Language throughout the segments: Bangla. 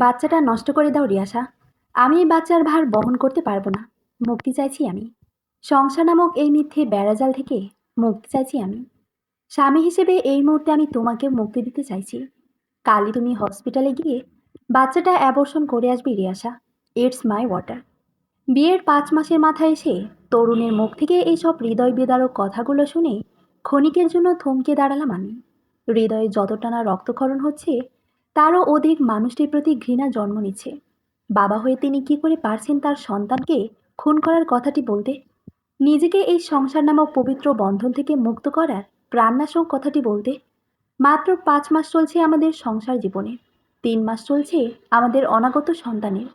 বাচ্চাটা নষ্ট করে দাও রিয়াসা। আমি এই বাচ্চার ভার বহন করতে পারবো না। মুক্তি চাইছি আমি। সংসার নামক এই মিথ্যে বেড়াজাল থেকে মুক্তি চাইছি আমি। স্বামী হিসেবে এই মুহূর্তে আমি তোমাকে মুক্তি দিতে চাইছি। কালই তুমি হসপিটালে গিয়ে বাচ্চাটা অ্যাবর্শন করে আসবে রিয়াসা। It's my water. বিয়ের 5 মাসের মাথায় এসে তরুণের মুখ থেকে এইসব হৃদয় বিদারক কথাগুলো শুনে ক্ষণিকের জন্য থমকে দাঁড়ালাম আমি। হৃদয়ে যতটা না রক্তক্ষরণ হচ্ছে, তারও অধিক মানুষটির প্রতি ঘৃণা জন্ম নিচ্ছে। বাবা হয়ে তিনি কি করে পারছেন তার সন্তানকে খুন করার কথাটি বলতে? নিজেকে এই সংসার নামক পবিত্র বন্ধন থেকে মুক্ত করার প্রাণনাশক কথাটি বলতে? মাত্র 5 মাস চলছে আমাদের সংসার জীবনে। 3 মাস চলছে আমাদের অনাগত সন্তানের।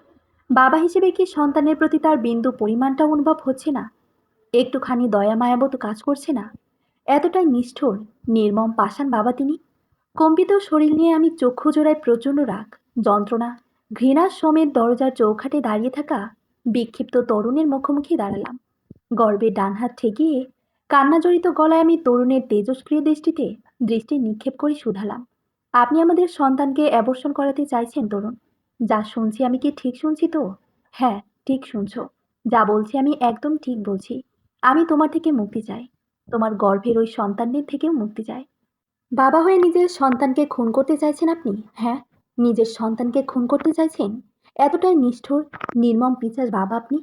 বাবা হিসেবে কি সন্তানের প্রতি তার বিন্দু পরিমাণটা অনুভব হচ্ছে না? একটুখানি দয়া মায়াবো তো কাজ করছে না? এতটাই নিষ্ঠুর, নির্মম পাষাণ বাবা তিনি। কম্পিত শরীর নিয়ে আমি চক্ষু জোড়ায় প্রচণ্ড রাগ, যন্ত্রণা, ঘৃণার সমেত দরজার চৌখাটে দাঁড়িয়ে থাকা বিক্ষিপ্ত তরুণের মুখোমুখি দাঁড়ালাম। গর্বে ডান হাত ঠেকিয়ে কান্নাজড়িত গলায় আমি তরুণের তেজস্ক্রিয় দৃষ্টি নিক্ষেপ করে শুধালাম, আপনি আমাদের সন্তানকে অ্যাবর্শন করাতে চাইছেন তরুণ? যা শুনছি আমি কি ঠিক শুনছি তো? হ্যাঁ, ঠিক শুনছো। যা বলছি আমি একদম ঠিক বলছি। আমি তোমার থেকে মুক্তি চাই। তোমার গর্ভের ওই সন্তানদের থেকেও মুক্তি চাই। বাবা হয়ে নিজের সন্তানকে খুন করতে চাইছেন আপনি? হ্যাঁ, নিজের সন্তানকে খুন করতে চাইছেন? এতটাই নিষ্ঠুর, নির্মম পিশাচ বাবা আপনি।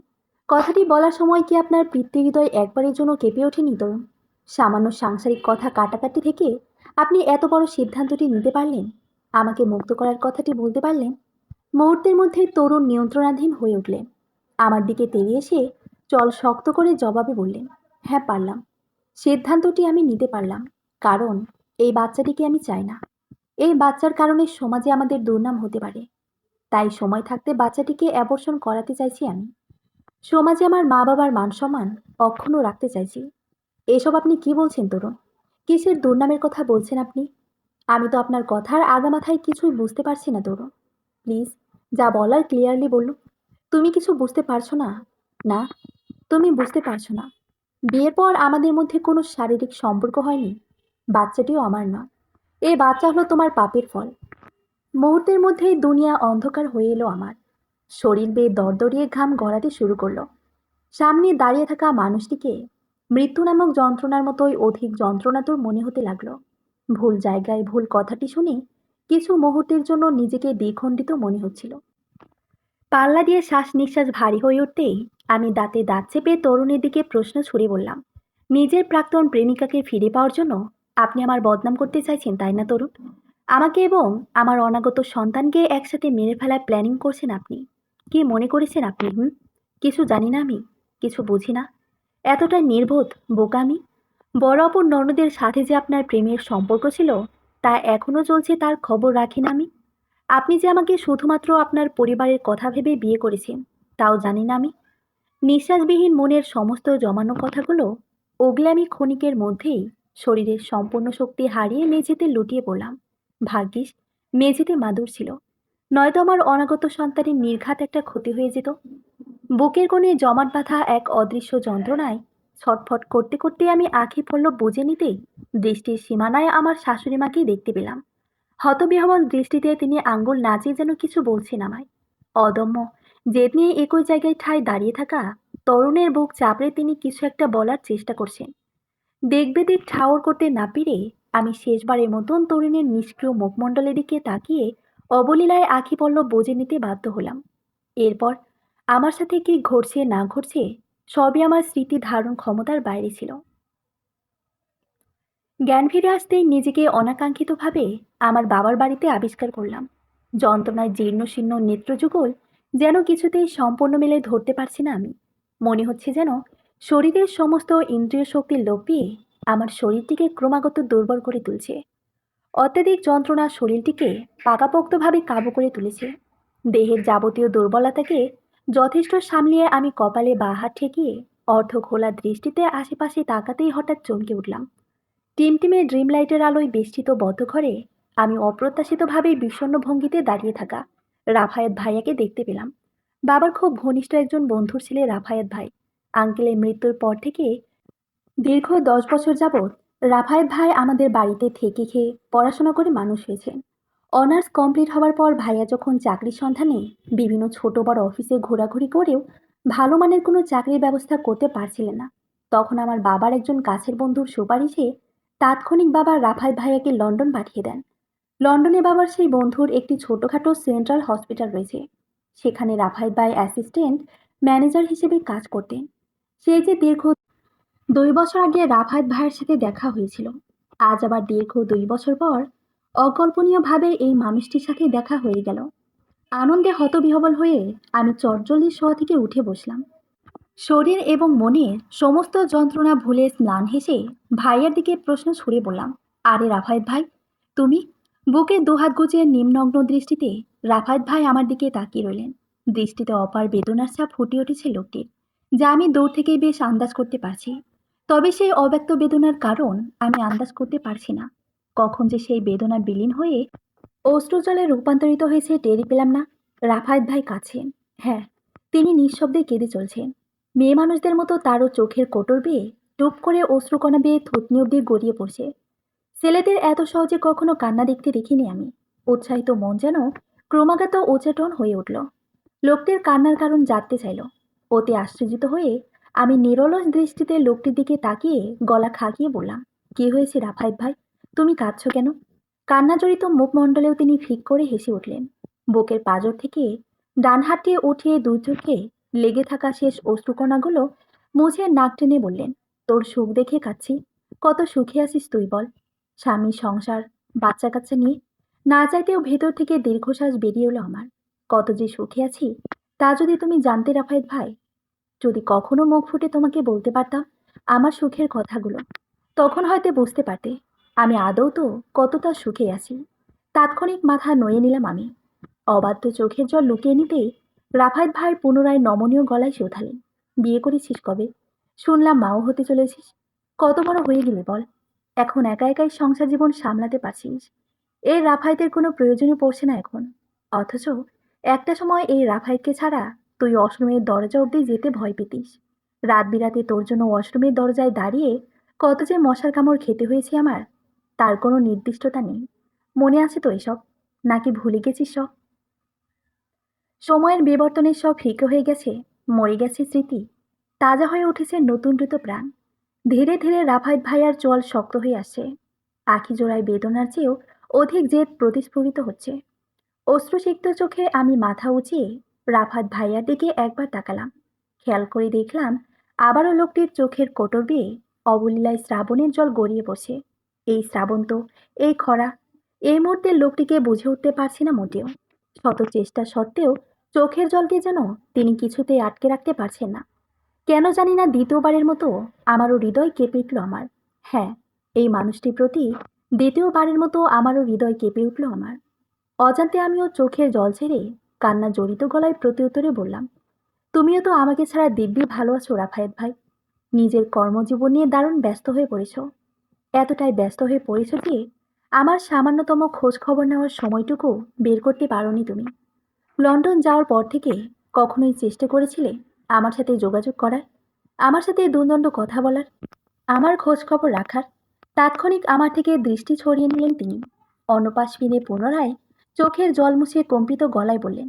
কথাটি বলার সময় কি আপনার পিতৃহৃদয় একবারের জন্য কেঁপে ওঠেনি তরুণ? সামান্য সাংসারিক কথা কাটাকাটি থেকে আপনি এত বড় সিদ্ধান্তটি নিতে পারলেন? আমাকে মুক্ত করার কথাটি বলতে পারলেন? মুহূর্তের মধ্যে তরুণ নিয়ন্ত্রণাধীন হয়ে উঠলেন। আমার দিকে তেড়িয়ে এসে চল শক্ত করে জবাবে বললেন, হ্যাঁ পারলাম। সিদ্ধান্তটি আমি নিতে পারলাম, কারণ এই বাচ্চাটিকে আমি চাই না। এই বাচ্চার কারণে সমাজে আমাদের দুর্নাম হতে পারে। তাই সময় থাকতে বাচ্চাটিকে অ্যাবর্শন করাতে চাইছি আমি। সমাজে আমার মা বাবার মান সম্মান অক্ষুণ্ণ রাখতে চাইছি। এসব আপনি কি বলছেন তরুণ? কিসের দুর্নামের কথা বলছেন আপনি? আমি তো আপনার কথার আগামাথায় কিছুই বুঝতে পারছি না তরুণ। প্লিজ, যা বলার ক্লিয়ারলি বলুন। তুমি কিছু বুঝতে পারছো না? না, তুমি বুঝতে পারছো না। বিয়ের পর আমাদের মধ্যে কোনো শারীরিক সম্পর্ক হয়নি। বাচ্চাটিও আমার না। এই বাচ্চা হলো তোমার পাপের ফল। মুহূর্তের মধ্যেই দুনিয়া অন্ধকার হয়ে এলো আমার। শরীর বেয়ে দরদরিয়ে ঘাম গড়াতে শুরু করলো। সামনে দাঁড়িয়ে থাকা মানুষটিকে মৃত্যু নামক যন্ত্রণার মতোই অধিক যন্ত্রণাতুর মনে হতে লাগলো। ভুল জায়গায় ভুল কথাটি শুনে কিছু মুহূর্তের জন্য নিজেকে দ্বিখণ্ডিত মনে হচ্ছিল। পাল্লা দিয়ে শ্বাস নিঃশ্বাস ভারী হয়ে উঠতেই আমি দাঁতে দাঁত চেপে তরুণের দিকে প্রশ্ন ছুড়ে বললাম, নিজের প্রাক্তন প্রেমিকাকে ফিরে পাওয়ার জন্য আপনি আমার বদনাম করতে চাইছেন তাই না তরুণ? আমাকে এবং আমার অনাগত সন্তানকে একসাথে মেরে ফেলার প্ল্যানিং করছেন আপনি? কি মনে করেছেন আপনি? কিছু জানি না আমি, কিছু বুঝি না। এতটা নির্বোধ, বোকা আমি? বড় অপর ননদের সাথে যে আপনার প্রেমের সম্পর্ক ছিল, তা এখনো চলছে, তার খবর রাখি না আমি? আপনি যে আমাকে শুধুমাত্র আপনার পরিবারের কথা ভেবে বিয়ে করেছেন, তাও জানি না আমি? নিঃশ্বাসবিহীন মনের সমস্ত জমানো কথাগুলো ওগলে আমি ক্ষণিকের মধ্যেই শরীরের সম্পূর্ণ শক্তি হারিয়ে মেঝেতে লুটিয়ে পড়লাম। ভাগ্যিস মেঝেতে মাদুর ছিল, নয়তো আমার অনাগত সন্তানের নির্ঘাত একটা ক্ষতি হয়ে যেত। বুকের কোণে জমাট বাঁধা এক অদৃশ্য যন্ত্রণায় ছটফট করতে করতে আমি আঁখি পল্লব বুঝে নিতেই দৃষ্টির সীমানায় আমার শাশুড়ি মাকেই দেখতে পেলাম। হতবিহ্বল দৃষ্টিতে তিনি আঙ্গুল নাচিয়ে যেন কিছু বলছেন আমায়। অদম্য জেদ নিয়ে একই জায়গায় ঠায় দাঁড়িয়ে থাকা তরুণের বুক চাপড়ে তিনি কিছু একটা বলার চেষ্টা করছেন। দেখবে দিক ঠাওর করতে না পেরে আমি শেষবারের মতন তরুণের নিষ্ক্রিয় মুখমণ্ডলের দিকে তাকিয়ে অবলীলায় আঁখি পল্লব বুঝে নিতে বাধ্য হলাম। এরপর আমার সাথে কি ঘটছে না ঘটছে সবই আমার স্মৃতি ধারণ ক্ষমতার বাইরে ছিল। জ্ঞান ফিরে আসতেই নিজেকে অনাকাঙ্ক্ষিতভাবে আমার বাবার বাড়িতে আবিষ্কার করলাম। যন্ত্রণায় জীর্ণ শীর্ণ নেত্রযুগল যেন কিছুতেই সম্পূর্ণ মেলে ধরতে পারছি না আমি। মনে হচ্ছে যেন শরীরের সমস্ত ইন্দ্রিয় শক্তির লোপ পেয়ে আমার শরীরটিকে ক্রমাগত দুর্বল করে তুলছে। অত্যাধিক যন্ত্রণা শরীরটিকে পাকাপোক্তভাবে কাবু করে তুলেছে। দেহের যাবতীয় দুর্বলতাকে যথেষ্ট সামলিয়ে আমি কপালে বাঁ হাত ঠেকিয়ে অর্ধ খোলা দৃষ্টিতে আশেপাশে তাকাতেই হঠাৎ চমকে উঠলাম। টিমটিমে ড্রিম লাইটের আলোয় বেষ্টিত বদ্ধঘরে আমি অপ্রত্যাশিতভাবে বিষণ্ণ ভঙ্গিতে দাঁড়িয়ে থাকা রাফায়েত ভাইয়াকে দেখতে পেলাম। বাবার খুব ঘনিষ্ঠ একজন বন্ধুর ছেলে রাফায়েত ভাই। আঙ্কেলের মৃত্যুর পর থেকে দীর্ঘ 10 বছর যাবৎ রাফায়েত ভাই আমাদের বাড়িতে থেকে খেয়ে পড়াশোনা করে মানুষ হয়েছেন। অনার্স কমপ্লিট হওয়ার পর ভাইয়া যখন চাকরির সন্ধানে বিভিন্ন ছোট বড় অফিসে ঘোরাঘুরি করেও ভালো মানের কোনো চাকরির ব্যবস্থা করতে পারছিলেন না, তখন আমার বাবার একজন কাছের বন্ধুর সুপারিশে তাৎক্ষণিক বাবা রাফায়েত ভাইয়াকে লন্ডন পাঠিয়ে দেন। লন্ডনে বাবার সেই বন্ধুর একটি ছোটখাটো সেন্ট্রাল হসপিটাল রয়েছে। সেখানে রাফায়েত ভাই অ্যাসিস্ট্যান্ট ম্যানেজার হিসেবে কাজ করতেন। সেই যে দীর্ঘ 2 বছর আগে রাফায়েত ভাইয়ের সাথে দেখা হয়েছিল, আজ আবার দীর্ঘ 2 বছর পর অকল্পনীয়ভাবে এই মানুষটির সাথে দেখা হয়ে গেল। আনন্দে হতবিহ্বল হয়ে আমি চটজলদি শোয়া থেকে উঠে বসলাম। শরীর এবং মনের সমস্ত যন্ত্রণা ভুলে ম্লান হেসে ভাইয়ের দিকে প্রশ্ন ছুড়ে বললাম, আরে রাফায়েত ভাই, তুমি? বুকে দুহাত গুজে নিম্নগ্ন দৃষ্টিতে রাফায়েত ভাই আমার দিকে তাকিয়ে রইলেন। দৃষ্টিতে অপার বেদনার ছাপ ফুটে উঠেছে লোকটির, যা আমি দূর থেকেই বেশ আন্দাজ করতে পারছি। তবে সেই অব্যক্ত বেদনার কারণ আমি আন্দাজ করতে পারছি না। কখন যে সেই বেদনা বিলীন হয়ে অশ্রুজলে রূপান্তরিত হয়েছে টেরই পেলাম না। রাফায়েত ভাই কাছেন, হ্যাঁ, তিনি নিঃশব্দে কেঁদে চলছেন। মেয়ে মানুষদের মতো তারও চোখের কোটর বেয়ে টুপ করে অশ্রুকণা বেয়ে থুতনি অব্দি গড়িয়ে পড়ছে। ছেলেদের এত সহজে কখনো কান্না দেখতে দেখিনি আমি। উৎসাহিত মন যেন ক্রমাগত উচাটন হয়ে উঠল। লোকটির কান্নার কারণ জানতে চাইল। অতি আশ্চর্যিত হয়ে আমি নিরলস দৃষ্টিতে লোকটির দিকে তাকিয়ে গলা খাকিয়ে বললাম, কি হয়েছে রাফায়েত ভাই, তুমি কাঁদছো কেন? কান্নাজড়িত মুখমণ্ডলেও তিনি ফিক করে হেসে উঠলেন। বুকের পাঁজর থেকে ডান হাতটি উঠিয়ে দুই চোখে লেগে থাকা শেষ অশ্রুকণাগুলো মুছে নাক টেনে বললেন, তোর সুখ দেখে কাচ্ছি। কত সুখে আছিস তুই বল, স্বামী, সংসার, বাচ্চা কাচ্চা নিয়ে। না চাইতেও ভেতর থেকে দীর্ঘশ্বাস বেরিয়ে এলো আমার। কত যে সুখে আছি তা যদি তুমি জানতে রাফায়েত ভাই। যদি কখনো মুখ ফুটে তোমাকে বলতে পারতাম আমার সুখের কথাগুলো, তখন হয়তো বুঝতে পারতে আমি আদৌ তো কতটা সুখে আছি। তাৎক্ষণিক মাথা নয়ে নিলাম আমি। অবাধ্য চোখের জল লুকিয়ে নিতেই রাফায়েত ভাই পুনরায় নমনীয় গলায় শোধালেন, বিয়ে করেছিস কবে? শুনলাম মাও হতে চলেছিস। কত বড় হয়ে গেলে বল, এখন একা একাই সংসার জীবন সামলাতে পারছিস। এই রাফায়েতের কোনো প্রয়োজনই পড়ছে না এখন। অথচ একটা সময় এই রাফায়েতকে ছাড়া তুই ওয়াশরুমের দরজা অবধি যেতে ভয় পেতিস। রাত বিরাতে তোর জন্য ওয়াশরুমের দরজায় দাঁড়িয়ে কত যে মশার কামড় খেতে হয়েছে আমার, তার কোনো নির্দিষ্টতা নেই। মনে আছে তো এসব, নাকি ভুলে গেছিস সব? সময়ের বিবর্তনে সব ফিকে হয়ে গেছে, মরে গেছে স্মৃতি, তাজা হয়ে উঠেছে নতুন দ্রুত প্রাণ। ধীরে ধীরে রাফায়েত ভাইয়ার চোয়াল শক্ত হয়ে আসছে। আখি জোড়ায় বেদনার চেয়েও অধিক জেদ প্রতিস্ফুরিত হচ্ছে। অশ্রুসিক্ত চোখে আমি মাথা উঁচিয়ে রাফাত ভাইয়ার দিকে একবার তাকালাম। খেয়াল করে দেখলাম আবারও লোকটির চোখের কোটর বেয়ে অবলীলায় শ্রাবণের জল গড়িয়ে পড়ছে। এই শ্রাবণ তো, এই খরা, এই মুহূর্তে লোকটিকে বুঝে উঠতে পারছি না মোটেও। শত চেষ্টা সত্ত্বেও চোখের জলকে যেন তিনি কিছুতেই আটকে রাখতে পারছেন না। কেন জানি না দ্বিতীয়বারের মতো আমারও হৃদয় কেঁপে উঠল আমার। হ্যাঁ, এই মানুষটির প্রতি দ্বিতীয়বারের মতো আমারও হৃদয় কেঁপে উঠল আমার। অজান্তে আমিও চোখের জল ছেড়ে কান্না জড়িত গলায় প্রত্যুত্তরে বললাম, তুমিও তো আমাকে ছাড়া দিব্যি ভালো আছো রাফায়েত ভাই। নিজের কর্মজীবন নিয়ে দারুণ ব্যস্ত হয়ে পড়েছ। এতটাই ব্যস্ত হয়ে পড়েছ যে আমার সামান্যতম খোঁজ খবর নেওয়ার সময়টুকু বের করতে পারোনি তুমি। লন্ডন যাওয়ার পর থেকে কখনোই চেষ্টা করেছিলে আমার সাথে যোগাযোগ করার, আমার সাথে দুদণ্ড কথা বলার, আমার খোঁজ খবর রাখার? তাৎক্ষণিক আমার থেকে দৃষ্টি ছড়িয়ে নিলেন তিনি। অন্নপাশ ফিরে পুনরায় চোখের জল মুছে কম্পিত গলায় বললেন,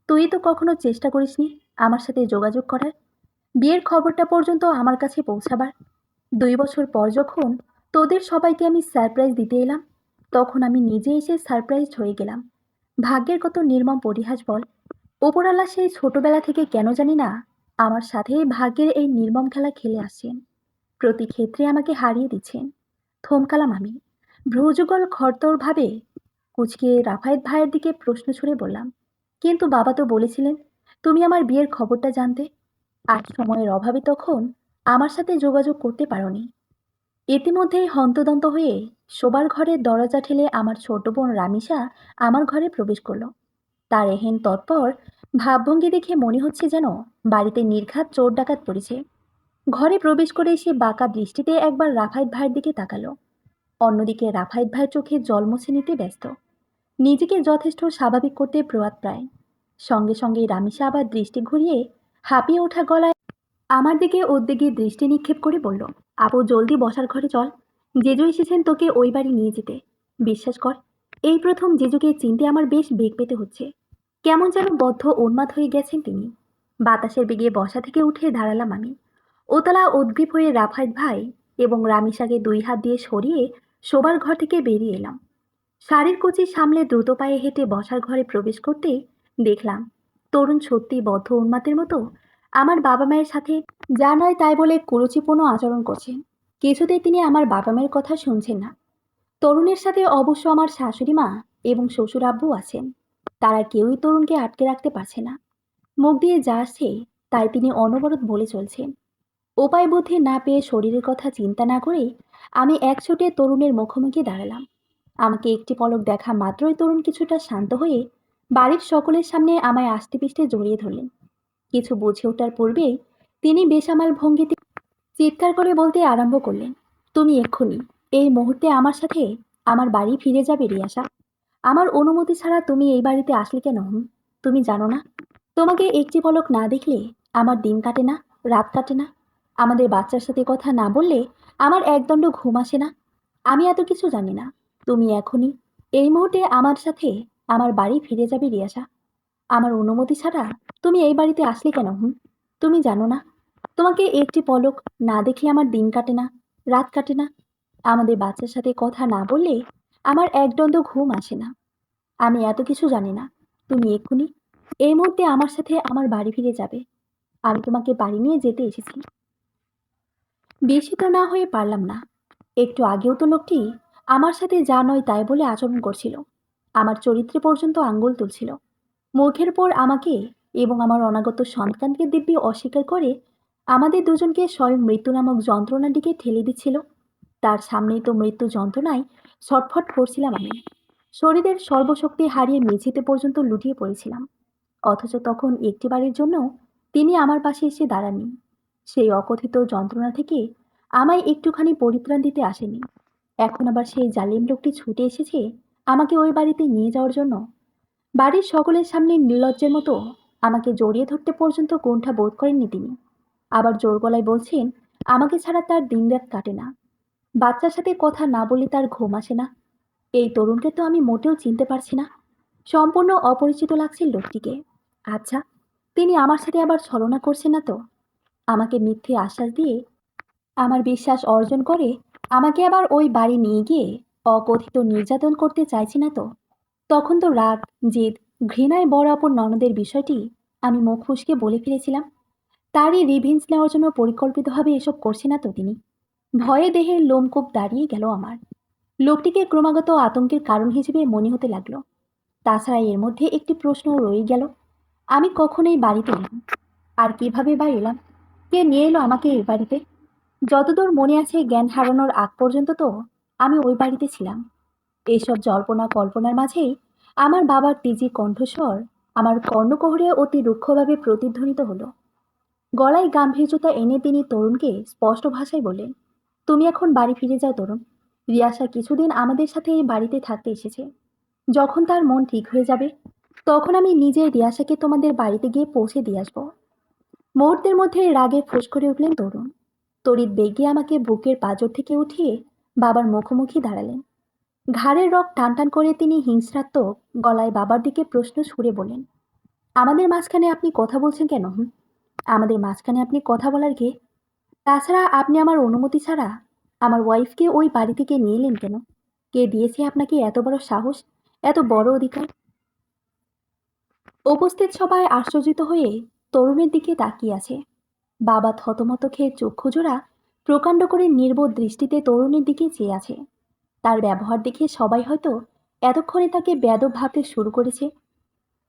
তুই তো কখনো চেষ্টা করিসনি আমার সাথে যোগাযোগ করার, বিয়ের খবরটা পর্যন্ত আমার কাছে পৌঁছাবার। 2 বছর পর যখন তোদের সবাইকে আমি সারপ্রাইজ দিতে এলাম, তখন আমি নিজে এসে সারপ্রাইজড হয়ে গেলাম। ভাগ্যের কত নির্মম পরিহাস বল। ওপরালা সেই ছোটবেলা থেকে কেন জানি না আমার সাথে ভাগ্যের এই নির্মম খেলা খেলে আসছেন। প্রতি ক্ষেত্রে আমাকে হারিয়ে দিচ্ছেন। থমকালাম আমি। ভ্রুযুগল খরতরভাবে কুঁচকে রাফায়েত ভাইয়ের দিকে প্রশ্ন ছুড়ে বললাম, কিন্তু বাবা তো বলেছিলেন তুমি আমার বিয়ের খবরটা জানতে। আজ সময়ের অভাবে তখন আমার সাথে যোগাযোগ করতে পারোনি। ইতিমধ্যেই হন্তদন্ত হয়ে শোবার ঘরের দরজা ঠেলে আমার ছোট বোন রামিসা আমার ঘরে প্রবেশ করলো। তার এহেন তৎপর ভাবভঙ্গি দেখে মনে হচ্ছে যেন বাড়িতে নির্ঘাত চোর ডাকাত পড়েছে। ঘরে প্রবেশ করে সে বাঁকা দৃষ্টিতে একবার রাফায়েত ভাইয়ের দিকে তাকালো, অন্যদিকে রাফায়েত ভাইয়ের চোখে জল মুছে নিতে ব্যস্ত, নিজেকে যথেষ্ট স্বাভাবিক করতে প্রয়াত প্রায়। সঙ্গে সঙ্গেই রামিসা আবার দৃষ্টি ঘুরিয়ে হাঁপিয়ে ওঠা গলায় আমার দিকে উদ্বেগে দৃষ্টি নিক্ষেপ করে বলল, আপু জলদি বসার ঘরে চল, জেজু এসেছেন তোকে ওই বাড়ি নিয়ে যেতে। বিশ্বাস কর, এই প্রথম জিজুকে চিনতে আমার বেশ বেগ পেতে হচ্ছে। কেমন যেন বদ্ধ উন্মাদ হয়ে গেছেন তিনি। বাতাসের বেগে বসা থেকে উঠে দাঁড়ালাম আমি। ওতলা উদ্গ্রীব হয়ে রাফায়েত ভাই এবং রামিসাকে 2 হাত দিয়ে সরিয়ে শোবার ঘর থেকে বেরিয়ে এলাম। শাড়ির কুচি সামলে দ্রুত পায়ে হেঁটে বসার ঘরে প্রবেশ করতেই দেখলাম তরুণ সত্যি বদ্ধ উন্মাদের মতো আমার বাবা মায়ের সাথে যা নয় তাই বলে কুরুচিপূর্ণ আচরণ করছেন। কিছুতেই তিনি আমার বাবা মায়ের কথা শুনছেন না। তরুণের সাথে অবশ্য আমার শাশুড়ি মা এবং শ্বশুর আব্বু আছেন। তারা কেউই তরুণকে আটকে রাখতে পারছে না। মুখ দিয়ে যা আসছে তাই তিনি অনবরত বলে চলছেন। উপায় বুদ্ধি না পেয়ে শরীরের কথা চিন্তা না করে আমি একছোটে তরুণের মুখোমুখি দাঁড়ালাম। আমাকে একটি পলক দেখা মাত্রই তরুণ কিছুটা শান্ত হয়ে বাড়ির সকলের সামনে আমায় আষ্টে পিষ্টে জড়িয়ে ধরলেন। কিছু বুঝে ওঠার পূর্বেই তিনি বেসামাল ভঙ্গিতে চিৎকার করে বলতে আরম্ভ করলেন, তুমি এক্ষুনি এই মুহূর্তে আমার সাথে আমার বাড়ি ফিরে যাবে রিয়াসা। আমার অনুমতি ছাড়া তুমি এই বাড়িতে আসলে কেন? তুমি জানো না, তোমাকে একটি পলক না দেখলে আমার দিন কাটে না, রাত কাটে না। আমাদের বাচ্চার সাথে কথা না বললে আমার একদণ্ড ঘুম আসে না। আমি এত কিছু জানি না। তুমি এখনই এই মুহূর্তে আমার সাথে আমার বাড়ি ফিরে যাবে রিয়াসা। আমার অনুমতি ছাড়া তুমি এই বাড়িতে আসলে কেন? তুমি জানো না, তোমাকে একটি পলক না দেখলে আমার দিন কাটে না, রাত কাটে না। আমাদের বাচ্চার সাথে কথা না বললে আমার একদণ্ড ঘুম আসে না। আমি এত কিছু জানি না। তুমি এক্ষুনি এই মুহূর্তে আমার সাথে আমার বাড়ি ফিরে যাবে। আমি তোমাকে বাড়ি নিয়ে যেতে এসেছি। বিস্মিত না হয়ে পারলাম না। একটু আগেও তো লোকটি আমার সাথে যা নয় তাই বলে আচরণ করছিল। আমার চরিত্রে পর্যন্ত আঙ্গুল তুলছিল। মুখের পর আমাকে এবং আমার অনাগত সন্তানকে দিব্যি অস্বীকার করে আমাদের দুজনকে স্বয়ং মৃত্যু নামক যন্ত্রণার দিকে ঠেলে দিচ্ছিল। তার সামনেই তো মৃত্যু যন্ত্রণায় ছটফট করছিলাম আমি। শরীরের সর্বশক্তি হারিয়ে মেঝেতে পর্যন্ত লুটিয়ে পড়েছিলাম। অথচ তখন একটিবারের জন্য তিনি আমার পাশে এসে দাঁড়াননি। সেই অকথিত যন্ত্রণা থেকে আমায় একটুখানি পরিত্রাণ দিতে আসেনি। এখন আবার সেই জালিম লোকটি ছুটে এসেছে আমাকে ওই বাড়িতে নিয়ে যাওয়ার জন্য। বাড়ির সকলের সামনে নির্লজ্জের মতো আমাকে জড়িয়ে ধরতে পর্যন্ত কুণ্ঠা বোধ করেননি তিনি। আবার জোর গলায় বলছেন আমাকে ছাড়া তার দিনরাত কাটে না, বাচ্চার সাথে কথা না বলে তার ঘুম আসে না। এই তরুণকে তো আমি মোটেও চিনতে পারছি না। সম্পূর্ণ অপরিচিত লাগছে লোকটিকে। আচ্ছা, তিনি আমার সাথে আবার ছলনা করছেন না তো? আমাকে মিথ্যে আশ্বাস দিয়ে আমার বিশ্বাস অর্জন করে আমাকে আবার ওই বাড়ি নিয়ে গিয়ে অকথিত নির্যাতন করতে চাইছি না তো? তখন তো রাগ, জেদ, ঘৃণায় বড় অপর ননদের বিষয়টি আমি মুখ ফুসকে বলে ফেলেছিলাম। তারই রিভেঞ্জ নেওয়ার জন্য পরিকল্পিতভাবে এসব করছে না তো তিনি? ভয়ে দেহের লোমকূপ দাঁড়িয়ে গেল আমার। লোকটিকে ক্রমাগত আতঙ্কের কারণ হিসেবে মনে হতে লাগলো। তাছাড়া এর মধ্যে একটি প্রশ্ন রয়ে গেল, আমি কখন এই বাড়িতে এলাম? আর কিভাবে বা এলাম? কে নিয়ে এলো আমাকে এই বাড়িতে? যতদূর মনে আছে জ্ঞান হারানোর আগ পর্যন্ত তো আমি ওই বাড়িতে ছিলাম। এইসব জল্পনা কল্পনার মাঝেই আমার বাবার তেজি কণ্ঠস্বর আমার কর্ণকুহরে অতি রুক্ষভাবে প্রতিধ্বনিত হলো। গলায় গাম্ভীর্যতা এনে তিনি তরুণকে স্পষ্ট ভাষায় বললেন, তুমি এখন বাড়ি ফিরে যাও তরুণ। রিয়াসা কিছুদিন আমাদের সাথে এই বাড়িতে থাকতে এসেছে। যখন তার মন ঠিক হয়ে যাবে তখন আমি নিজে রিয়াসাকে তোমাদের বাড়িতে গিয়ে পৌঁছে দিয়ে আসবো। মুহূর্তের মধ্যে রাগে ফোঁস করে উঠলেন তরুণ। তড়িৎ বেগে আমাকে বুকের পাঁজর থেকে উঠিয়ে বাবার মুখোমুখি দাঁড়ালেন। ঘাড়ের রগ টান টান করে তিনি হিংস্রাত্মক গলায় বাবার দিকে প্রশ্ন ছুড়ে বললেন, আমাদের মাঝখানে আপনি কথা বলছেন কেন? আমাদের মাঝখানে আপনি কথা বলার কে? তাছাড়া আপনি আমার অনুমতি ছাড়া আমার ওয়াইফকে ওই বাড়ি থেকে নিয়ে এলেন কেন? কে দিয়েছে আপনাকে এত বড় সাহস, এত বড় অধিকার? উপস্থিত সবাই আশ্চর্যিত হয়ে তরুণের দিকে তাকিয়ে আছে। বাবা থতমত খেয়ে চক্ষুজোড়া প্রকাণ্ড করে নির্বোধ দৃষ্টিতে তরুণের দিকে চেয়ে আছে। তার ব্যবহার দেখে সবাই হয়তো এতক্ষণে তাকে বেয়াদব ভাবতে শুরু করেছে।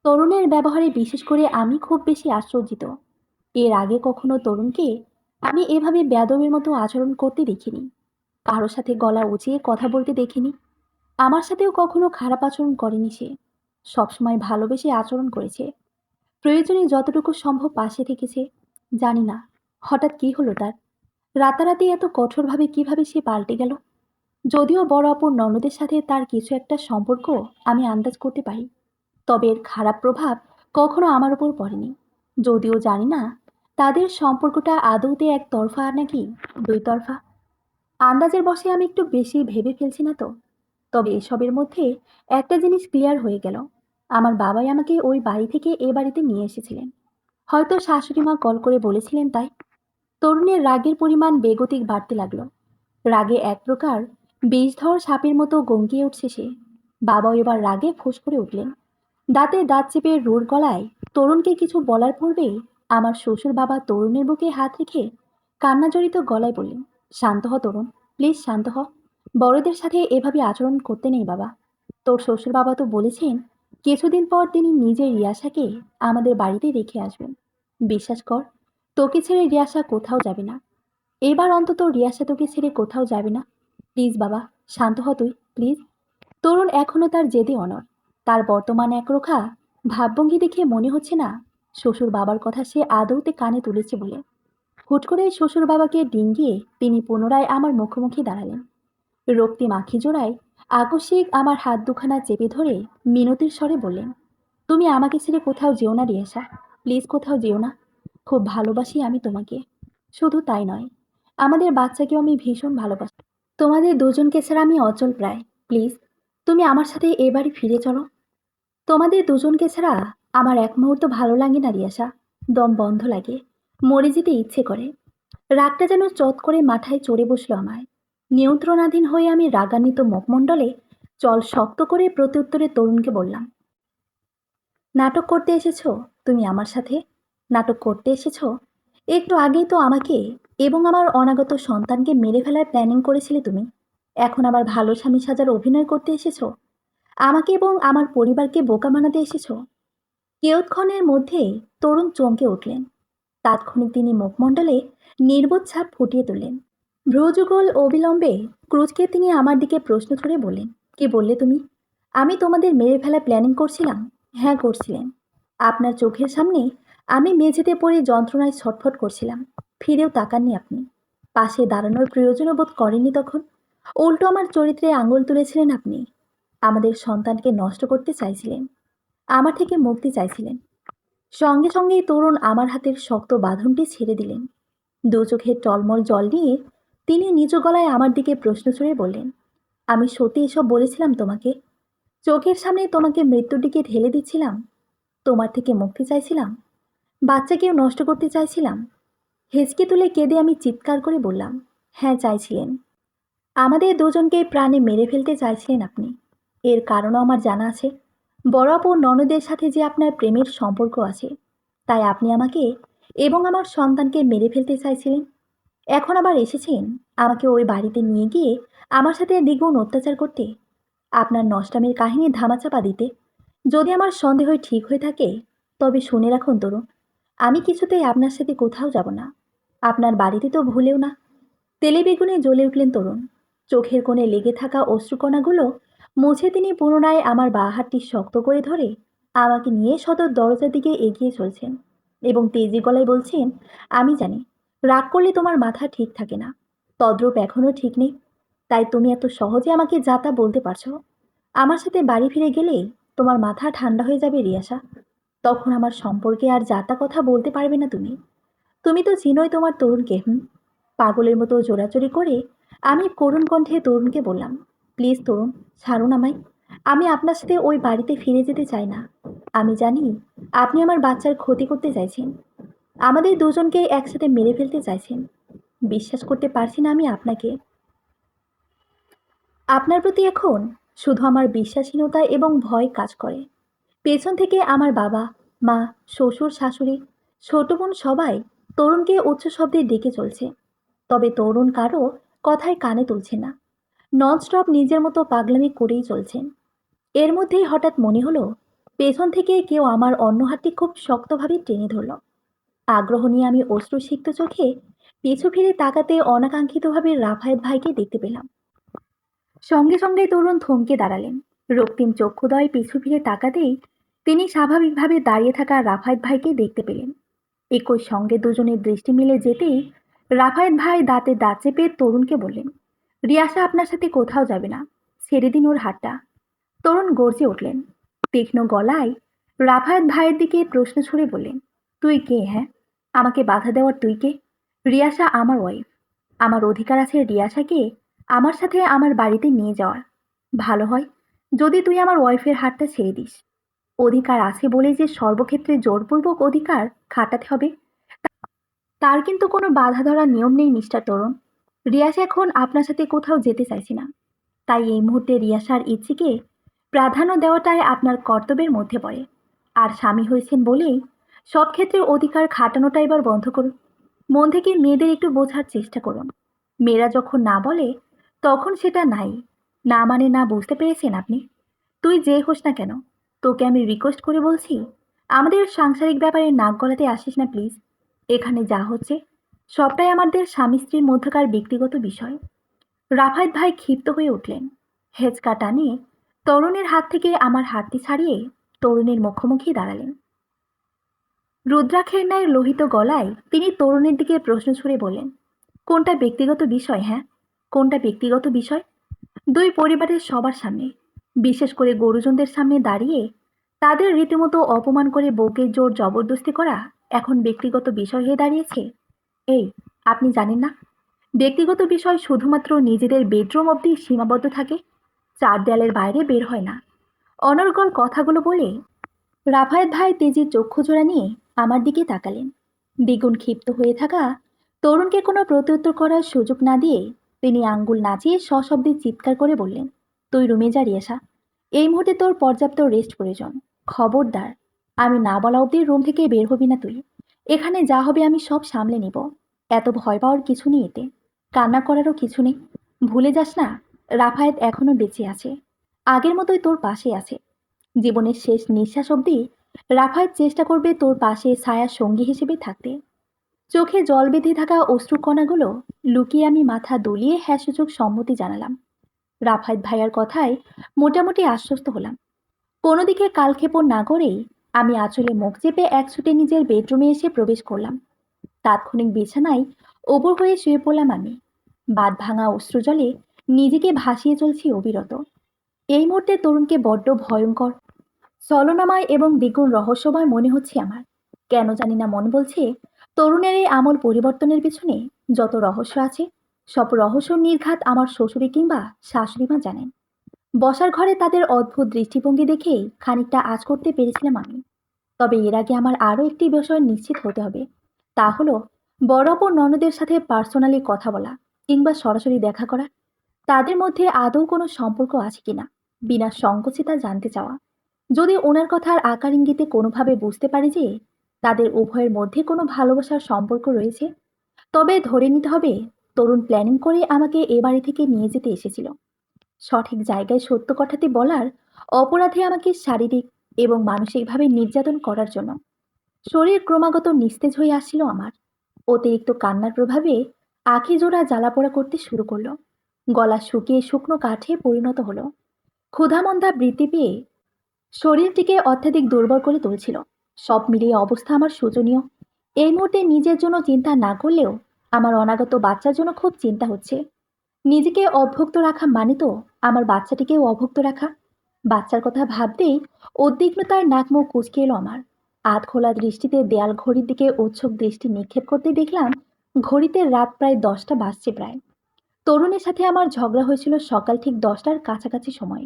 তরুণের ব্যবহারে বিশেষ করে আমি খুব বেশি আশ্চর্যিত। এর আগে কখনো তরুণকে আমি এভাবে বেয়াদবের মতো আচরণ করতে দেখিনি। কারো সাথে গলা উঁচিয়ে কথা বলতে দেখিনি। আমার সাথেও কখনো খারাপ আচরণ করেনি সে। সবসময় ভালোবেসে আচরণ করেছে। প্রয়োজনে যতটুকু সম্ভব পাশে থেকেছে। জানি না হঠাৎ কি হলো তার। রাতারাতি এত কঠোরভাবে কিভাবে সে পাল্টে গেল। যদিও বড় অপর ননদের সাথে তার কিছু একটা সম্পর্ক আমি আন্দাজ করতে পারি, তবে এর খারাপ প্রভাব কখনো আমার উপর পড়েনি। যদিও জানি না তাদের সম্পর্কটা আদৌতে একতরফা নাকি দুই তরফা। আন্দাজের বশে আমি একটু বেশি ভেবে ফেলছি না তো? তবে এসবের মধ্যে একটা জিনিস ক্লিয়ার হয়ে গেল, আমার বাবাই আমাকে ওই বাড়ি থেকে এ বাড়িতে নিয়ে এসেছিলেন। হয়তো শাশুড়ি মা কল করে বলেছিলেন তাই। তরুণের রাগের পরিমাণ বেগতিক বাড়তে লাগলো। রাগে এক প্রকার বিষধর সাপের মতো গমকিয়ে উঠছে সে। বাবাও এবার রাগে ফোঁস করে উঠলেন। দাঁতে দাঁত চেপে রুড় গলায় তরুণকে কিছু বলার পূর্বেই আমার শ্বশুর বাবা তরুণের বুকে হাত রেখে কান্নাজড়িত গলায় বললেন, শান্ত হ তরুণ, প্লিজ শান্ত হ। বড়দের সাথে এভাবে আচরণ করতে নেই বাবা। তোর শ্বশুর বাবা তো বলেছেন কিছুদিন পর তিনি নিজের রিয়াসাকে আমাদের বাড়িতে রেখে আসবেন। বিশ্বাস কর, তোকে ছেড়ে রিয়াসা কোথাও যাবে না। এবার অন্তত রিয়াসা তোকে ছেড়ে কোথাও যাবে না। প্লিজ বাবা, শান্ত হ তুই, প্লিজ। তরুণ এখনো তার জেদে অনড়। তার বর্তমান একরোখা ভাবভঙ্গি দেখে মনে হচ্ছে না শ্বশুর বাবার কথা সে আদৌতে কানে তুলেছে বলে। হুট করে শ্বশুর বাবাকে ডিঙ্গিয়ে তিনি পুনরায় আমার মুখোমুখি দাঁড়ালেন। রক্তিম আঁখি জোড়ায় আকস্মিক আমার হাত দুখানা চেপে ধরে মিনতির স্বরে বললেন, তুমি আমাকে ছেড়ে কোথাও যেও না রিয়াসা, প্লিজ কোথাও যেও না। খুব ভালোবাসি আমি তোমাকে। শুধু তাই নয়, আমাদের বাচ্চাকেও আমি ভীষণ ভালোবাসি। তোমাদের দুজনকে ছাড়া আমি অচল প্রায়। প্লিজ তুমি আমার সাথে এ বাড়ি ফিরে চলো। তোমাদের দুজনকে ছাড়া আমার এক মুহূর্ত ভালো লাগে না রিয়াসা। দম বন্ধ লাগে, মরে যেতে ইচ্ছে করে। রাগটা যেন চট করে মাথায় চড়ে বসলো আমার। নিয়ন্ত্রণাধীন হয়ে আমি রাগান্বিত মুখমণ্ডলে চল শক্ত করে প্রত্যুত্তরে তরুণকে বললাম, নাটক করতে এসেছো তুমি আমার সাথে? নাটক করতে এসেছো? একটু আগেই তো আমাকে এবং আমার অনাগত সন্তানকে মেরে ফেলার প্ল্যানিং করেছিলে তুমি। এখন আবার ভালো স্বামী সাজার অভিনয় করতে এসেছো? আমাকে এবং আমার পরিবারকে বোকা বানাতে এসেছো? কিয়ৎক্ষণের মধ্যে তরুণ চমকে উঠলেন। তাৎক্ষণিক তিনি মুখমণ্ডলে নির্বোধ ছাপ ফুটিয়ে তুললেন। ভ্রুযুগল অবিলম্বে ক্রুজকে তিনি আমার দিকে প্রশ্ন ছুড়ে বললেন, কি বললে তুমি? আমি তোমাদের মেরে ফেলা প্ল্যানিং করছিলাম? হ্যাঁ করছিলেন। আপনার চোখের সামনে আমি মেঝেতে পড়ে যন্ত্রণায় ছটফট করছিলাম। ফিরেও তাকাননি আপনি। পাশে দাঁড়ানোর প্রয়োজনও বোধ করেননি তখন। উল্টো আমার চরিত্রে আঙুল তুলেছিলেন আপনি। আমাদের সন্তানকে নষ্ট করতে চাইছিলেন। আমার থেকে মুক্তি চাইছিলেন। সঙ্গে সঙ্গেই তরুণ আমার হাতের শক্ত বাঁধনটি ছেড়ে দিলেন। দু চোখের টলমল জল নিয়ে তিনি নিচু গলায় আমার দিকে প্রশ্ন ছুড়ে বললেন, আমি সত্যি এসব বলেছিলাম তোমাকে? চোখের সামনে তোমাকে মৃত্যুর দিকে ঢেলে দিচ্ছিলাম? তোমার থেকে মুক্তি চাইছিলাম? বাচ্চাকেও নষ্ট করতে চাইছিলাম? হেঁচকে তুলে কেঁদে আমি চিৎকার করে বললাম, হ্যাঁ চাইছিলেন। আমাদের দুজনকে প্রাণে মেরে ফেলতে চাইছিলেন আপনি। এর কারণও আমার জানা আছে। বড় আপু ননদের সাথে যে আপনার প্রেমের সম্পর্ক আছে, তাই আপনি আমাকে এবং আমার সন্তানকে মেরে ফেলতে চাইছিলেন। এখন আবার এসেছেন আমাকে ওই বাড়িতে নিয়ে গিয়ে আমার সাথে দ্বিগুণ অত্যাচার করতে, আপনার নষ্টামির কাহিনী ধামাচাপা দিতে। যদি আমার সন্দেহ ঠিক হয়ে থাকে, তবে শুনে রাখুন তরুণ, আমি কিছুতেই আপনার সাথে কোথাও যাব না। আপনার বাড়িতে তো ভুলেও না। তেলে বেগুনে জ্বলে উঠলেন তরুণ। চোখের কোণে লেগে থাকা অশ্রুকণাগুলো মুছে তিনি পুনরায় আমার বাঁ হাতটি শক্ত করে ধরে আমাকে নিয়ে সদর দরজার দিকে এগিয়ে চলছেন এবং তেজি গলায় বলছেন, আমি জানি রাগ করলে তোমার মাথা ঠিক থাকে না, তদ্রূপ এখনও ঠিক নেই। তাই তুমি এত সহজে আমাকে যা তা বলতে পারছো। আমার সাথে বাড়ি ফিরে গেলেই তোমার মাথা ঠান্ডা হয়ে যাবে রিয়াসা। তখন আমার সম্পর্কে আর যা তা কথা বলতে পারবে না তুমি। তুমি তো চিনোই তোমার তরুণকে। পাগলের মতো জোরাচুরি করে আমি করুণ কণ্ঠে তরুণকে বললাম, প্লিজ তরুণ, ছাড়ুন আমায়। আমি আপনার সাথে ওই বাড়িতে ফিরে যেতে চাই না। আমি জানি আপনি আমার বাচ্চার ক্ষতি করতে চাইছেন, আমাদের দুজনকে একসাথে মেরে ফেলতে চাইছেন। বিশ্বাস করতে পারছি না আমি আপনাকে। আপনার প্রতি এখন শুধু আমার বিশ্বাসহীনতা এবং ভয় কাজ করে। পেছন থেকে আমার বাবা, মা, শ্বশুর, শাশুড়ি, ছোট বোন সবাই তরুণকে উচ্চ শব্দে ডেকে চলছে। তবে তরুণ কারো কথায় কানে তুলছে না। ননস্টপ নিজের মতো পাগলামি করেই চলছেন। এর মধ্যেই হঠাৎ মনে হলো পেছন থেকে কেউ আমার অন্য হাতটি খুব শক্তভাবে টেনে ধরল। আগ্রহ নিয়ে আমি অশ্রুসিক্ত চোখে পিছু ফিরে তাকাতে অনাকাঙ্ক্ষিতভাবে রাফায়েত ভাইকে দেখতে পেলাম। সঙ্গে সঙ্গে তরুণ থমকে দাঁড়ালেন। রক্তিম চক্ষুদয় পিছু ফিরে তাকাতেই তিনি স্বাভাবিকভাবে দাঁড়িয়ে থাকা রাফায়েত ভাইকে দেখতে পেলেন। একই সঙ্গে দুজনের দৃষ্টি মিলে যেতেই রাফায়েত ভাই দাঁতে দাঁত চেপে তরুণকে বললেন, রিয়াসা আপনার সাথে কোথাও যাবে না, ছেড়ে দিন ওর হাতটা। তরুণ গর্জে উঠলেন। তীক্ষ্ণ গলায় রাফায়েত ভাইয়ের দিকে প্রশ্ন ছুড়ে বললেন, তুই কে? হ্যাঁ, আমাকে বাধা দেওয়ার তুই কে? রিয়াসা আমার ওয়াইফ। আমার অধিকার আছে রিয়াসাকে আমার সাথে আমার বাড়িতে নিয়ে যাওয়ার। ভালো হয় যদি তুই আমার ওয়াইফের হাতটা ছেড়ে দিস। অধিকার আছে বলে যে সর্বক্ষেত্রে জোরপূর্বক অধিকার খাটাতে হবে, তার কিন্তু কোনো বাধা ধরার নিয়ম নেই মিস্টার তরুণ। রিয়াস এখন আপনার সাথে কোথাও যেতে চাইছি না, তাই এই মুহূর্তে রিয়াসার ইচ্ছেকে প্রাধান্য দেওয়াটাই আপনার কর্তব্যের মধ্যে পড়ে। আর স্বামী হয়েছেন বলেই সব ক্ষেত্রে অধিকার খাটানোটা এবার বন্ধ করুন। মন থেকে মেয়েদের একটু বোঝার চেষ্টা করুন। মেয়েরা যখন না বলে তখন সেটা নাই, না মানে না, বুঝতে পেরেছেন আপনি? তুই যে হোস না কেন, তোকে আমি রিকোয়েস্ট করে বলছি, আমাদের সাংসারিক ব্যাপারে নাক গলাতে আসিস না প্লিজ। এখানে যা হচ্ছে সবটাই আমাদের স্বামী স্ত্রীর মধ্যকার ব্যক্তিগত বিষয়। রাফায়েত ভাই ক্ষিপ্ত হয়ে উঠলেন। হেঁচকা টানিয়ে তরুণের হাত থেকে আমার হাতটি ছাড়িয়ে তরুণের মুখোমুখি দাঁড়ালেন। রুদ্রাক্ষের ন্যায় লোহিত গলায় তিনি তরুণের দিকে প্রশ্ন ছুড়ে বললেন, কোনটা ব্যক্তিগত বিষয়? হ্যাঁ, কোনটা ব্যক্তিগত বিষয়? দুই পরিবারের সবার সামনে, বিশেষ করে গুরুজনদের সামনে দাঁড়িয়ে তাদের রীতিমতো অপমান করে বউকে জোর জবরদস্তি করা এখন ব্যক্তিগত বিষয় হয়ে দাঁড়িয়েছে? এই, আপনি জানেন না ব্যক্তিগত বিষয় শুধুমাত্র নিজেদের বেডরুম অবধি সীমাবদ্ধ থাকে, চার দেয়ালের বাইরে বের হয় না। অনর্গল কথাগুলো বলে রাফায়েত ভাই তেজির চক্ষুজোড়া নিয়ে আমার দিকে তাকালেন। দ্বিগুণ ক্ষিপ্ত হয়ে থাকা তরুণকে কোনো প্রত্যুত্তর করার সুযোগ না দিয়ে তিনি আঙ্গুল নাচিয়ে সশব্দে চিৎকার করে বললেন, তুই রুমে যা রিয়াসা, এই মুহূর্তে তোর পর্যাপ্ত রেস্ট প্রয়োজন। খবরদার, আমি না বলা অবধি রুম থেকে বের হবি না তুই। এখানে যা হবে আমি সব সামলে নিব। এত ভয় পাওয়ার কিছু নেই এতে, কান্না করারও কিছু নেই। ভুলে যাস না, রাফায়েত এখনো বেঁচে আছে, আগের মতোই তোর পাশে আছে। জীবনের শেষ নিঃশ্বাস অবধি রাফায়েত চেষ্টা করবে তোর পাশে ছায়া সঙ্গী হিসেবে থাকতে। চোখে জল বেঁধে থাকা অশ্রুকণাগুলো লুকিয়ে আমি মাথা দুলিয়ে হ্যাঁ সূচক সম্মতি জানালাম। রাফায়েত ভাইয়ার কথায় মোটামুটি আশ্বস্ত হলাম। কোনো দিকে কালক্ষেপণ না করেই আমি আঁচলে মুখ চেপে এক ছুটে নিজের বেডরুমে এসে প্রবেশ করলাম। তাৎক্ষণিক বিছানায় ওপর হয়ে শুয়ে পড়লাম আমি। বাঁধ ভাঙা অশ্রুজলে নিজেকে ভাসিয়ে চলছি অবিরত। এই মুহূর্তে তরুণকে বড্ড ভয়ঙ্কর, ছলনাময় এবং দ্বিগুণ রহস্যময় মনে হচ্ছে আমার। কেন জানি না মন বলছে, তরুণের এই আমূল পরিবর্তনের পিছনে যত রহস্য আছে, সব রহস্য নির্ঘাত আমার শ্বশুরি কিংবা শাশুড়ি মা জানেন। বসার ঘরে তাদের অদ্ভুত দৃষ্টিভঙ্গি দেখেই খানিকটা আঁচ করতে পেরেছিলাম আমি। তবে এর আগে আমার আরও একটি বিষয় নিশ্চিত হতে হবে। তা হলো বড় অপর ননদের সাথে পার্সোনালি কথা বলা কিংবা সরাসরি দেখা করা, তাদের মধ্যে আদৌ কোনো সম্পর্ক আছে কিনা বিনা সংকোচে তা জানতে চাওয়া। যদি ওনার কথার আকার ইঙ্গিতে কোনোভাবে বুঝতে পারি যে তাদের উভয়ের মধ্যে কোনো ভালোবাসার সম্পর্ক রয়েছে, তবে ধরে নিতে হবে তরুণ প্ল্যানিং করে আমাকে এ বাড়ি থেকে নিয়ে যেতে এসেছিল সঠিক জায়গায় সত্য কথাটি বলার অপরাধে আমাকে শারীরিক এবং মানসিকভাবে নির্যাতন করার জন্য। শরীর ক্রমাগত নিস্তেজ হয়ে আসছিল আমার। অতিরিক্ত কান্নার প্রভাবে আখি জোড়া জ্বালাপোড়া করতে শুরু করলো। গলা শুকিয়ে শুকনো কাঠে পরিণত হলো। ক্ষুধামন্দা বৃদ্ধি পেয়ে শরীরটিকে অত্যাধিক দুর্বল করে তুলছিল। সব মিলিয়ে অবস্থা আমার শোচনীয়। এই মুহূর্তে নিজের জন্য চিন্তা না করলেও আমার অনাগত বাচ্চার জন্য খুব চিন্তা হচ্ছে। নিজেকে অভুক্ত রাখা মানে তো আমার বাচ্চাটিকেও অভুক্ত রাখা। বাচ্চার কথা ভাবতেই উদ্বিগ্নতায় নাক মুখ কুঁচকে এলো আমার। আধ খোলা দৃষ্টিতে দেয়াল ঘড়ির দিকে উৎসুক দৃষ্টি নিক্ষেপ করতে দেখলাম ঘড়িতে রাত প্রায় 10টা বাজছে প্রায়। তরুণের সাথে আমার ঝগড়া হয়েছিল সকাল ঠিক 10টার কাছাকাছি সময়,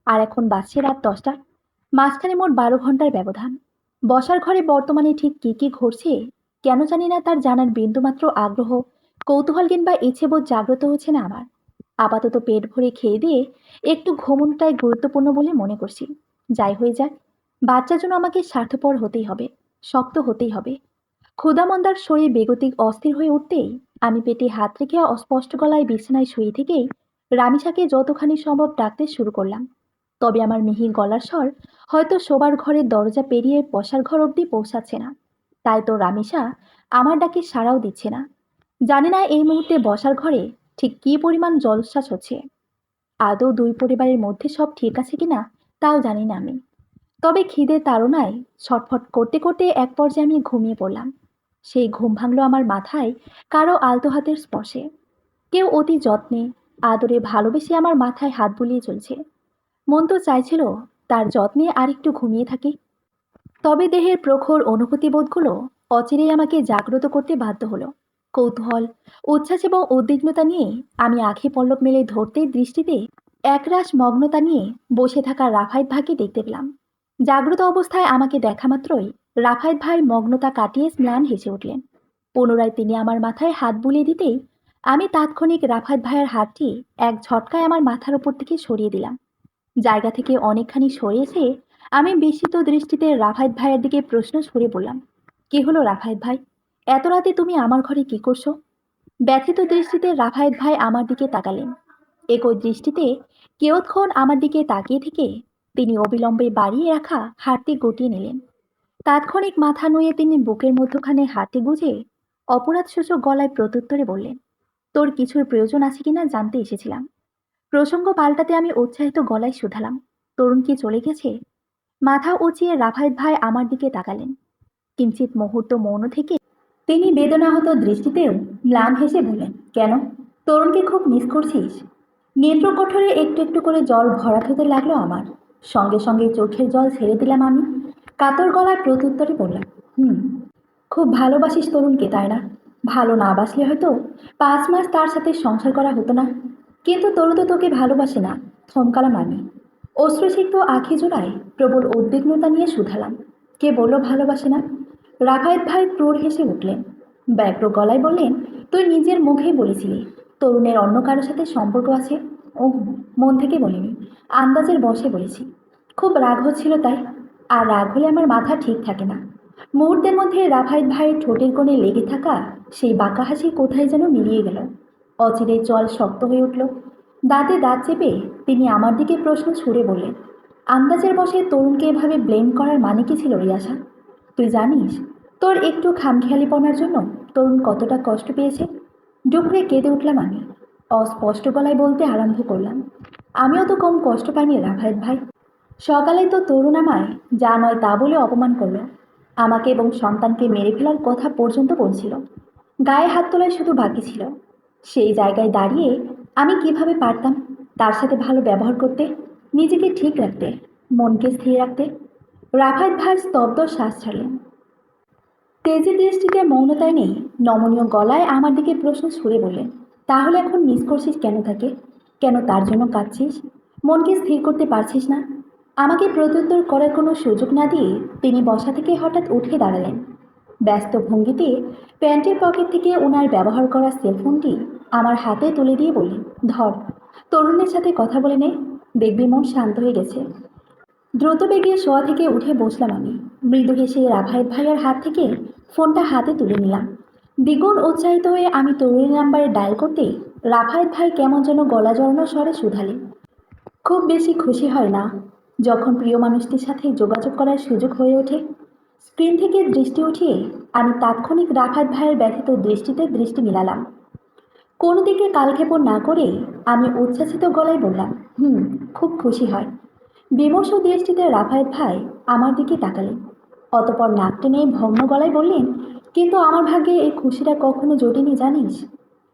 আর এখন বাজছে রাত 10টা। মাঝখানে মোট 12 ঘন্টার ব্যবধান। বসার ঘরে বর্তমানে ঠিক কি কি ঘটছে কেন জানি না তার জানার বিন্দুমাত্র আগ্রহ, কৌতূহল কিংবা ইচ্ছেবোধ জাগ্রত হচ্ছে না আমার। আপাতত পেট ভরে খেয়ে দিয়ে একটু ঘুমনটাই গুরুত্বপূর্ণ বলে মনে করছি। যাই হয়ে যাক, বাচ্চার জন্য আমাকে স্বার্থপর হতেই হবে, শক্ত হতেই হবে। ক্ষুধামন্দার শরীর বেগতিক অস্থির হয়ে উঠতেই আমি পেটে হাত রেখে অস্পষ্ট গলায় বিছানায় শুয়ে থেকেই রামিসাকে যতখানি সম্ভব ডাকতে শুরু করলাম। তবে আমার মিহির গলার স্বর হয়তো শোবার ঘরের দরজা পেরিয়ে বসার ঘর অবধি পৌঁছাচ্ছে না। তাই তো রামিসা আমার ডাকে সাড়াও দিচ্ছে না। জানি না এই মুহূর্তে বসার ঘরে ঠিক কী পরিমাণ জলোচ্ছ্বাস হচ্ছে। আদৌ দুই পরিবারের মধ্যে সব ঠিক আছে কিনা তাও জানি না আমি। তবে খিদের তাড়নায় ছটফট করতে করতে এক পর্যায়ে আমি ঘুমিয়ে পড়লাম। সেই ঘুম ভাঙল আমার মাথায় কারো আলতো হাতের স্পর্শে। কেউ অতি যত্নে আদরে ভালোবেসে আমার মাথায় হাত বুলিয়ে চলছে। মন তো চাইছিল তার যত্নে আরেকটু ঘুমিয়ে থাকি। তবে দেহের প্রখর অনুভূতিবোধগুলো অচিরেই আমাকে জাগ্রত করতে বাধ্য হলো। কৌতূহল, উচ্ছ্বাস এবং উদ্বিগ্নতা নিয়ে আমি আঁখি পল্লব মেলে ধরতে দৃষ্টিতে একরাশ মগ্নতা নিয়ে বসে থাকা রাফায়েত ভাইকে দেখতে পেলাম। জাগ্রত অবস্থায় আমাকে দেখা মাত্রই রাফায়েত ভাই মগ্নতা কাটিয়ে ম্লান হেসে উঠলেন। পুনরায় তিনি আমার মাথায় হাত বুলিয়ে দিতেই আমি তাৎক্ষণিক রাফায়েত ভাইয়ের হাতটি এক ঝটকায় আমার মাথার উপর থেকে সরিয়ে দিলাম। জায়গা থেকে অনেকখানি সরে এসে আমি বিস্মিত দৃষ্টিতে রাফায়েত ভাইয়ের দিকে প্রশ্ন ছুড়ে বললাম, কি হলো রাফায়েত ভাই? এত রাতে তুমি আমার ঘরে কি করছো? ব্যথিত দৃষ্টিতে রাফায়েত ভাই আমার দিকে তাকালেন। একই দৃষ্টিতে কিয়ৎক্ষণ আমার দিকে তাকিয়ে থেকে তিনি অবিলম্বে বাড়িয়ে রাখা হাতটি গুটিয়ে নিলেন। তাৎক্ষণিক মাথা নুয়ে তিনি বুকের মধ্যখানে হাতটি গুজে অপরাধসূচক গলায় প্রত্যুত্তরে বললেন, তোর কিছুর প্রয়োজন আছে কিনা জানতে এসেছিলাম। প্রসঙ্গ পাল্টাতে আমি উৎসাহিত গলায় শুধালাম, তরুণ কি চলে গেছে? মাথা উঁচিয়ে রাফায়েত ভাই আমার দিকে তাকালেন। কিঞ্চিত মুহূর্ত মৌন থেকে তিনি বেদনাহত দৃষ্টিতেও ম্লান হেসে বললেন, কেন? তরুণকে খুব মিস করছিস? নেত্রকঠরে একটু একটু করে জল ভরাট হতে লাগলো আমার। সঙ্গে সঙ্গে চোখের জল ছেড়ে দিলাম আমি। কাতর গলায় প্রত্যুত্তরে বললাম, হুম। খুব ভালোবাসিস তরুণকে, তাই না? ভালো না বাসলে হয়তো 5 মাস তার সাথে সংসার করা হতো না। কিন্তু তরু তো তোকে ভালোবাসে না, থমকালাম আমি। অশ্রুসিক্ত আখি জোড়ায় প্রবল উদ্বিগ্নতা নিয়ে শুধালাম, কে বলল ভালোবাসে না? রাফায়েত ভাই ক্রোড় হেসে উঠলেন। ব্যগ্র গলায় বললেন, তুই নিজের মুখেই বলেছিলি তরুণের অন্য কারোর সাথে সম্পর্ক আছে। ও, মন থেকে বলিনি, আন্দাজের বশে বলেছি। খুব রাগ হচ্ছিল তাই। আর রাগ হলে আমার মাথা ঠিক থাকে না। মুহূর্তের মধ্যে রাফায়েত ভাইয়ের ঠোঁটের কোণে লেগে থাকা সেই বাঁকা হাসি কোথায় যেন মিলিয়ে গেল। অচিরে জল শক্ত হয়ে উঠল। দাঁতে দাঁত চেপে তিনি আমার দিকে প্রশ্ন ছুড়ে বললেন, আন্দাজের বশে তরুণকে এভাবে ব্লেম করার মানে কি ছিল রিয়াসা? তুই জানিস তোর একটু খামখেয়ালিপনার জন্য তরুণ কতটা কষ্ট পেয়েছে? ডুকরে কেঁদে উঠলাম আমি। অস্পষ্ট গলায় বলতে আরম্ভ করলাম, আমিও তো কম কষ্ট পাইনি রাফায়েত ভাই। সকালে তো তরুণ আমায় যা নয় তা বলে অপমান করলো। আমাকে এবং সন্তানকে মেরে ফেলার কথা পর্যন্ত বলছিল। গায়ে হাত তোলায় শুধু বাকি ছিল। সেই জায়গায় দাঁড়িয়ে আমি কিভাবে পারতাম তার সাথে ভালো ব্যবহার করতে, নিজেকে ঠিক রাখতে, মনকে স্থির রাখতে? রাফায়েত ভাই স্তব্ধ শ্বাস ছাড়লেন। তেজি দৃষ্টিতে মৌনতায় নেই নমনীয় গলায় আমার দিকে প্রশ্ন ছুড়ে বললেন, তাহলে এখন মিস করছিস কেন তাকে? কেন তার জন্য কাঁদছিস? মনকে স্থির করতে পারছিস না? আমাকে প্রত্যুত্তর করার কোনো সুযোগ না দিয়ে তিনি বসা থেকে হঠাৎ উঠে দাঁড়ালেন। ব্যস্ত ভঙ্গিতে প্যান্টের পকেট থেকে ওনার ব্যবহার করা সেলফোনটি আমার হাতে তুলে দিয়ে বললেন, ধর, তরুণের সাথে কথা বলে নে, দেখবি মন শান্ত হয়ে গেছে। দ্রুত বেগে শোয়া থেকে উঠে বসলাম আমি। মৃদু হেসে রাফায়েত ভাইয়ের হাত থেকে ফোনটা হাতে তুলে নিলাম। দ্বিগুণ উৎসাহিত হয়ে আমি তরুণীর নাম্বারে ডায়াল করতে রাফায়েত ভাই কেমন যেন গলা জড়ানো স্বরে শুধালেন, খুব বেশি খুশি হয় না যখন প্রিয় মানুষটির সাথে যোগাযোগ করার সুযোগ হয়ে ওঠে? স্ক্রিন থেকে দৃষ্টি উঠিয়ে আমি তাৎক্ষণিক রাফায়েত ভাইয়ের ব্যথিত দৃষ্টিতে দৃষ্টি মিলালাম। কোনো দিকে কালক্ষেপণ না করে আমি উচ্ছ্বাসিত গলায় বললাম, হুম, খুব খুশি হয়। বিমর্ষ দৃষ্টিতে রাফায়েত ভাই আমার দিকে তাকালেন। অতপর নাক টেনে ভগ্ন গলায় বললেন, কিন্তু আমার ভাগ্যে এই খুশিটা কখনো জোটেনি জানিস।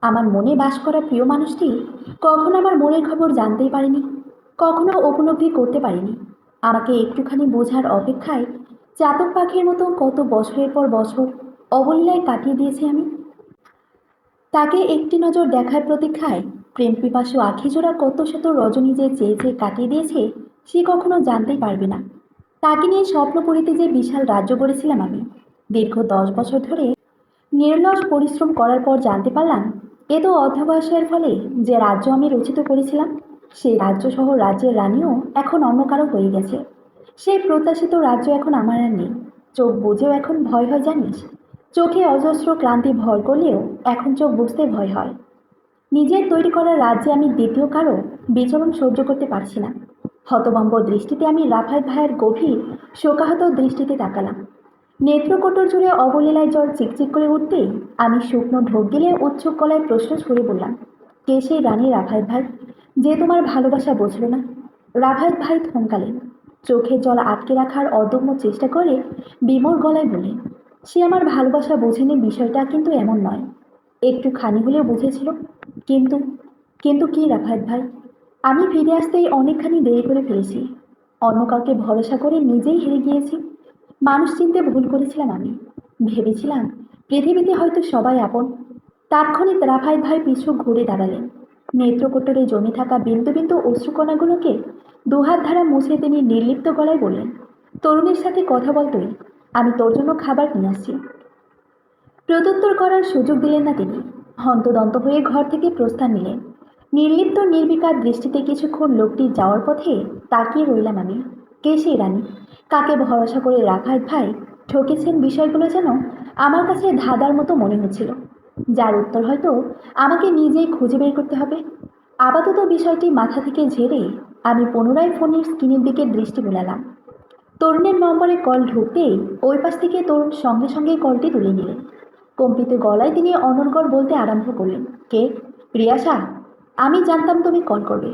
আমার মনে বাস করা প্রিয় মানুষটি কখনো আমার মনের খবর জানতেই পারেনি, কখনো উপলব্ধি করতে পারিনি। আমাকে একটুখানি বোঝার অপেক্ষায় চাতক পাখির মতো কত বছরের পর বছর অবলীলায় কাটিয়ে দিয়েছি আমি। তাকে একটি নজর দেখার প্রতীক্ষায় প্রেম পিপাসু আখিজোড়া কত শত রজনী যে চেয়ে চেয়ে কাটিয়ে দিয়েছে সে কখনো জানতেই পারবে না। তাকে নিয়ে স্বপ্নপুরীতে যে বিশাল রাজ্য গড়েছিলাম আমি, দীর্ঘ 10 বছর ধরে নির্লস পরিশ্রম করার পর জানতে পারলাম এ তো অধ্যবসায়ের ফলে যে রাজ্য আমি রচিত করেছিলাম সেই রাজ্য সহ রাজ্যের রানীও এখন অন্য কারো হয়ে গেছে। সেই প্রত্যাশিত রাজ্য এখন আমার আর নেই। চোখ বুঝেও এখন ভয় হয় জানিস। চোখে অজস্র ক্লান্তি ভর করলেও এখন চোখ বুঝতে ভয় হয়। নিজের তৈরি করা রাজ্যে আমি দ্বিতীয় কারো বিচরণ সহ্য করতে পারছি না। হতভম্ব দৃষ্টিতে আমি রাফায়েত ভাইয়ের গভীর শোকাহত দৃষ্টিতে তাকালাম। নেত্রকোটর জুড়ে অবলীলায় জল চিকচিক করে উঠতেই আমি শুকনো ঢোক গেলে উৎসুক গলায় প্রশ্ন ছুড়ে বললাম, কে সেই রানী রাফায়েত ভাই, যে তোমার ভালোবাসা বুঝল না? রাফায়েত ভাই থমকালেন। চোখের জল আটকে রাখার অদম্য চেষ্টা করে বিমর গলায় বললেন, সে আমার ভালোবাসা বোঝেনি বিষয়টা কিন্তু এমন নয়। একটুখানি হলেও বুঝেছিল। কিন্তু কিন্তু কি রাফায়েত ভাই? আমি ফিরে আসতেই অনেকখানি দেরি করে ফেলেছি। অন্য কাউকে ভরসা করে নিজেই হেরে গিয়েছি। মানুষ চিনতে ভুল করেছিলাম আমি। ভেবেছিলাম পৃথিবীতে হয়তো সবাই আপন। তাৎক্ষণিক রাফায়েত ভাই পিছু ঘুরে দাঁড়ালেন। নেত্রকোটরে জমে থাকা বিন্দু বিন্দু অশ্রুকণাগুলোকে দুহাত ধারা মুছে তিনি নির্লিপ্ত গলায় বললেন, তরুণীর সাথে কথা বলতোই, আমি তোর জন্য খাবার নিয়ে আসছি। প্রত্যুত্তর করার সুযোগ দিলেন না তিনি। হন্তদন্ত হয়ে ঘর থেকে প্রস্থান নিলেন। নির্লিপ্ত নির্বিকার দৃষ্টিতে কিছুক্ষণ লোকটি যাওয়ার পথে তাকিয়ে রইলাম আমি। কে সেই রানী? কাকে ভরসা করে রাখাত ভাই ঠকেছেন, বিষয়গুলো যেন আমার কাছে ধাঁধার মতো মনে হচ্ছিল, যার উত্তর হয়তো আমাকে নিজেই খুঁজে বের করতে হবে। আপাতত বিষয়টি মাথা থেকে ঝেড়ে আমি পুনরায় ফোনের স্ক্রিনের দিকে দৃষ্টি বোলালাম। তরুণের নম্বরে কল ঢুকতেই ওই পাশ থেকে তরুণ সঙ্গে সঙ্গে কলটি তুলে নিলেন। কম্পিত গলায় তিনি অনর্গল বলতে আরম্ভ করলেন, কে? প্রিয়াশা, আমি জানতাম তুমি কল করবে,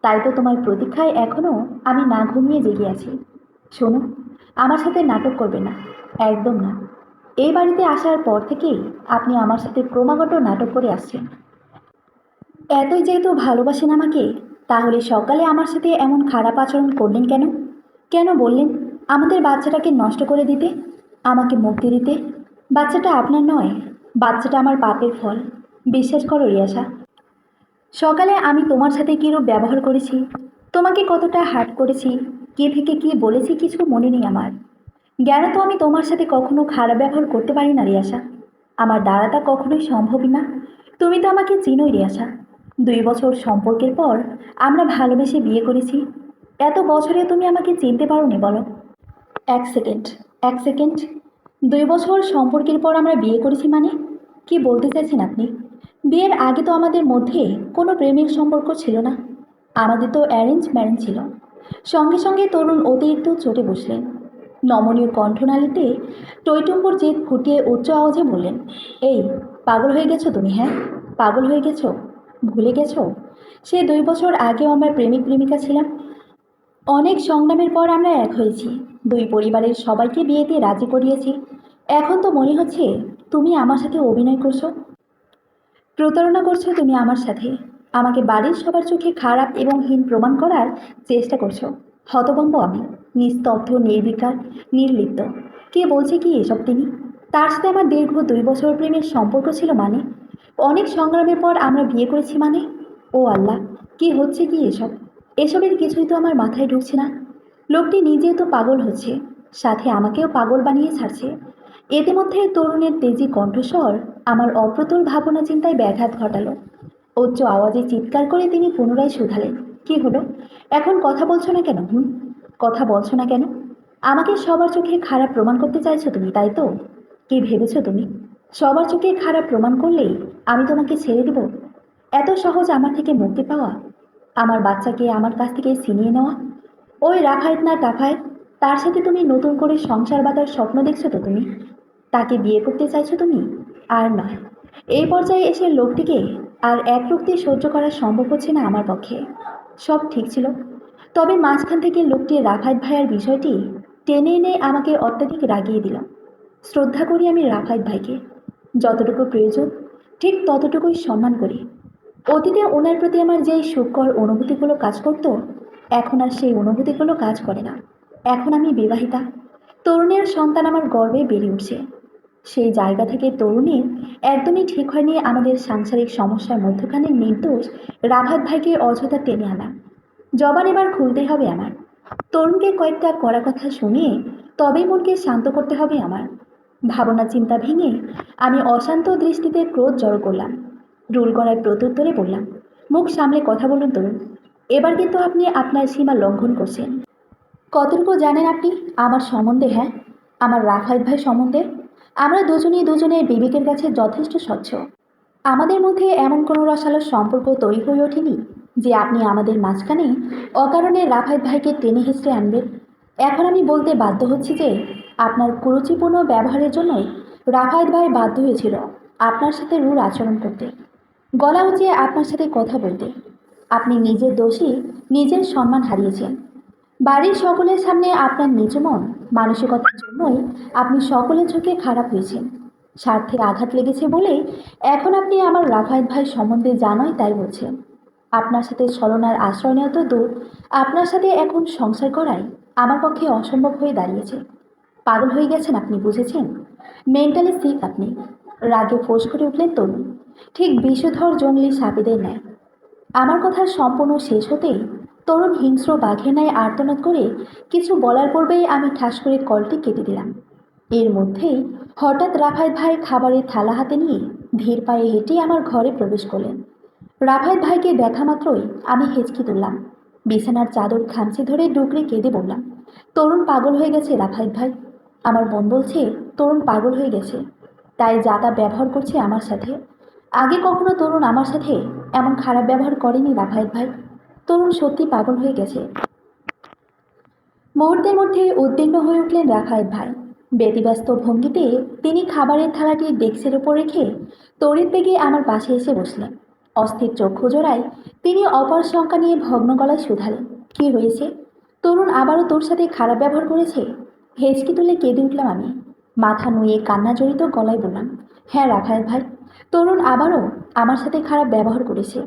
তাই তো তোমার প্রতীক্ষায় এখনও আমি না ঘুমিয়ে জেগে আছি। শোনো, আমার সাথে নাটক করবে না, একদম না। এই বাড়িতে আসার পর থেকেই আপনি আমার সাথে ক্রমাগত নাটক করে আসছেন। এতই যেহেতু ভালোবাসেন আমাকে, তাহলে সকালে আমার সাথে এমন খারাপ আচরণ করলেন কেন? কেন বললেন আমাদের বাচ্চাটাকে নষ্ট করে দিতে, আমাকে মুক্তি দিতে? বাচ্চাটা আপনার নয়, বাচ্চাটা আমার পাপের ফল। বিশ্বাস করো রিয়াসা, সকালে আমি তোমার সাথে কীরূপ ব্যবহার করেছি, তোমাকে কতটা হার্ট করেছি, কে থেকে কী বলেছি কিছু মনে নেই আমার। জ্ঞান তো আমি তোমার সাথে কখনো খারাপ ব্যবহার করতে পারি না রিয়াসা, আমার দ্বারা তা কখনোই সম্ভবই না। তুমি তো আমাকে চিনোই রিয়াসা, 2 বছর সম্পর্কের পর আমরা ভালোবেসে বিয়ে করেছি। এত বছরে তুমি আমাকে চিনতে পারোনি বলো? এক সেকেন্ড, এক সেকেন্ড। 2 বছর সম্পর্কের পর আমরা বিয়ে করেছি মানে? কি বলতে চাইছেন আপনি? বিয়ের আগে তো আমাদের মধ্যে কোনো প্রেমের সম্পর্ক ছিল না, আমাদের তো অ্যারেঞ্জ ম্যারেঞ্জ ছিল। সঙ্গে সঙ্গে তরুণ অতিরিক্ত চটে বসলেন। নমনীয় কণ্ঠনালীতে টইটুম্বুর জেদ ফুটিয়ে উচ্চ আওয়াজে বললেন, এই, পাগল হয়ে গেছো তুমি? হ্যাঁ, পাগল হয়ে গেছো? ভুলে গেছো সে 2 বছর আগেও আমরা প্রেমিক প্রেমিকা ছিলাম? অনেক সংগ্রামের পর আমরা এক হয়েছি, দুই পরিবারের সবাইকে বিয়েতে রাজি করিয়েছি। এখন তো মনে হচ্ছে তুমি আমার সাথে অভিনয় করছো, প্রতারণা করছো তুমি আমার সাথে। আমাকে বাড়ির সবার চোখে খারাপ এবং হীন প্রমাণ করার চেষ্টা করছো। হতভম্ব আমি, নিস্তব্ধ, নির্বিকার, নির্লিপ্ত। কে বলছে কি এসব তিনি? তার সাথে আমার দীর্ঘ 2 বছর প্রেমের সম্পর্ক ছিল মানে? অনেক সংগ্রামের পর আমরা বিয়ে করেছি মানে? ও আল্লাহ, কি হচ্ছে কি এসব? এসবের কিছুই তো আমার মাথায় ঢুকছে না। লোকটি নিজেও তো পাগল হচ্ছে, সাথে আমাকেও পাগল বানিয়ে ছাড়ছে। ইতিমধ্যে তরুণের তেজি কণ্ঠস্বর আমার অপ্রতুল ভাবনা চিন্তায় ব্যাঘাত ঘটালো। উচ্চ আওয়াজে চিৎকার করে তিনি পুনরায় শুধালেন, কি হলো? এখন কথা বলছো না কেন? কথা বলছো না কেন? আমাকে সবার চোখে খারাপ প্রমাণ করতে চাইছো তুমি, তাই তো? কি ভেবেছো তুমি, সবার চোখে খারাপ প্রমাণ করলেই আমি তোমাকে ছেড়ে দেব? এত সহজ আমার থেকে মুক্তি পাওয়া, আমার বাচ্চাকে আমার কাছ থেকে ছিনিয়ে নেওয়া? ওই রাখায়েত না টাকায়েত, তার সাথে তুমি নতুন করে সংসার বাঁধার স্বপ্ন দেখছো তো তুমি? তাকে বিয়ে করতে চাইছো তুমি? আর নয়, এই পর্যায়ে এসে লোকটিকে আর এক রক্তি সহ্য করা সম্ভব হচ্ছে না আমার পক্ষে। সব ঠিক ছিল, তবে মাঝখান থেকে লোকটি রাফায়েত ভাইয়ার বিষয়টি টেনে এনে আমাকে অত্যাধিক রাগিয়ে দিল। শ্রদ্ধা করি আমি রাফায়েত ভাইকে, যতটুকু প্রয়োজন ঠিক ততটুকুই সম্মান করি। অতীতে ওনার প্রতি আমার যেই সুখকর অনুভূতিগুলো কাজ করত, এখন আর সেই অনুভূতিগুলো কাজ করে না। এখন আমি বিবাহিতা, তরুণের সন্তান আমার গর্বে বেড়ে উঠছে। সেই জায়গা থেকে তরুণীর একদমই ঠিক হয়নি আমাদের সাংসারিক সমস্যার মধ্যখানে নির্দোষ রাভাত ভাইকে অযথা টেনে আনা। জবান এবার খুলতেই হবে আমার। তরুণকে কয়েকটা কড়া কথা শুনিয়ে তবেই মনকে শান্ত করতে হবে আমার। ভাবনা চিন্তা ভেঙে আমি অশান্ত দৃষ্টিতে ক্রোধ জড়ো করলাম। রুল গলায় প্রত্যুত্তরে বললাম, মুখ সামলে কথা বলুন তরুণ, এবার কিন্তু আপনি আপনার সীমা লঙ্ঘন করছেন। কতটুকু জানেন আপনি আমার সম্বন্ধে? হ্যাঁ, আমার রাফায়েত ভাই সম্বন্ধে? আমরা দুজনেই দুজনের বিবেকের কাছে যথেষ্ট স্বচ্ছ। আমাদের মধ্যে এমন কোনো রসালো সম্পর্ক তৈরি হয়ে ওঠেনি যে আপনি আমাদের মাঝখানে অকারণে রাফায়েত ভাইকে টেনে হেঁচড়ে আনবেন। এখন আমি বলতে বাধ্য হচ্ছি যে আপনার কুরুচিপূর্ণ ব্যবহারের জন্যই রাফায়েত ভাই বাধ্য হয়েছিল আপনার সাথে রূঢ় আচরণ করতে, গলা উঁচিয়ে আপনার সাথে কথা বলতে। আপনি নিজের দোষী, নিজের সম্মান হারিয়েছেন। বাড়ির সকলের সামনে আপনার নিজ মন মানসিকতার জন্যই আপনি সকলের চোখে খারাপ হয়েছেন। স্বার্থের আঘাত লেগেছে বলেই এখন আপনি আমার রাফায়েত ভাই সম্বন্ধে জানাই তাই বলছেন। আপনার সাথে ছলনার আশ্রয় নেওয়া তো দূর, আপনার সাথে এখন সংসার করাই আমার পক্ষে অসম্ভব হয়ে দাঁড়িয়েছে। পাগল হয়ে গেছেন আপনি, বুঝেছেন? মেন্টালি সিক আপনি। রাগে ফোঁস করে উঠলেন তরুণ, ঠিক বিষধর জঙ্গলি সাপেদের ন্যায়। আমার কথা সম্পূর্ণ শেষ হতেই তরুণ হিংস্র বাঘের ন্যায় আর্তনাদ করে কিছু বলার পূর্বেই আমি ঠাস করে কলটি কেটে দিলাম। এর মধ্যেই হঠাৎ রাফায়েত ভাই খাবারের থালা হাতে নিয়ে ধীর পায়ে হেঁটে আমার ঘরে প্রবেশ করলেন। রাফায়েত ভাইকে দেখা মাত্রই আমি হেঁচকি তুললাম। বিছানার চাদর খামচে ধরে ডুকরে কেঁদে বললাম, তরুণ পাগল হয়ে গেছে রাফায়েত ভাই। আমার বোন বলছে তরুণ পাগল হয়ে গেছে, তাই যা তা ব্যবহার করছে আমার সাথে। আগে কখনো তরুণ আমার সাথে এমন খারাপ ব্যবহার করেনি রাফায়েত ভাই। তরুণ সত্যি পাগল হয়ে গেছে। মুহূর্তের মধ্যে উদ্বিগ্ন হয়ে উঠলেন রাফায়েত ভাই। ব্যতিব্যস্ত ভঙ্গিতে তিনি খাবারের থালাটি ডেস্কের ওপর রেখে তড়িৎ বেগে আমার পাশে এসে বসলেন। অস্থির চক্ষু জোড়ায় তিনি অপার শঙ্কা নিয়ে ভগ্ন গলায় শুধালেন, কি হয়েছে? তরুণ আবারও তোর সাথে খারাপ ব্যবহার করেছে? হেঁচকি তুলে কেঁদে উঠলাম আমি। মাথা নুয়ে কান্না জড়িত গলায় বললাম, হ্যাঁ রাফায়েত ভাই, তরুণ আবারও আমার সাথে খারাপ ব্যবহার করেছে।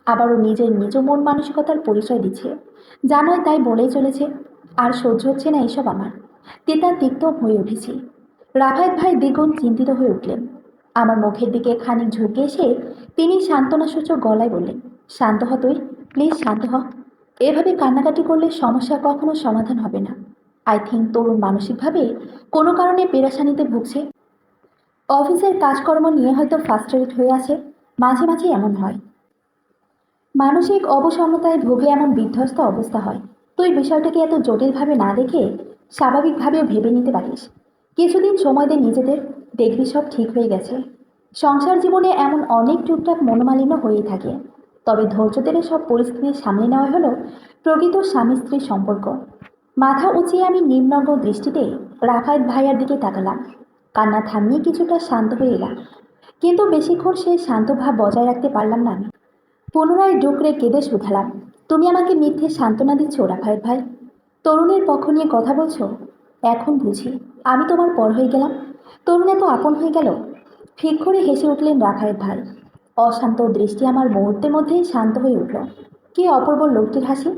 আবারও নিজের নিজ মন মানসিকতার পরিচয় দিচ্ছে, যা নয় তাই বলেই চলেছে। আর সহ্য হচ্ছে না এসব আমার। তেতা তিক্ত হয়ে উঠেছি। রাফায়েত ভাই দ্বিগুণ চিন্তিত হয়ে উঠলেন। আমার মুখের দিকে খানিক ঝুঁকে এসে তিনি সান্ত্বনাসূচক গলায় বললেন, শান্ত হ তুই, প্লিজ শান্ত হ। এভাবে কান্নাকাটি করলে সমস্যা কখনো সমাধান হবে না। আই থিঙ্ক তরুণ মানসিকভাবে কোনো কারণে পেরেশানিতে ভুগছে। অফিসের কাজকর্ম নিয়ে হয়তো ফ্রাস্ট্রেটেড হয়ে আছে। মাঝে মাঝে এমন হয়। মানসিক অবসন্নতায় ভুগে এমন বিধ্বস্ত অবস্থা হয়। তুই বিষয়টাকে এত জটিলভাবে না দেখে স্বাভাবিকভাবেও ভেবে নিতে পারিস। কিছুদিন সময় দে নিজেদের, দেখবি সব ঠিক হয়ে গেছে। সংসার জীবনে এমন অনেক টুকটাক মনোমালিন্য হয়েই থাকে। তবে ধৈর্য ধরে সব পরিস্থিতি সামলে নেওয়া হলো প্রকৃত স্বামী স্ত্রীর সম্পর্ক। মাথা উঁচিয়ে আমি নিম্নজ্ঞ দৃষ্টিতে রাফায়েত ভাইয়ার দিকে তাকালাম। কান্না থামিয়ে কিছুটা শান্ত হয়ে এলাম। কিন্তু বেশিক্ষণ সেই শান্ত ভাব বজায় রাখতে পারলাম না আমি। পুনরায় ডুকরে কেঁদে শুধালাম, তুমি আমাকে মিথ্যে সান্ত্বনা দিচ্ছ রাফায়েত ভাই? তরুণের পক্ষ নিয়ে কথা বলছো? এখন বুঝি আমি তোমার পর হয়ে গেলাম। তরুণ এত আপন হয়ে গেল। ফিক করে হেসে উঠলেন রাফায়েত ভাই। অশান্ত দৃষ্টি আমার মুহূর্তের মধ্যেই শান্ত হয়ে উঠল। কি অপূর্ব লোকটির হাসি,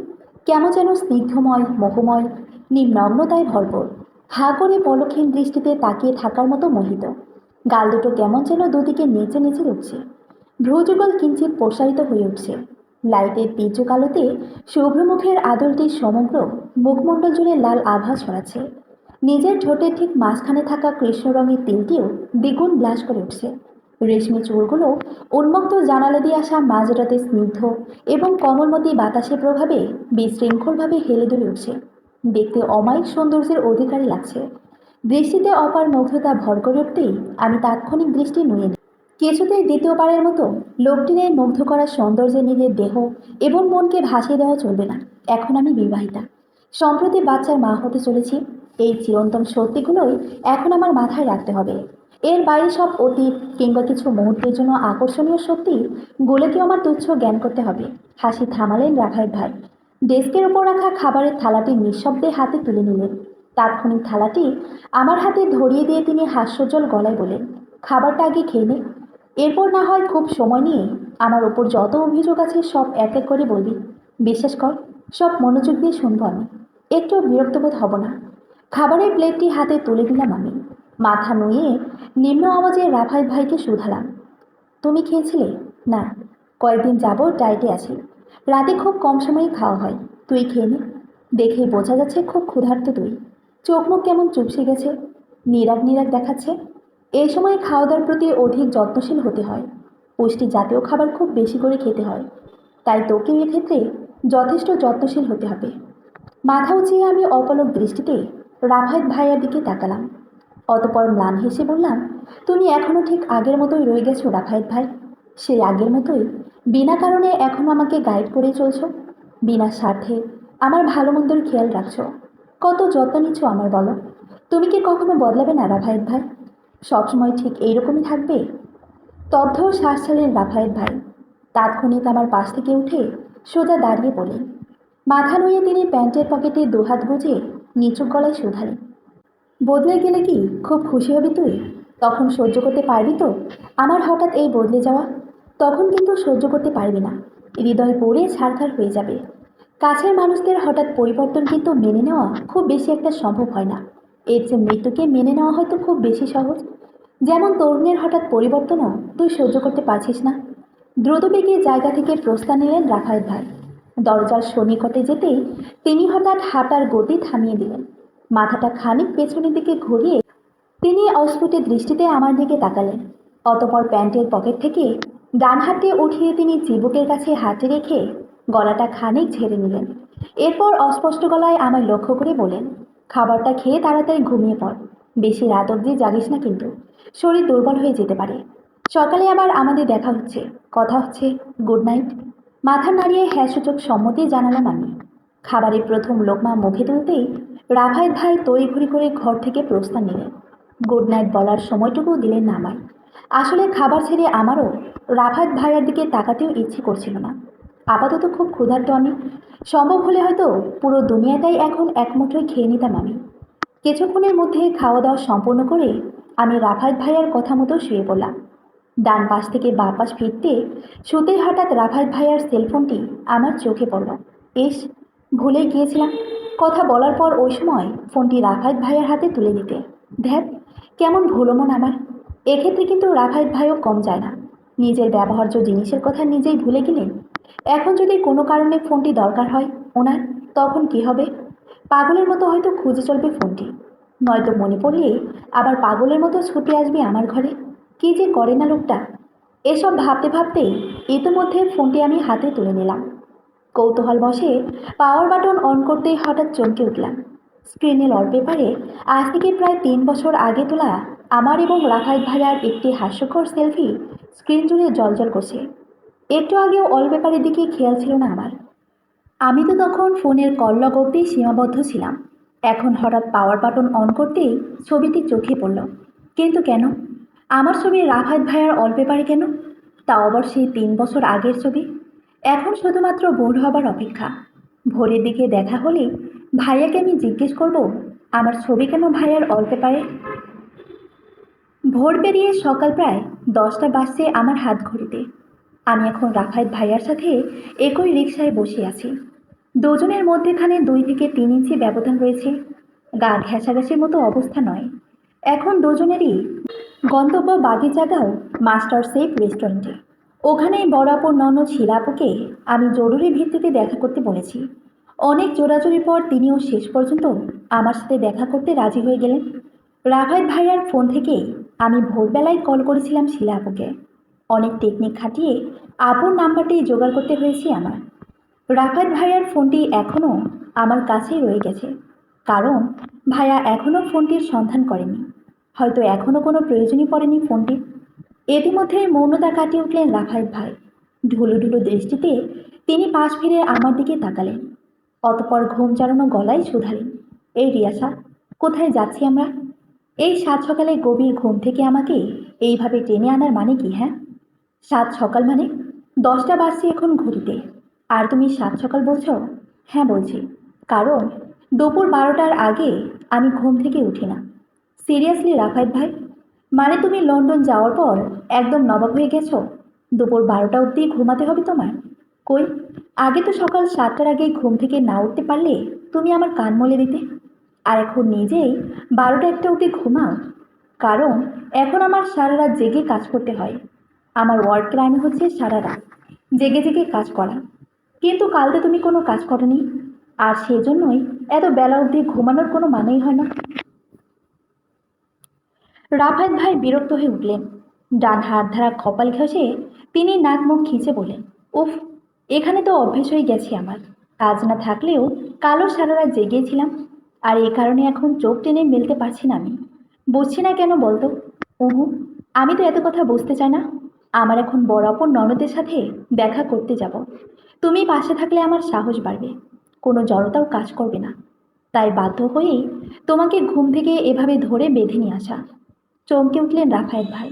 কেমন যেন স্নিগ্ধময়, মোহময়, নিম্নগ্নতায় ভরপুর। হা করে পলকহীন দৃষ্টিতে তাকিয়ে থাকার মতো মোহিত। গাল দুটো কেমন যেন দুদিকে নেচে নেচে উঠছে। ভ্রুযুগল কিঞ্চিত প্রসারিত হয়ে উঠছে। লাইটের তীর্যক আলোতে শুভ্র মুখের আদলটির সমগ্র মুখমণ্ডল জুড়ে লাল আভা ছড়াচ্ছে। নিজের ঠোঁটের ঠিক মাঝখানে থাকা কৃষ্ণ রঙের তিলটিও দ্বিগুণ ব্লাস করে উঠছে। রেশমি চুলগুলো উন্মুক্ত জানালা দিয়ে আসা মাঝরাতে স্নিগ্ধ এবং কমলমতি বাতাসের প্রভাবে বিশৃঙ্খলভাবে হেলে দুলে উঠছে। দেখতে অমায়িক সৌন্দর্যের অধিকারী লাগছে। দৃষ্টিতে অপার মুগ্ধতা ভর করে উঠতেই আমি তাৎক্ষণিক দৃষ্টি নুয়ে নিই। কিছুতেই দ্বিতীয়বারের মতো লোকটির এই মুগ্ধ করা সৌন্দর্যে নিজের দেহ এবং মনকে ভাসিয়ে দেওয়া চলবে না। এখন আমি বিবাহিতা, সম্প্রতি বাচ্চার মা হতে চলেছি। এই চিরন্তন সত্যিগুলোই এখন আমার মাথায় রাখতে হবে। এর বাইরে সব অতীত কিংবা কিছু মুহূর্তের জন্য আকর্ষণীয় সত্যি গুলোকেও আমার তুচ্ছ জ্ঞান করতে হবে। হাসি থামালেন রাফায়েত ভাই। ডেস্কের ওপর রাখা খাবারের থালাটি নিঃশব্দে হাতে তুলে নিলেন। তাৎক্ষণিক থালাটি আমার হাতে ধরিয়ে দিয়ে তিনি হাস্যজ্জ্বল গলায় বলেন, খাবারটা আগে খেয়ে নে, এরপর না হয় খুব সময় নিয়ে আমার ওপর যত অভিযোগ আছে সব এক এক করে বলবি। বিশ্বাস কর, সব মনোযোগ দিয়ে শুনবো আমি, একটু বিরক্তবোধ হব না। খাবারের প্লেটটি হাতে তুলে দিলাম আমি। মাথা নুয়ে নিম্ন আওয়াজে রাফায়েত ভাইকে শুধালাম, তুমি খেয়েছিলে? না, কয়েকদিন যাবত ডায়েটে আছি। রাতে খুব কম সময়ে খাওয়া হয়। তুই খেয়ে নে। দেখে বোঝা যাচ্ছে খুব ক্ষুধার্ত তুই। চোখ মুখ কেমন চুপসে গেছে, নিরাগ নিরাগ দেখাচ্ছে। এই সময় খাওয়া দাওয়ার প্রতি অধিক যত্নশীল হতে হয়। পুষ্টি জাতীয় খাবার খুব বেশি করে খেতে হয়। তাই তোকে এক্ষেত্রে যথেষ্ট যত্নশীল হতে হবে। মাথা উঁচিয়ে আমি অপলক দৃষ্টিতে রাফায়েত ভাইয়ের দিকে তাকালাম। অতপর ম্লান হেসে বললাম, তুমি এখনো ঠিক আগের মতোই রয়ে গেছো রাফায়েত ভাই। সেই আগের মতোই বিনা কারণে এখনো আমাকে গাইড করে চলছো। বিনা স্বার্থে আমার ভালো মন্দের খেয়াল রাখছো। কত যত্ন নিচ্ছ আমার বলো। তুমি কি কখনো বদলাবে না রাফায়েত ভাই? সবসময় ঠিক এইরকমই থাকবে? স্তব্ধ শ্বাস ছাড়লেন রাফায়েত ভাই। তাৎক্ষণিক আমার পাশ থেকে উঠে সোজা দাঁড়িয়ে পড়লেন। মাথা নুয়ে তিনি প্যান্টের পকেটে দুহাত গুজে নিচুক গলায় শুধালেন, বদলে গেলে কি খুব খুশি হবি তুই? তখন সহ্য করতে পারবি তো আমার হঠাৎ এই বদলে যাওয়া? তখন কিন্তু সহ্য করতে পারবি না। হৃদয় পড়ে ছারখার হয়ে যাবে। কাছের মানুষদের হঠাৎ পরিবর্তন কিন্তু মেনে নেওয়া খুব বেশি একটা সম্ভব হয় না। এর চেয়ে মৃত্যুকে মেনে নেওয়া হয়তো খুব বেশি সহজ। যেমন তরুণের হঠাৎ পরিবর্তনও তুই সহ্য করতে পারছিস না, দ্রুত বেগে জায়গা থেকে প্রস্থান নিলেন রাফায়েত ভাই। দরজার সন্নিকটে যেতেই তিনি হঠাৎ হাঁটার গতি থামিয়ে দিলেন। মাথাটা খানিক পেছনের দিকে ঘুরিয়ে তিনি অস্ফুট দৃষ্টিতে আমার দিকে তাকালেন। অতঃপর প্যান্টের পকেট থেকে ডান হাতে উঠিয়ে তিনি চিবুকের কাছে হাতে রেখে গলাটা খানিক ঝেড়ে নিলেন। এরপর অস্পষ্ট গলায় আমায় লক্ষ্য করে বলেন, খাবারটা খেয়ে তাড়াতাড়ি ঘুমিয়ে পড়। বেশি রাত অবধি জাগিস না কিন্তু, শরীর দুর্বল হয়ে যেতে পারে। সকালে আবার আমাদের দেখা হচ্ছে, কথা হচ্ছে। Good night. মাথা নাড়িয়ে হ্যাঁ সূচক সম্মতি জানালাম আমি। খাবারের প্রথম লোকমা মুখে তুলতেই রাফায়েত ভাই তড়িঘড়ি করে ঘর থেকে প্রস্থান নিলেন। গুড নাইট বলার সময়টুকু দিলেন না আমায়। আসলে খাবার ছেড়ে আমারও রাফায়েত ভাইয়ের দিকে তাকাতেও ইচ্ছে করছিল না। আপাতত খুব ক্ষুধার্ত আমি। সম্ভব হলে হয়তো পুরো দুনিয়াটাই এখন এক মুঠোয় খেয়ে নিতাম আমি। কিছুক্ষণের মধ্যে খাওয়া দাওয়া সম্পূর্ণ করে আমি রাফায়েত ভাইয়ার কথা মতো শুয়ে পড়লাম। ডান পাশ থেকে বাঁ পাশ ফিরতে শুতে হঠাৎ রাফায়েত ভাইয়ার সেলফোনটি আমার চোখে পড়ল। ইস, ভুলেই গিয়েছিলাম কথা বলার পর ওই সময় ফোনটি রাফায়েত ভাইয়ার হাতে তুলে দিতে। ধ্যাত, কেমন ভুলো মন আমার। এক্ষেত্রে কিন্তু রাফায়েত ভাইও কম যায় না। নিজের ব্যবহার্য জিনিসের কথা নিজেই ভুলে গেলেন। এখন যদি কোনো কারণে ফোনটি দরকার হয় ওনার, তখন কি হবে? পাগলের মতো হয়তো খুঁজে চলবে ফোনটি, নয়তো মনে পড়লে আবার পাগলের মতো ছুটে আসবে আমার ঘরে। কি যে করে না লোকটা। এসব ভাবতে ভাবতেই ইতিমধ্যে ফোনটি আমি হাতে তুলে নিলাম। কৌতূহল বশে পাওয়ার বাটন অন করতেই হঠাৎ চমকে উঠলাম। স্ক্রিনে ওয়ালপেপারে আজ থেকে প্রায় 3 বছর আগে তোলা আমার এবং রাফায়েত ভাইয়ার একটি হাস্যকর সেলফি স্ক্রিন জুড়ে জ্বলজ্বল করছে। একটু আগেও ওয়ালপেপারের দিকে খেয়াল ছিল না আমার। আমি তো তখন ফোনের কল লগ অবধি সীমাবদ্ধ ছিলাম। এখন হঠাৎ পাওয়ার বাটন অন করতেই ছবিটি চোখে পড়ল। কিন্তু কেন? আমার ছবি রাফায়েত ভাইয়ার ওয়ালপেপারে কেন? তাও আবার সেই 3 বছর আগের ছবি। এখন শুধুমাত্র ভোর হবার অপেক্ষা। ভোরের দিকে দেখা হলে ভাইয়াকে আমি জিজ্ঞেস করব, আমার ছবি কেন ভাইয়ার ওয়ালপেপারে? ভোর পেরিয়ে সকাল প্রায় 10টা বাজছে আমার হাত ঘড়িতে। আমি এখন রাফায়েত ভাইয়ার সাথে একই রিকশায় বসে আছি। দুজনের মধ্যেখানে 2 থেকে 3 ইঞ্চি ব্যবধান রয়েছে। গা ঘেঁষাঘেঁষির মতো অবস্থা নয়। এখন দুজনেরই গন্তব্য বাগিচাগাঁও মাস্টার শেফ রেস্টুরেন্টে। ওখানেই বড় আপুর ননদ শিলাপুকে আমি জরুরি ভিত্তিতে দেখা করতে বলেছি। অনেক জোরাজুরির পর তিনিও শেষ পর্যন্ত আমার সাথে দেখা করতে রাজি হয়ে গেলেন। রাফায়েত ভাইয়ার ফোন থেকেই আমি ভোরবেলায় কল করেছিলাম শিলা আপুকে। অনেক টেকনিক খাটিয়ে আপুর নাম্বারটি জোগাড় করতে হয়েছে আমার। রাফায়েত ভাইয়ার ফোনটি এখনও আমার কাছেই রয়ে গেছে, কারণ ভাইয়া এখনও ফোনটির সন্ধান করেনি। হয়তো এখনও কোনো প্রয়োজনই পড়েনি ফোনটির। ইতিমধ্যে মৌনতা কাটিয়ে উঠলেন রাফায়েত ভাই। ঢুলু ঢুলু দৃষ্টিতে তিনি পাশ ফিরে আমার দিকে তাকালেন। অতপর ঘুম চালানো গলায় শুধালেন, এই রিয়াসা, কোথায় যাচ্ছি আমরা? এই সাত সকালে গভীর ঘুম থেকে আমাকে এইভাবে টেনে আনার মানে কি? হ্যাঁ, সাত সকাল মানে 10টা বাজছে এখন ঘড়িতে, আর তুমি সাত সকাল বলছো? হ্যাঁ বলছি, কারণ দুপুর 12টার আগে আমি ঘুম থেকে উঠি না। সিরিয়াসলি রাফায়েত ভাই, মানে তুমি লন্ডন যাওয়ার পর একদম নবাব হয়ে গেছো? দুপুর 12টা অবধি ঘুমাতে হবে তোমার? কই, আগে তো সকাল 7টার আগেই ঘুম থেকে না উঠতে পারলে তুমি আমার কান মলে দিতে। আর এখন নিজেই 12টা 1টা অবধি ঘুমাও। কারণ এখন আমার সারা রাত জেগে কাজ করতে হয়। আমার ওয়ার্ক লাইন হচ্ছে সারা রাত জেগে জেগে কাজ করা। কিন্তু কাল তো তুমি কোনো কাজ করনি, আর সেজন্যই এত বেলা অবধি ঘুমানোর কোনো মানেই হয় না। রাফায়েত ভাই বিরক্ত হয়ে উঠলেন। ডান হাত ধারা কপাল ঘষে তিনি নাক মুখ খিঁচে বলেন, উফ, এখানে তো অভ্যেস হয়ে গেছে আমার। কাজ না থাকলেও কালও সারা রাত জেগেছিলাম, আর এই কারণে এখন চোখ টেনে মেলতে পারছি না আমি। বুঝছি না কেন বলতো? উহু, আমি তো এত কথা বুঝতে চাই না। আমার এখন বড় অপর ননদের সাথে দেখা করতে যাব। তুমি পাশে থাকলে আমার সাহস বাড়বে, কোনো জড়তাও কাজ করবে না। তাই বাধ্য হয়েই তোমাকে ঘুম থেকে এভাবে ধরে বেঁধে নিয়ে আসা। চমকে উঠলেন রাফায়েত ভাই।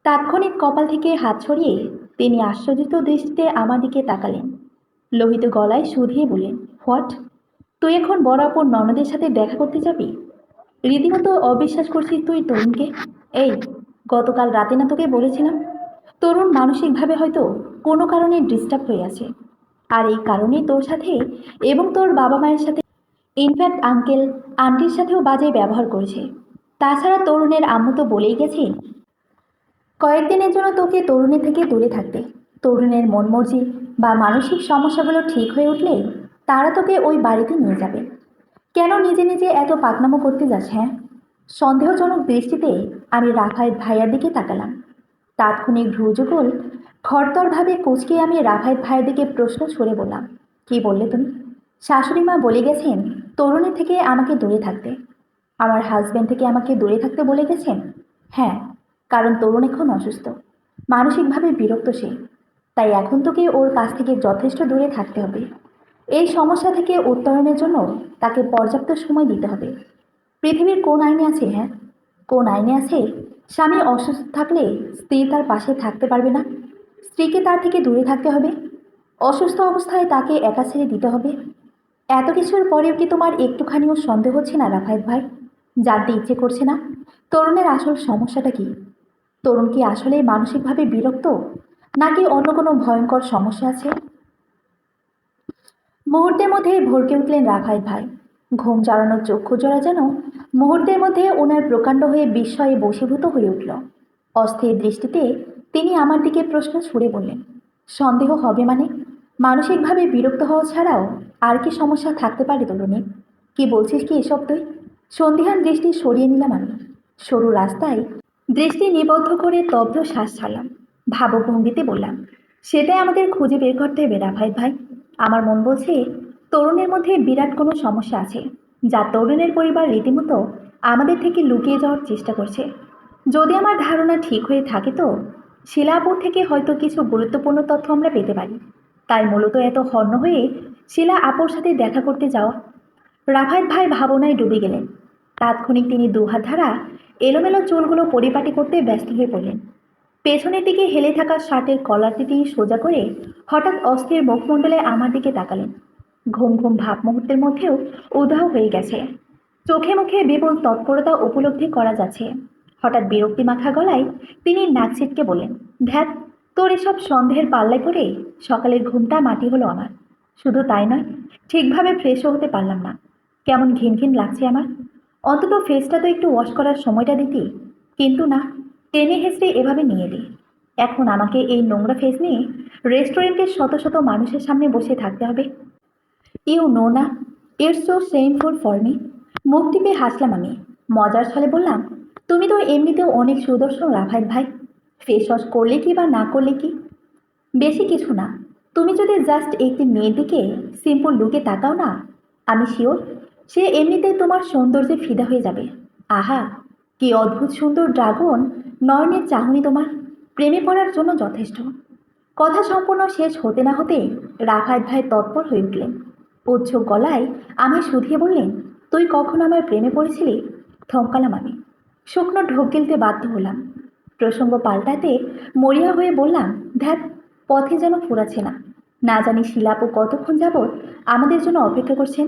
তাৎক্ষণিক কপাল থেকে হাত ছড়িয়ে তিনি আশ্চর্যিত দৃষ্টিতে আমার দিকে তাকালেন। লোহিত গলায় শুধিয়ে বললেন, হোয়াট? তুই এখন বড় অপর ননদের সাথে দেখা করতে যাবি? রীতিমতো অবিশ্বাস করছিস তুই তরুণকে। এই, গতকাল রাতে না তোকে বলেছিলাম তরুণ মানসিকভাবে হয়তো কোনো কারণে ডিস্টার্ব হয়ে আছে, আর এই কারণে তোর সাথে এবং তোর বাবা মায়ের সাথে, ইনফ্যাক্ট আঙ্কেল আন্টির সাথেও বাজে ব্যবহার করেছে। তাছাড়া তরুণের আম্মু তো বলেই গেছে কয়েকদিনের জন্য তোকে তরুণের থেকে দূরে থাকতে। তরুণের মন মর্জি বা মানসিক সমস্যাগুলো ঠিক হয়ে উঠলে তারা তোকে ওই বাড়িতে নিয়ে যাবে। কেন নিজে নিজে এত পাকনামো করতে যাস? হ্যাঁ। সন্দেহজনক দৃষ্টিতে আমি রাফায়েত ভাইয়ার দিকে তাকালাম। তাৎক্ষণিক ভ্রুযুগল খরতরভাবে কুঁচকে আমি রাফায়েত ভাইয়ের দিকে প্রশ্ন ছুড়ে বললাম, কি বললে তুমি? শাশুড়ি মা বলে গেছেন তরুণের থেকে আমাকে দূরে থাকতে। আমার হাজবেন্ড থেকে আমাকে দূরে থাকতে বলে গেছেন? হ্যাঁ, কারণ তরুণ এখন অসুস্থ, মানসিকভাবে বিরক্ত সে। তাই এখন তোকে ওর কাছ থেকে যথেষ্ট দূরে থাকতে হবে। এই সমস্যা থেকে উত্তরণের জন্য তাকে পর্যাপ্ত সময় দিতে হবে। পৃথিবীর কোন আইনে আছে, হ্যাঁ, কোন আইনে আছে স্বামী অসুস্থ থাকলে স্ত্রী তার পাশে থাকতে পারবে না? স্ত্রীকে তার থেকে দূরে থাকতে হবে, অসুস্থ অবস্থায় তাকে একা ছেড়ে দিতে হবে? এত কিছুর পরেও কি তোমার একটুখানিও সন্দেহ হচ্ছে না রাফায়েত ভাই? জানতে ইচ্ছে করছে না তরুণের আসল সমস্যাটা কি? তরুণ কি আসলে মানসিকভাবে বিরক্ত, নাকি অন্য কোনো ভয়ঙ্কর সমস্যা আছে? মুহূর্তের মধ্যে ভরকে উঠলেন রাফায়েত ভাই। ঘুম জড়ানো চক্ষু জোড়া যেন মুহূর্তের মধ্যে ওনার প্রকাণ্ড হয়ে বিস্ময়ে বশীভূত হয়ে উঠল। অস্থির দৃষ্টিতে তিনি আমার দিকে প্রশ্ন ছুড়ে বললেন, সন্দেহ হবে মানে? মানসিকভাবে বিরক্ত হওয়া ছাড়াও আর কি সমস্যা থাকতে পারে তরুণী? কি বলছিস কি এসব তুই? সন্দিহান দৃষ্টি সরিয়ে নিলাম আমি। সরু রাস্তায় দৃষ্টি নিবদ্ধ করে তব্ধ শ্বাস ছাড়লাম। ভাবভঙ্গিতে বললাম, সেটাই আমাদের খুঁজে বের করতে হবে রাফায়েত ভাই। আমার মন বলছে তরুণের মধ্যে বিরাট কোনো সমস্যা আছে, যা তরুণের পরিবার রীতিমতো আমাদের থেকে লুকিয়ে যাওয়ার চেষ্টা করছে। যদি আমার ধারণা ঠিক হয়ে থাকে তো শিলাপুর থেকে হয়তো কিছু গুরুত্বপূর্ণ তথ্য আমরা পেতে পারি। তাই মূলত এত হন্য হয়ে শিলা আপুর সাথে দেখা করতে যাওয়া। রাফায়েত ভাই ভাবনায় ডুবে গেলেন। তাৎক্ষণিক তিনি দুহাত ধারা এলোমেলো চুলগুলো পরিপাটি করতে ব্যস্ত হয়ে পড়লেন। পেছনের দিকে হেলে থাকা শার্টের কলারটি তিনি সোজা করে হঠাৎ অস্থির মুখমণ্ডলে আমার দিকে তাকালেন। ঘুম ঘুম ভাব মুহূর্তের মধ্যেও উধাও হয়ে গেছে। চোখে মুখে বিপুল তৎপরতা উপলব্ধি করা যাচ্ছে। হঠাৎ বিরক্তি মাখা গলায় তিনি নাক ছিটকে বললেন, ধ্যাত, তোর এসব সন্দেহের পাল্লায় পড়ে সকালের ঘুমটা মাটি হলো আমার। শুধু তাই নয়, ঠিকভাবে ফ্রেশও হতে পারলাম না। কেমন ঘিন ঘিন লাগছে আমার। অন্তত ফেসটা তো একটু ওয়াশ করার সময়টা দিতি। কিন্তু না, টেনে হেসড়ে এভাবে নিয়ে এলি। এখন আমাকে এই নোংরা ফেস নিয়ে রেস্টুরেন্টের শত শত মানুষের সামনে বসে থাকতে হবে। ইউ নো না, ইটস সো সেইমফুল ফর মি। মুখ টিপে হাসলাম আমি। মজার ছলে বললাম, তুমি তো এমনিতেও অনেক সুদর্শন রাফায়েত ভাই। ফেস ওয়াশ করলে কি বা না করলে কি, বেশি কিছু না। তুমি যদি জাস্ট একটি মেয়ের দিকে সিম্পল লুকে তাকাও না, আমি শিওর সে এমনিতেই তোমার সৌন্দর্যে ফিদা হয়ে যাবে। আহা, কি অদ্ভুত সুন্দর ড্রাগন নয়নের চাহনি তোমার, প্রেমে পড়ার জন্য যথেষ্ট। কথা সম্পূর্ণ শেষ হতে না হতেই রাফায়েত ভাই তৎপর হয়ে উঠলেন। উচ্ছ্বাস গলায় আমায় শুধিয়ে বললেন, তুই কখন আমার প্রেমে পড়েছিলি? থমকালাম আমি। শুকনো ঢোক গিলতে বাধ্য হলাম। প্রসঙ্গ পাল্টাতে মরিয়া হয়ে বললাম, ধ্যাত, পথে যেন ফুরাচ্ছে না। না জানি শিলাপু কতক্ষণ যাবৎ আমাদের জন্য অপেক্ষা করছেন।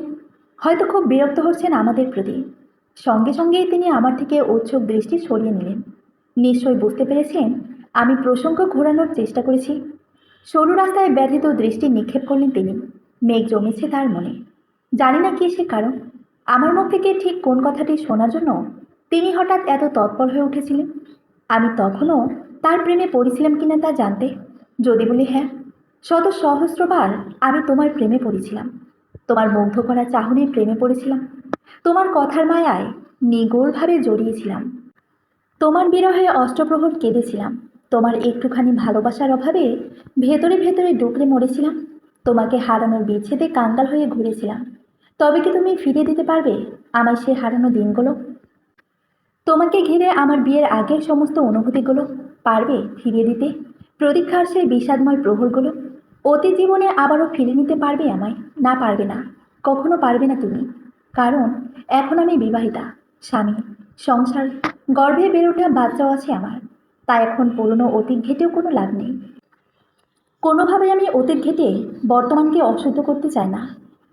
হয়তো খুব বিরক্ত হচ্ছেন আমাদের প্রতি। সঙ্গে সঙ্গেই তিনি আমার থেকে উৎসুক দৃষ্টি সরিয়ে নিলেন। নিশ্চয় বুঝতে পেরেছেন আমি প্রসঙ্গ ঘোরানোর চেষ্টা করেছি। সরু রাস্তায় ব্যথিত দৃষ্টি নিক্ষেপ করলেন তিনি। মেঘ জমেছে তার মনে। জানি না কি সে কারণ। আমার মুখ থেকে ঠিক কোন কথাটি শোনার জন্য তিনি হঠাৎ এত তৎপর হয়ে উঠেছিলেন। আমি তখনও তার প্রেমে পড়েছিলাম কিনা তা জানতে যদি বলি হ্যাঁ, শত সহস্রবার আমি তোমার প্রেমে পড়েছিলাম। তোমার মুগ্ধ করা চাহনির প্রেমে পড়েছিলাম। তোমার কথার মায়ায় নিগূঢ়ভাবে জড়িয়েছিলাম। তোমার বিরহে অষ্টপ্রহর কেঁদেছিলাম। তোমার একটুখানি ভালোবাসার অভাবে ভেতরে ভেতরে ডুকরে মরেছিলাম। তোমাকে হারানোর বিচ্ছেদে কাঙ্গাল হয়ে ঘুরেছিলাম। তবে কি তুমি ফিরে দিতে পারবে আমার সে হারানো দিনগুলো? তোমাকে ঘিরে আমার বিয়ের আগের সমস্ত অনুভূতিগুলো পারবে ফিরিয়ে দিতে? প্রতীক্ষার সেই বিষাদময় প্রহরগুলো অতীত জীবনে আবারও ফিরে নিতে পারবে আমায়? না, পারবে না, কখনো পারবে না তুমি। কারণ এখন আমি বিবাহিতা, স্বামী, সংসার, গর্ভে বেড়ে ওঠা বাচ্চাও আছে আমার। তাই এখন পুরনো অতীত ঘেটেও কোনো লাভ নেই। কোনোভাবে আমি অতীত ঘেটে বর্তমানকে অশুদ্ধ করতে চাই না।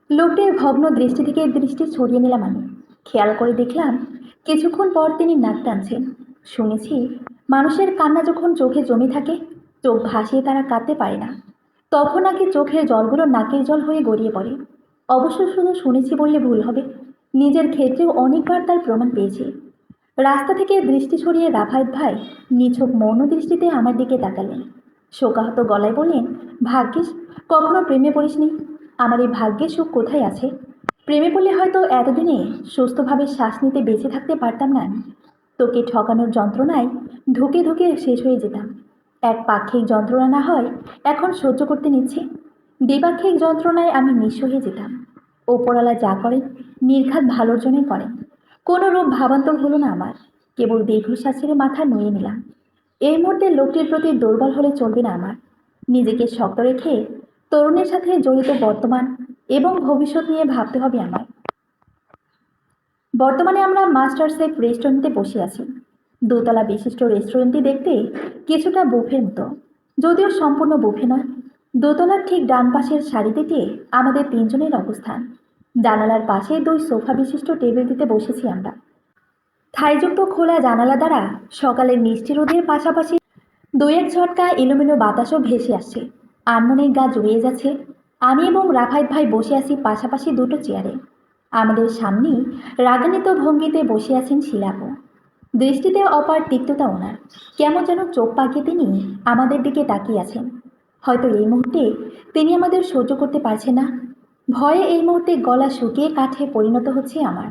লোকটির ভগ্ন দৃষ্টি থেকে দৃষ্টি সরিয়ে নিলাম আমি। খেয়াল করে দেখলাম কিছুক্ষণ পর তিনি নাক টানছেন। শুনেছি মানুষের কান্না যখন চোখে জমে থাকে, চোখ ভাসিয়ে তারা কাঁদতে পারে না, তখন নাকি চোখের জলগুলো নাকের জল হয়ে গড়িয়ে পড়ে। অবশ্য শুধু শুনেছি বললে ভুল হবে, নিজের ক্ষেত্রেও অনেকবার তার প্রমাণ পেয়েছি। রাস্তা থেকে দৃষ্টি সরিয়ে রাফায়েত ভাই নিছক মৌন দৃষ্টিতে আমার দিকে তাকালেন। শোকাহত গলায় বললেন, ভাগ্যিস কখনো প্রেমে পড়িসনি। আমার এই ভাগ্যের সুখ কোথায় আছে? প্রেমে পড়লে হয়তো এতদিনে সুস্থভাবে শ্বাস নিতে বেঁচে থাকতে পারতাম না আমি। তোকে ঠকানোর যন্ত্রণায় ধুকে ধুকে শেষ হয়ে যেতাম। এক পাক্ষিক যন্ত্রণা না হয় এখন সহ্য করতে নিচ্ছি, দ্বিপাক্ষিক যন্ত্রণায় আমি নিঃস্ব হয়ে যেতাম। ওপরওয়ালা যা করেন নির্ঘাত ভালোর জন্যই করেন। কোনো রূপ ভাবান্তর হলো না আমার, কেবল দীর্ঘশ্বাস ছেড়ে মাথা নুয়ে নিলাম। এই মুহূর্তে লোকটির প্রতি দুর্বল হলে চলবে না আমার। নিজেকে শক্ত রেখে তরুণের সাথে জড়িত বর্তমান এবং ভবিষ্যৎ নিয়ে ভাবতে হবে আমার। বর্তমানে আমরা মাস্টার শেফ রেস্টুরেন্টে বসে আছি। দোতলা বিশিষ্ট রেস্টুরেন্টটি দেখতে কিছুটা বুফের মতো, যদিও সম্পূর্ণ বুফে নয়। দোতলার ঠিক ডান পাশের সারিটিতে আমাদের তিনজনের অবস্থান। জানালার পাশে দুই সোফা বিশিষ্ট টেবিলটিতে বসেছি আমরা। থাইযুক্ত খোলা জানালা দ্বারা সকালের মিষ্টি রোদের পাশাপাশি দুই এক ঝটকা এলোমেলো বাতাসও ভেসে আসছে। আনমনের গা জড়িয়ে যাচ্ছে। আমি এবং রাফায়েত ভাই বসে আছি পাশাপাশি দুটো চেয়ারে। আমাদের সামনেই রাগান্বিত ভঙ্গিতে বসে আছেন শিলাপু। দৃষ্টিতে অপার তিক্ততা ওনার। কেমন যেন চোখ পাকিয়ে তিনি আমাদের দিকে তাকিয়ে আছেন। হয়তো এই মুহূর্তে তিনি আমাদের সহ্য করতে পারছেন না। ভয়ে এই মুহূর্তে গলা শুকিয়ে কাঠে পরিণত হচ্ছে আমার।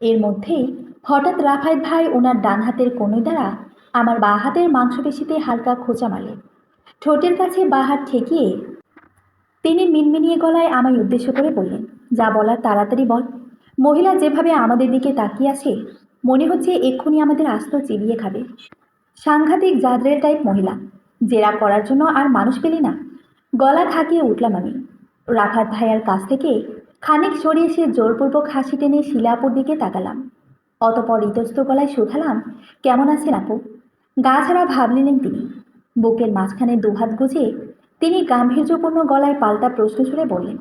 এর মধ্যেই হঠাৎ রাফায়েত ভাই ওনার ডান হাতের কনুই দ্বারা আমার বাঁ হাতের মাংসপেশিতে হালকা খোঁচা মারলেন। ঠোঁটের কাছে বাঁ হাত ঠেকিয়ে তিনি মিনমিনিয়ে গলায় আমায় উদ্দেশ্য করে বললেন, যা বলার তাড়াতাড়ি বল। মহিলা যেভাবে আমাদের দিকে তাকিয়ে আছে, মনে হচ্ছে এক্ষুনি আমাদের আস্ত চিবিয়ে খাবে। সাংঘাতিক জাদরেল টাইপ মহিলা। জেরা করার জন্য আর মানুষ পেলি না। গলা থাকিয়ে উঠলাম আমি। রাফাত ভাইয়ার কাছ থেকে খানিক সরিয়ে এসে জোরপূর্বক হাসি টেনে শিলাপুর দিকে তাকালাম। অতপর ইতস্ত গলায় শুধালাম, কেমন আছেন আপু? গা ছাড়া ভাব নিলেন তিনি। বুকের মাঝখানে দুহাত গুজে তিনি গাম্ভীর্যপূর্ণ গলায় পাল্টা প্রশ্ন ছুড়ে বললেন,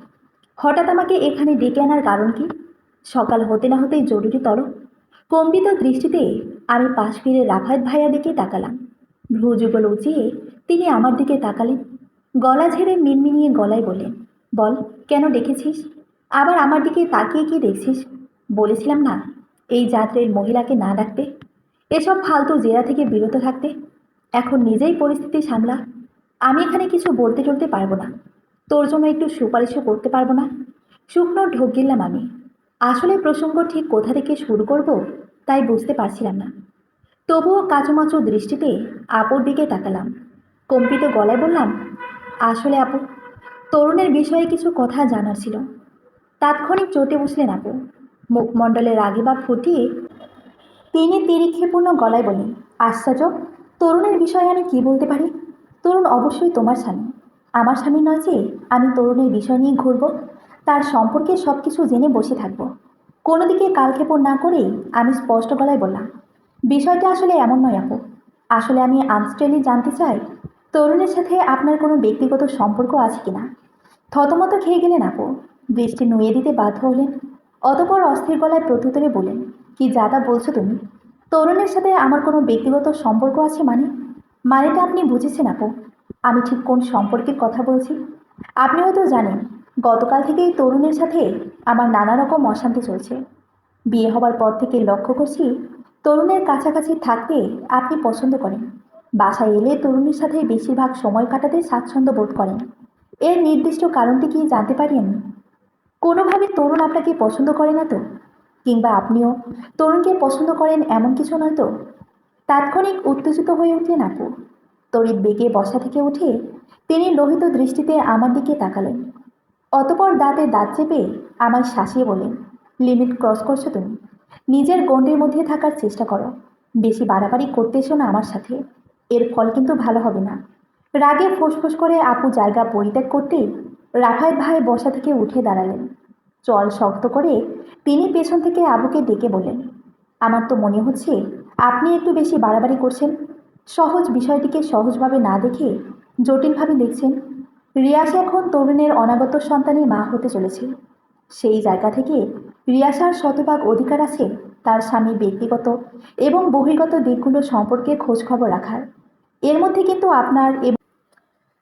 হঠাৎ আমাকে এখানে ডেকে আনার কারণ কি? সকাল হতে না হতেই জরুরিতর। কম্পিত দৃষ্টিতে আমি পাশ ফিরে রাফায়েত ভাইয়ার দিকে তাকালাম। ভ্রুযুগল উঁচিয়ে তিনি আমার দিকে তাকালেন। গলা ঝেড়ে মিনমিনিয়ে গলায় বললেন, বল, কেন ডেকেছিস? আবার আমার দিকে তাকিয়ে কি দেখছিস? বলেছিলাম না এই জাতের মহিলাকে না ডাকতে, এসব ফালতু জেরা থেকে বিরত থাকতে। এখন নিজেই পরিস্থিতি সামলা। আমি এখানে কিছু বলতে চলতে পারবো না। তোর জন্য একটু সুপারিশও করতে পারবো না। শুকনো ঢোক গিললাম আমি। আসলে প্রসঙ্গ ঠিক কোথা থেকে শুরু করব তাই বুঝতে পারছিলাম না। তবুও কাচুমাচু দৃষ্টিতে আপুর দিকে তাকালাম। কম্পিত গলায় বললাম, আসলে আপু, তরুণের বিষয়ে কিছু কথা জানার ছিল। তাৎক্ষণিক চটে বসলেন আপু। মুখমণ্ডলের রাগে বা ফুটিয়ে তিনি তিরিক্ষেপূর্ণ গলায় বলেন, আশ্চর্য, তরুণের বিষয়ে আমি কি বলতে পারি? তরুণ অবশ্যই তোমার স্বামী। আমার স্বামী নয় যে আমি তরুণের বিষয় নিয়ে ঘুরব, তার সম্পর্কে সব কিছু জেনে বসে থাকব। কোনো দিকে কালক্ষেপণ না করেই আমি স্পষ্ট গলায় বললাম, বিষয়টা আসলে এমন নয় আপু। আসলে আমি আনস্টেলি জানতে চাই তরুণের সাথে আপনার কোনো ব্যক্তিগত সম্পর্ক আছে কিনা। থতমত খেয়ে গেলেন আপু। দৃষ্টি নুয়ে দিতে বাধ্য হলেন। অতপর অস্থির গলায় প্রত্যুত্তরে বলেন, কি যাতা বলছো তুমি? তরুণের সাথে আমার কোনো ব্যক্তিগত সম্পর্ক আছে মানে? মানেটা আপনি বুঝেছেন আপু? আমি ঠিক কোন সম্পর্কের কথা বলছি? আপনি হয়তো জানেন গতকাল থেকেই তরুণের সাথে আমার নানা রকম অশান্তি চলছে। বিয়ে হবার পর থেকে লক্ষ্য করছি তরুণের কাছাকাছি থাকতে আপনি পছন্দ করেন। বাসায় এলে তরুণের সাথে বেশিরভাগ সময় কাটাতে স্বাচ্ছন্দ্য বোধ করেন। এর নির্দিষ্ট কারণটি কি জানতে পারি আমি? কোনোভাবে তরুণ আপনাকে পছন্দ করে না তো? কিংবা আপনিও তরুণকে পছন্দ করেন এমন কিছু নয় তো? তাৎক্ষণিক উত্তেজিত হয়ে উঠলেন আপু। তড়িৎ বেগে বসা থেকে উঠে তিনি লোহিত দৃষ্টিতে আমার দিকে তাকালেন। অতপর দাঁতে দাঁত চেপে আমায় শাসিয়ে বলেন, লিমিট ক্রস করছো তুমি। নিজের গণ্ডির মধ্যে থাকার চেষ্টা করো। বেশি বাড়াবাড়ি করতে এসো না আমার সাথে। এর ফল কিন্তু ভালো হবে না। রাগে ফোঁসফোঁস করে আপু জায়গা পরিত্যাগ করতেই রাফায়েত ভাই বসা থেকে উঠে দাঁড়ালেন। চল শক্ত করে তিনি পেছন থেকে আবুকে ডেকে বললেন, আমার তো মনে হচ্ছে আপনি একটু বেশি বাড়াবাড়ি করছেন। সহজ বিষয়টিকে সহজভাবে না দেখে জটিলভাবে দেখছেন। রিয়াস এখন তরুণের অনাগত সন্তানের মা হতে চলেছে। সেই জায়গা থেকে রিয়াসার শতভাগ অধিকার আছে তার স্বামীর ব্যক্তিগত এবং বহির্গত দিকগুলো সম্পর্কে খোঁজখবর রাখার। এর মধ্যে কিন্তু আপনার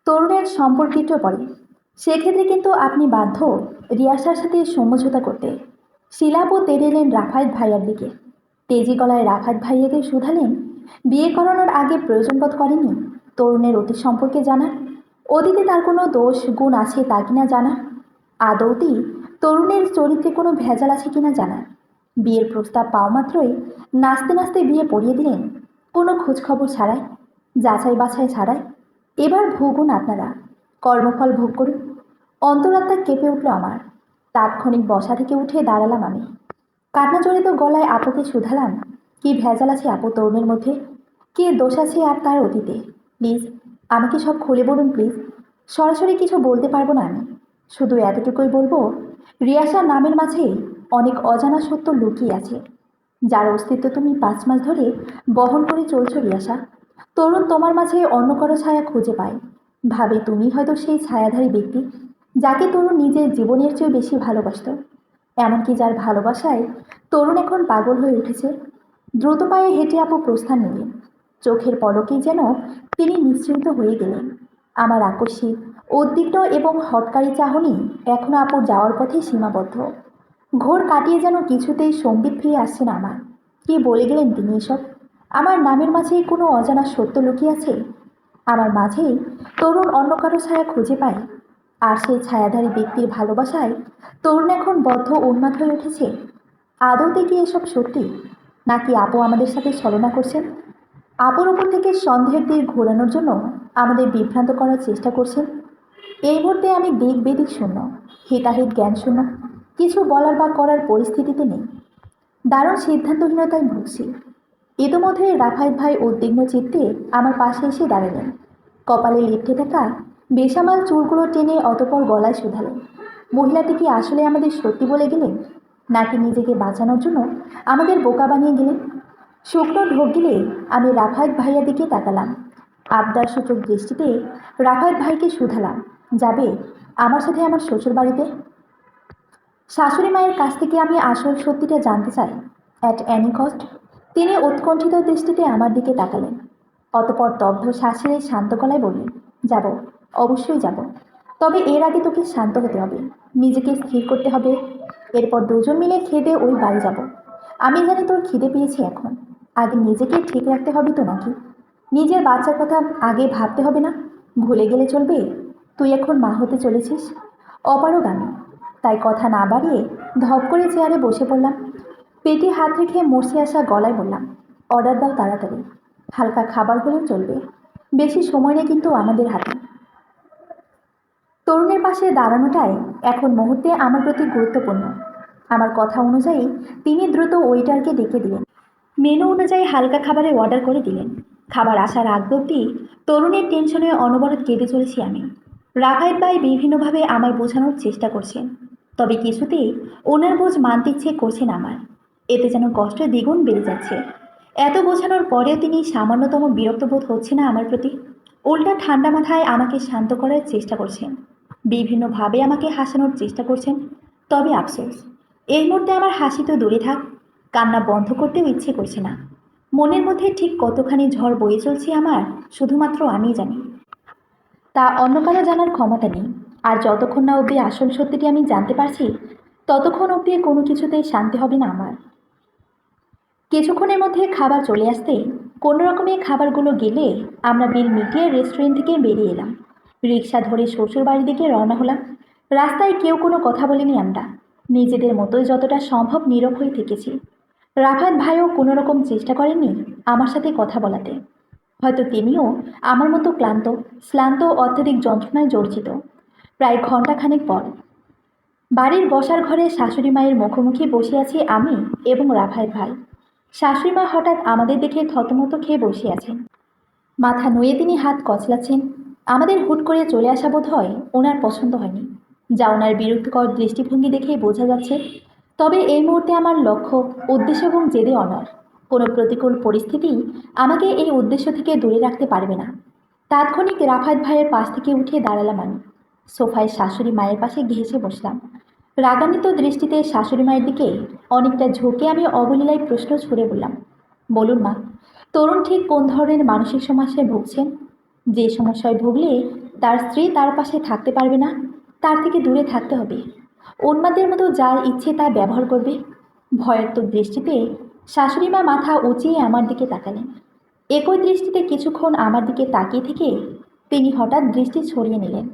তরুণের সম্পর্কিত পড়ে। সেক্ষেত্রে কিন্তু আপনি বাধ্য রিয়াসার সাথে সমঝোতা করতে। শিলাপও তেড়ে এলেন রাফায়েত ভাইয়ার দিকে। তেজি গলায় রাফায়েত ভাইয়াকে শুধালেন, বিয়ে করানোর আগে প্রয়োজন বোধ করেননি তরুণের অতীত সম্পর্কে জানা, অতীতে তার কোনো দোষ গুণ আছে তা কিনা জানা, আদৌতেই তরুণের চরিত্রে কোনো ভেজাল আছে কিনা জানা। বিয়ের প্রস্তাব পাওয়া মাত্রই নাচতে নাচতে বিয়ে পড়িয়ে দিলেন, কোনো খোঁজখবর ছাড়াই, যাচাই বাছাই ছাড়াই। এবার ভোগুন আপনারা, কর্মফল ভোগ করুন। অন্তরাত্মা কেঁপে উঠল আমার। তাৎক্ষণিক বসা থেকে উঠে দাঁড়ালাম আমি। কান্নাজড়িত গলায় আপুকে শুধালাম, কি ভেজাল আছে আপু তরুণের মধ্যে? কে দোষ আছে আর তার অতীতে? প্লিজ আমাকে সব খুলে বলুন প্লিজ। সরাসরি কিছু বলতে পারবো না আমি, শুধু এতটুকুই বলবো, রিয়াসার নামের মাঝে অনেক অজানা সত্য লুকিয়ে আছে, যার অস্তিত্ব তুমি 5 মাস ধরে বহন করে চলছো রিয়াসা। তরুণ তোমার মাঝে অন্য কারো ছায়া খুঁজে পায়, ভাবে তুমি হয়তো সেই ছায়াধারী ব্যক্তি যাকে তরুণ নিজের জীবনের চেয়েও বেশি ভালোবাসত, এমনকি যার ভালোবাসায় তরুণ এখন পাগল হয়ে উঠেছে। দ্রুত পায়ে হেঁটে আপু প্রস্থান নিলেন। চোখের পলকেই যেন তিনি নিশ্চিন্ত হয়ে গেলেন। আমার আকস্মিক, উদ্বিগ্ন এবং হটকারী চাহনি এখনো আপুর যাওয়ার পথে সীমাবদ্ধ। ঘোর কাটিয়ে যেন কিছুতেই সম্বিত ফিরে আসছে না আমার। কি বলে গেলেন তিনি এসব? আমার নামের মাঝেই কোনো অজানা সত্য লুকিয়ে আছে। আমার মাঝেই তরুণ অন্য কারো ছায়া খুঁজে পায়, আর সেই ছায়াধারী ব্যক্তির ভালোবাসায় তরুণ এখন বদ্ধ উন্মাদ হয়ে উঠেছে। আদৌতে কি এসব সত্যি, নাকি আপু আমাদের সাথে ছলনা করছেন? আপুর ওপর থেকে সন্দেহের তীর ঘোরানোর জন্য আমাদের বিভ্রান্ত করার চেষ্টা করছেন? এই মুহূর্তে আমি দিক বেদিক শূন্য, হিতাহিত জ্ঞান শূন্য, কিছু বলার বা করার পরিস্থিতিতে নেই। দারুণ সিদ্ধান্তহীনতায় ভুগছি। ইতোমধ্যে রাফায়েত ভাই উদ্বিগ্ন চিত্তে আমার পাশে এসে দাঁড়ালেন। কপালে লিপ্টে থাকা বেসামাল চুলগুলো টেনে অতপর গলায় শুধালেন, মহিলাটি কি আসলে আমাদের সত্যি বলে গেলেন, নাকি নিজেকে বাঁচানোর জন্য আমাদের বোকা বানিয়ে গেলেন? শুকনো ঢোক গিলে আমি রাফায়েত ভাইয়ের দিকে তাকালাম। আবদার সূচক দৃষ্টিতে রাফায়েত ভাইকে শুধালাম, যাবে আমার সাথে আমার শ্বশুর বাড়িতে? শাশুড়ি মায়ের কাছ থেকে আমি আসল সত্যিটা জানতে চাই, অ্যাট এনি কস্ট। তিনি উৎকণ্ঠিত দৃষ্টিতে আমার দিকে তাকালেন, অতপর দগ্ধ শ্বাসে শান্ত গলায় বললেন, যাব, অবশ্যই যাব। তবে এর আগে তোকে শান্ত হতে হবে, নিজেকে স্থির করতে হবে। এরপর দুজন মিলে খেদে ওই বাড়ি যাব। আমি জানি তোর খিদে পেয়েছে এখন, আগে নিজেকে ঠিক রাখতে হবে তো নাকি? নিজের বাচ্চার কথা আগে ভাবতে হবে না? ভুলে গেলে চলবে তুই এখন মা হতে চলেছিস? অপারগামী। তাই কথা না বাড়িয়ে ধপ করে চেয়ারে বসে পড়লাম। পেটে হাত রেখে মরসে আসা গলায় বললাম, অর্ডার দাও তাড়াতাড়ি, হালকা খাবার হলেও চলবে, বেশি সময় নেই কিন্তু আমাদের হাতে। তরুণের পাশে দাঁড়ানোটাই এখন মুহূর্তে আমার প্রতি গুরুত্বপূর্ণ। আমার কথা অনুযায়ী তিনি দ্রুত ওয়েটারকে ডেকে দিলেন। মেনু অনুযায়ী হালকা খাবারের অর্ডার করে দিলেন। খাবার আসার আগ অবধি তরুণের টেনশনে অনবরত কেঁদে চলেছি আমি। রাফায়েত ভাই বিভিন্নভাবে আমায় বোঝানোর চেষ্টা করছেন, তবে কিছুতেই ওনার বোঝ মানতে ইচ্ছে করছেন আমার। এতে যেন কষ্ট দ্বিগুণ বেড়ে যাচ্ছে। এত বোঝানোর পরেও তিনি সামান্যতম বিরক্ত বোধ হচ্ছে না আমার প্রতি। উল্টা ঠান্ডা মাথায় আমাকে শান্ত করার চেষ্টা করছেন, বিভিন্নভাবে আমাকে হাসানোর চেষ্টা করছেন। তবে আফসোস, এই মুহূর্তে আমার হাসি তো দূরে থাক, কান্না বন্ধ করতেও ইচ্ছে করছে না। মনের মধ্যে ঠিক কতখানি ঝড় বয়ে চলছে আমার শুধুমাত্র আমিই জানি। তা অন্য কারো জানার ক্ষমতা নেই। আর যতক্ষণ না অবধি আসল সত্যিটি আমি জানতে পারছি, ততক্ষণ অবধি কোনো কিছুতেই শান্তি হবে না আমার। কিছুক্ষণের মধ্যে খাবার চলে আসতে কোনো রকমে খাবারগুলো গেলে আমরা বিল মিটিয়ে রেস্টুরেন্ট থেকে বেরিয়ে এলাম। রিক্সা ধরে শ্বশুর বাড়ির দিকে রওনা হলাম। রাস্তায় কেউ কোনো কথা বলিনি আমরা, নিজেদের মতোই যতটা সম্ভব নীরব হয়ে থেকেছি। রাফাত ভাইও কোনো রকম চেষ্টা করেননি আমার সাথে কথা বলাতে। হয়তো তিনিও আমার মতো ক্লান্ত, শ্রান্ত, অত্যাধিক যন্ত্রণায় জর্জিত। প্রায় ঘন্টাখানেক পর বাড়ির বসার ঘরে শাশুড়ি মায়ের মুখোমুখি বসে আছি আমি এবং রাফায়েত ভাই। শাশুড়ি মা হঠাৎ আমাদের দেখে থতমত খেয়ে বসে আছেন। মাথা নুয়ে তিনি হাত কচলাচ্ছেন। আমাদের হুট করে চলে আসা বোধ হয় ওনার পছন্দ হয়নি, যা ওনার বিরক্তিকর দৃষ্টিভঙ্গি দেখেই বোঝা যাচ্ছে। তবে এই মুহূর্তে আমার লক্ষ্য, উদ্দেশ্য এবং জেদে অনড়। কোনো প্রতিকূল পরিস্থিতি আমাকে এই উদ্দেশ্য থেকে দূরে রাখতে পারবে না। তাৎক্ষণিক রাফায়েত ভাইয়ের পাশ থেকে উঠে দাঁড়ালাম আমি। সোফায় শাশুড়ি মায়ের পাশে ঘেঁষে বসলাম। রাগান্বিত দৃষ্টিতে শাশুড়ি মায়ের দিকে অনেকটা ঝুঁকে আমি অবলীলায় প্রশ্ন ছুড়ে বললাম, বলুন মা, তরুণ ঠিক কোন ধরনের মানসিক সমস্যায় ভুগছেন? যে সমস্যায় ভুগলে তার স্ত্রী তার পাশে থাকতে পারবে না, তার থেকে দূরে থাকতে হবে, উন্মাদের মতো যার ইচ্ছে তা ব্যবহার করবে। ভয়ার্ত দৃষ্টিতে শাশুড়ি মা মাথা উঁচিয়ে আমার দিকে তাকালেন। একই দৃষ্টিতে কিছুক্ষণ আমার দিকে তাকিয়ে থেকে তিনি হঠাৎ দৃষ্টি সরিয়ে নিলেন।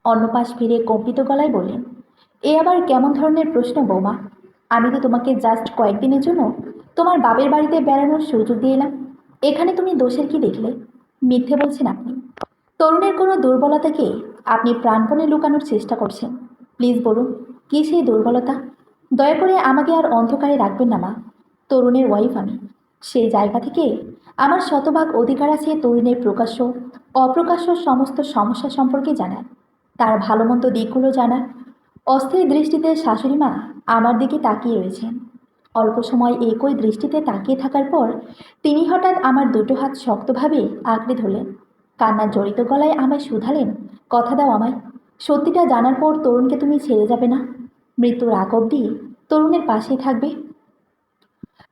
অন্য পাশ ফিরে কম্পিত গলায় বললেন, এ আবার কেমন ধরনের প্রশ্ন বৌমা? আমি তো তোমাকে জাস্ট কয়েকদিনের জন্য তোমার বাপের বাড়িতে বেড়ানোর সুযোগ দিয়ে এলাম। এখানে তুমি দোষের কি দেখলে? মিথ্যে বলছেন আপনি। তরুণের কোনো দুর্বলতাকে আপনি প্রাণপণে লুকানোর চেষ্টা করছেন। প্লিজ বলুন, কী সেই দুর্বলতা? দয়া করে আমাকে আর অন্ধকারে রাখবেন না মা। তরুণের ওয়াইফ আমি। সেই জায়গা থেকে আমার শতভাগ অধিকার আছে তরুণের প্রকাশ্য অপ্রকাশ্য সমস্ত সমস্যা সম্পর্কে জানার, তার ভালো মন্দ দিকগুলো জানার। অস্থির দৃষ্টিতে শাশুড়ি মা আমার দিকে তাকিয়ে রয়েছেন। অল্প সময় একই দৃষ্টিতে তাকিয়ে থাকার পর তিনি হঠাৎ আমার দুটো হাত শক্তভাবে আঁকড়ে ধরলেন। কান্নার জড়িত গলায় আমায় শুধালেন, কথা দাও আমায়, সত্যিটা জানার পর তরুণকে তুমি ছেড়ে যাবে না? মৃত্যুর আগ অবধি তরুণের পাশেই থাকবে?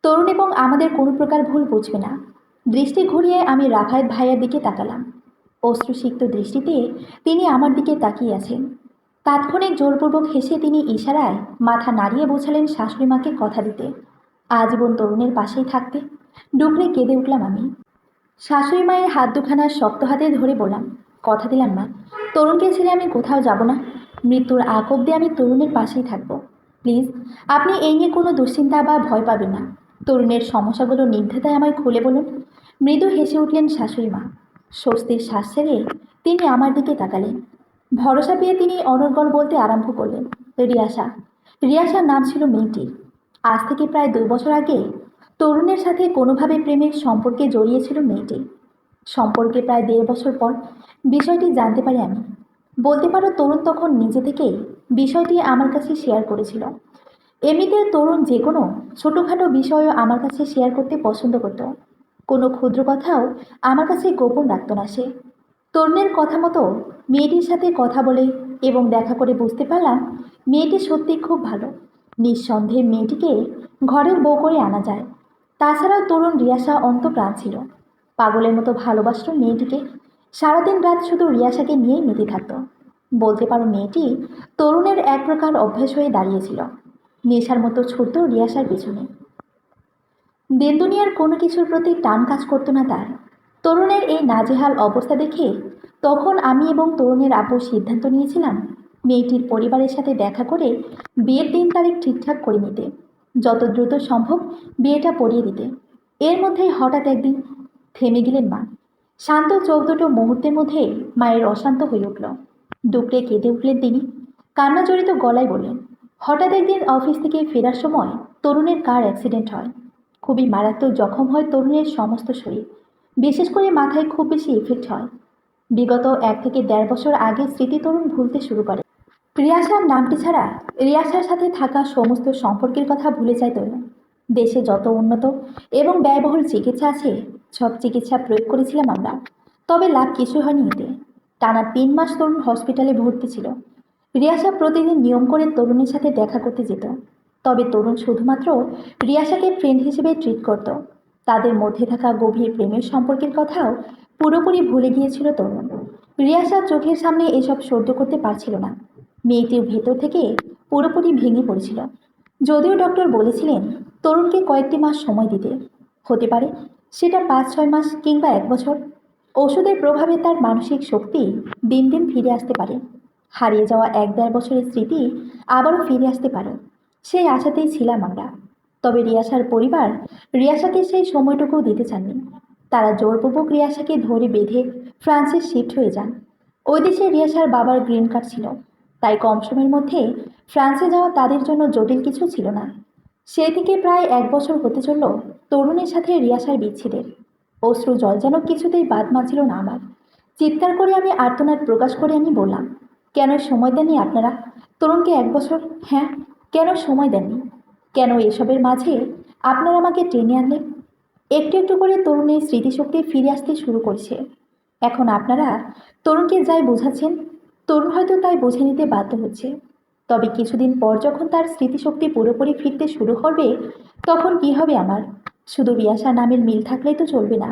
তরুণ এবং আমাদের কোনো প্রকার ভুল বুঝবে না। দৃষ্টি ঘুরিয়ে আমি রাফায়েত ভাইয়ের দিকে তাকালাম। অশ্রুসিক্ত দৃষ্টিতে তিনি আমার দিকে তাকিয়ে আছেন। তাৎক্ষণিক জোরপূর্বক হেসে তিনি ইশারায় মাথা নাড়িয়ে বোঝালেন শাশুড়ি মাকে কথা দিতে, আজীবন তরুণের পাশেই থাকতে। ডুকরে কেঁদে উঠলাম আমি। শাশুড়ি মায়ের হাত দুখানা শক্ত হাতে ধরে বললাম, কথা দিলাম মা, তরুণকে ছেড়ে আমি কোথাও যাব না। মৃত্যুর আগ অব্দি আমি তরুণের পাশেই থাকব। প্লিজ, আপনি এই নিয়ে কোনো দুশ্চিন্তা বা ভয় পাবেন না। তরুণের সমস্যাগুলো নির্দ্বিধায় আমায় খুলে বলুন। মৃদু হেসে উঠলেন শাশুড়ি মা। স্বস্তির শ্বাস ছেড়ে তিনি আমার দিকে তাকালেন। ভরসা পেয়ে তিনি অনর্গল বলতে আরম্ভ করলেন, রিয়াসা। রিয়াসার নাম ছিল মেয়েটির। আজ থেকে প্রায় 2 বছর আগে তরুণের সাথে কোনোভাবে প্রেমের সম্পর্কে জড়িয়েছিল মেয়েটি। সম্পর্কে প্রায় 1.5 বছর পর বিষয়টি জানতে পারি আমি। বলতে পারো তরুণ তখন নিজে থেকেই বিষয়টি আমার কাছে শেয়ার করেছিল। এমনিতে তরুণ যে কোনো ছোটোখাটো বিষয়ও আমার কাছে শেয়ার করতে পছন্দ করত। কোনো ক্ষুদ্র কথাও আমার কাছে গোপন রাখত না সে। তরুণের কথা মতো মেয়েটির সাথে কথা বলে এবং দেখা করে বুঝতে পারলাম মেয়েটি সত্যি খুব ভালো। নিঃসন্দেহে মেয়েটিকে ঘরের বউ করে আনা যায়। তাছাড়াও তরুণ রিয়াসা অন্তঃপ্রাণ ছিল। পাগলের মতো ভালোবাসত মেয়েটিকে। সারাদিন রাত শুধু রিয়াসাকে নিয়েই মেতে থাকত। বলতে পারো মেয়েটি তরুণের এক প্রকার অভ্যেস হয়ে দাঁড়িয়েছিল। নেশার মতো ছুটত রিয়াসার পিছনে। দিন দুনিয়ার কোনো কিছুর প্রতি টান কাজ করতো না তার। তরুণের এই নাজেহাল অবস্থা দেখে তখন আমি এবং তরুণের আপু সিদ্ধান্ত নিয়েছিলাম মেয়েটির পরিবারের সাথে দেখা করে বিয়ের দিন তারিখ ঠিকঠাক করে নিতে, যত দ্রুত সম্ভব বিয়েটা পড়িয়ে দিতে। এর মধ্যেই হঠাৎ একদিন থেমে গেলেন মা। শান্ত চোখ দুটো মুহূর্তের মধ্যে মায়ের অশান্ত হয়ে উঠল। দুকড়ে কেঁদে উঠলেন তিনি। কান্না জড়িত গলায় বললেন, হঠাৎ একদিন অফিস থেকে ফেরার সময় তরুণের কার অ্যাক্সিডেন্ট হয়। খুবই মারাত্মক জখম হয় তরুণের সমস্ত শরীর। বিশেষ করে মাথায় খুব বেশি ইফেক্ট হয়। বিগত 1 থেকে 1.5 বছর আগে স্মৃতি তরুণ ভুলতে শুরু করে। রিয়াসার নামটি ছাড়া রিয়াসার সাথে থাকা সমস্ত সম্পর্কের কথা ভুলে যায় তরুণ। দেশে যত উন্নত এবং ব্যয়বহুল চিকিৎসা আছে সব চিকিৎসা প্রয়োগ করেছিলাম আমরা, তবে লাভ কিছু হয়নি এতে। টানা 3 মাস তরুণ হসপিটালে ভর্তি ছিল। রিয়াসা প্রতিদিন নিয়ম করে তরুণের সাথে দেখা করতে যেত, তবে তরুণ শুধুমাত্র রিয়াসাকে ফ্রেন্ড হিসেবে ট্রিট করত। তাদের মধ্যে থাকা গভীর প্রেমের সম্পর্কের কথাও পুরোপুরি ভুলে গিয়েছিল তরুণ। রিয়াসা চোখের সামনে এসব সহ্য করতে পারছিল না। মেয়েটির ভেতর থেকে পুরোপুরি ভেঙে পড়েছিল। যদিও ডক্টর বলেছিলেন তরুণকে কয়েকটি মাস সময় দিতে, হতে পারে সেটা 5-6 মাস কিংবা 1 বছর। ওষুধের প্রভাবে তার মানসিক শক্তি দিন দিন ফিরে আসতে পারে। হারিয়ে যাওয়া 1-1.5 বছরের স্মৃতি আবারও ফিরে আসতে পারে, সেই আশাতেই ছিলাম আমরা। তবে রিয়াসার পরিবার রিয়াসাকে সেই সময়টুকু দিতে চাননি। তারা জোরপূর্বক রিয়াসাকে ধরে বেঁধে ফ্রান্সে শিফট হয়ে যান। ওই দেশে রিয়াসার বাবার গ্রিন কার্ড ছিল, তাই কম সময়ের মধ্যে ফ্রান্সে যাওয়া তাদের জন্য জটিল কিছু ছিল না। সেই থেকে প্রায় 1 বছর হতে চলল তরুণের সাথে রিয়াসার বিচ্ছেদের। অশ্রু জল যেন কিছুতেই বাদ মানছিল না আমার। চিৎকার করে আমি আর্তনাদ প্রকাশ করে আমি বললাম, কেন সময় দেননি আপনারা তরুণকে 1 বছর? হ্যাঁ, কেন সময় দেননি? কেন এসবের মাঝে আপনারা আমাকে টেনে আনলেন? একটু একটু করে তরুণের স্মৃতিশক্তি ফিরে আসতে শুরু করছে। এখন আপনারা তরুণকে যাই বোঝাচ্ছেন, তরুণ হয়তো তাই বুঝে নিতে বাধ্য হচ্ছে। তবে কিছুদিন পর যখন তার স্মৃতিশক্তি পুরোপুরি ফিরতে শুরু করবে, তখন কি হবে আমার? শুধু রিয়াসা নামের মিল থাকলেই তো চলবে না,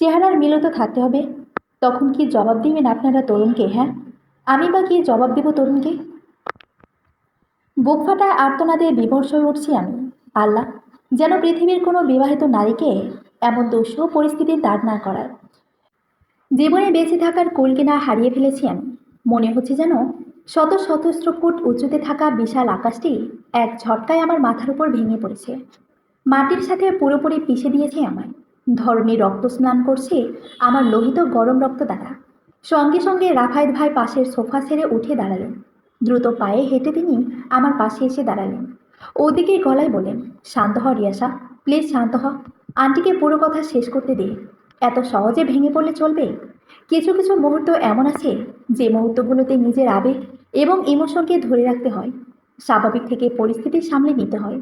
চেহারার মিলও তো থাকতে হবে। তখন কি জবাব দিবেন আপনারা তরুণকে? হ্যাঁ, আমি বা কি জবাব দেব তরুণকে? বুক ফাটা আর্তনাদে বিভৎস হয়ে উঠছি আমি। আল্লাহ, যেন পৃথিবীর কোনো বিবাহিত নারীকে এমন দুঃসহ পরিস্থিতির দাঁড় না করার। জীবনে বেঁচে থাকার কুলকিনা হারিয়ে ফেলেছি আমি। মনে হচ্ছে যেন শত সহস্র ফুট উঁচুতে থাকা বিশাল আকাশটি এক ঝটকায় আমার মাথার উপর ভেঙে পড়েছে, মাটির সাথে পুরোপুরি পিষে দিয়েছে আমায়। ধরনী রক্ত স্নান করছে আমার লোহিত গরম রক্ত দ্বারা। সঙ্গে সঙ্গে রাফায়েত ভাই পাশের সোফা ছেড়ে উঠে দাঁড়ালেন। দ্রুত পায়ে হেঁটে তিনি আমার পাশে এসে দাঁড়ালেন। ওদিকে গলায় বলেন, শান্ত হ রিয়াসা, প্লিজ শান্ত হ। আন্টিকে পুরো কথা শেষ করতে দে। এত সহজে ভেঙে পড়লে চলবে? কিছু কিছু মুহূর্ত এমন আছে যে মুহূর্তগুলোতে নিজের আবেগ এবং ইমোশনকে ধরে রাখতে হয়, স্বাভাবিক থেকে পরিস্থিতি সামলে নিতে হয়।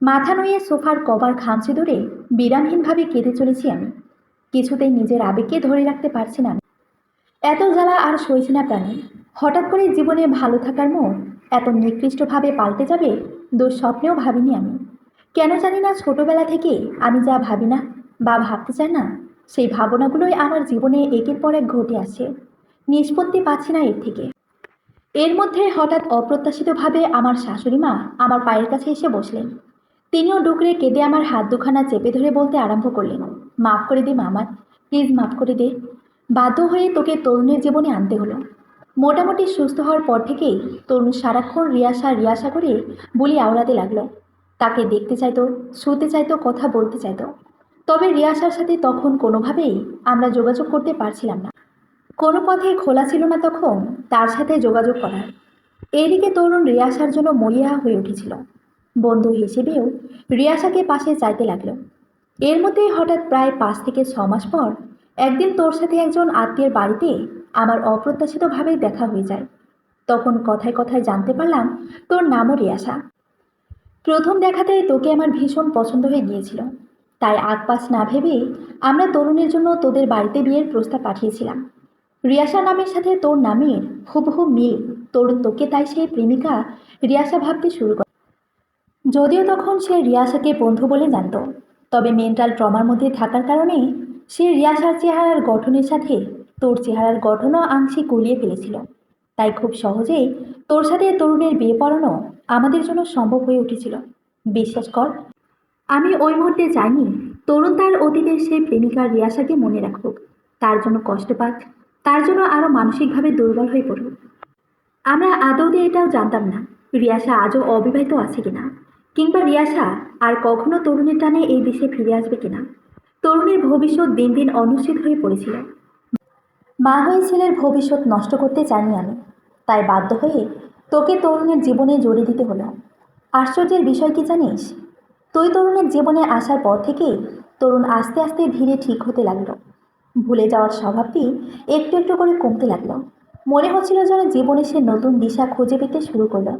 মাথা নুয়ে সোফার কভার খামচে ধরে বিরামহীনভাবে কেঁদে চলেছি আমি। কিছুতেই নিজের আবেগকে ধরে রাখতে পারছি না আমি। এত জ্বালা আর সইছি না প্রাণী। হঠাৎ করে জীবনে ভালো থাকার মোড় এত নিকৃষ্টভাবে পাল্টে যাবে দুঃস্বপ্নেও ভাবিনি আমি। কেন জানি না ছোটবেলা থেকে আমি যা ভাবি না বা ভাবতে চাই না, সেই ভাবনাগুলোই আমার জীবনে একের পর এক ঘটে আসছে। নিষ্পত্তি পাচ্ছি না এর থেকে। এর মধ্যে হঠাৎ অপ্রত্যাশিতভাবে আমার শাশুড়ি মা আমার পায়ের কাছে এসে বসলেন। তিনিও ডুকরে কেঁদে আমার হাত দুখানা চেপে ধরে বলতে আরম্ভ করলেন, মাফ করে দে মামা, প্লিজ মাফ করে দে। বাধ্য হয়ে তোকে তরুণের জীবনে আনতে হলো। মোটামুটি সুস্থ হওয়ার পর থেকেই তরুণ সারাক্ষণ রিয়াসা রিয়াসা করে বলি আওড়াতে লাগলো। তাকে দেখতে চাইতো, শুতে চাইতো, কথা বলতে চাইতো। তবে রিয়াসার সাথে তখন কোনোভাবেই আমরা যোগাযোগ করতে পারছিলাম না। কোনো পথে খোলা ছিল না তখন তার সাথে যোগাযোগ করার। এদিকে তরুণ রিয়াসার জন্য মরিয়া হয়ে উঠেছিল। বন্ধু হিসেবেও রিয়াসাকে পাশে চাইতে লাগলো। এর মধ্যেই হঠাৎ প্রায় 5 থেকে 6 মাস পর একদিন তোর সাথে একজন আত্মীয়ের বাড়িতে আমার অপ্রত্যাশিতভাবেই দেখা হয়ে যায়। তখন কথায় কথায় জানতে পারলাম তোর নামও রিয়াসা। প্রথম দেখাতেই তোকে আমার ভীষণ পছন্দ হয়ে গিয়েছিল। তাই আগপাশ না ভেবেই আমরা তরুণের জন্য তোদের বাড়িতে বিয়ের প্রস্তাব পাঠিয়েছিলাম। রিয়াসা নামের সাথে তোর নামের হুবহু মিল। তরুণ তোকে তাই সেই প্রেমিকা রিয়াসা ভাবতে শুরু করে। যদিও তখন সে রিয়াসাকে বন্ধু বলে জানত, তবে মেন্টাল ট্রমার মধ্যে থাকার কারণে সে রিয়াসার চেহারার গঠনের সাথে তোর চেহারার গঠনও আংশিক গুলিয়ে ফেলেছিল। তাই খুব সহজেই তোর সাথে তরুণের বিয়ে পড়ানো আমাদের জন্য সম্ভব হয়ে উঠেছিল। বিশ্বাস কর, আমি ওই মুহূর্তে চাইনি তরুণ তার অতীতের সেই প্রেমিকা রিয়াসাকে মনে রাখুক, তার জন্য কষ্ট পাক, তার জন্য আরও মানসিকভাবে দুর্বল হয়ে পড়ুক। আমরা আদৌ এটাও জানতাম না রিয়াসা আজও অবিবাহিত আছে কিনা, কিংবা রিয়াসা আর কখনো তরুণের টানে এই দেশে ফিরে আসবে কিনা। তরুণের ভবিষ্যৎ দিন দিন অনিশ্চিত হয়ে পড়েছিল। মা হয়ে ছেলের ভবিষ্যৎ নষ্ট করতে চাইনি আমি। তাই বাধ্য হয়ে তোকে তরুণের জীবনে জড়িয়ে দিতে হলো। আশ্চর্যের বিষয় কি জানিস, তুই তরুণের জীবনে আসার পর থেকেই তরুণ আস্তে আস্তে ধীরে ঠিক হতে লাগলো। ভুলে যাওয়ার স্বভাবটি একটু একটু করে কমতে লাগলো। মনে হচ্ছিল যেন জীবনে সে নতুন দিশা খুঁজে পেতে শুরু করলো।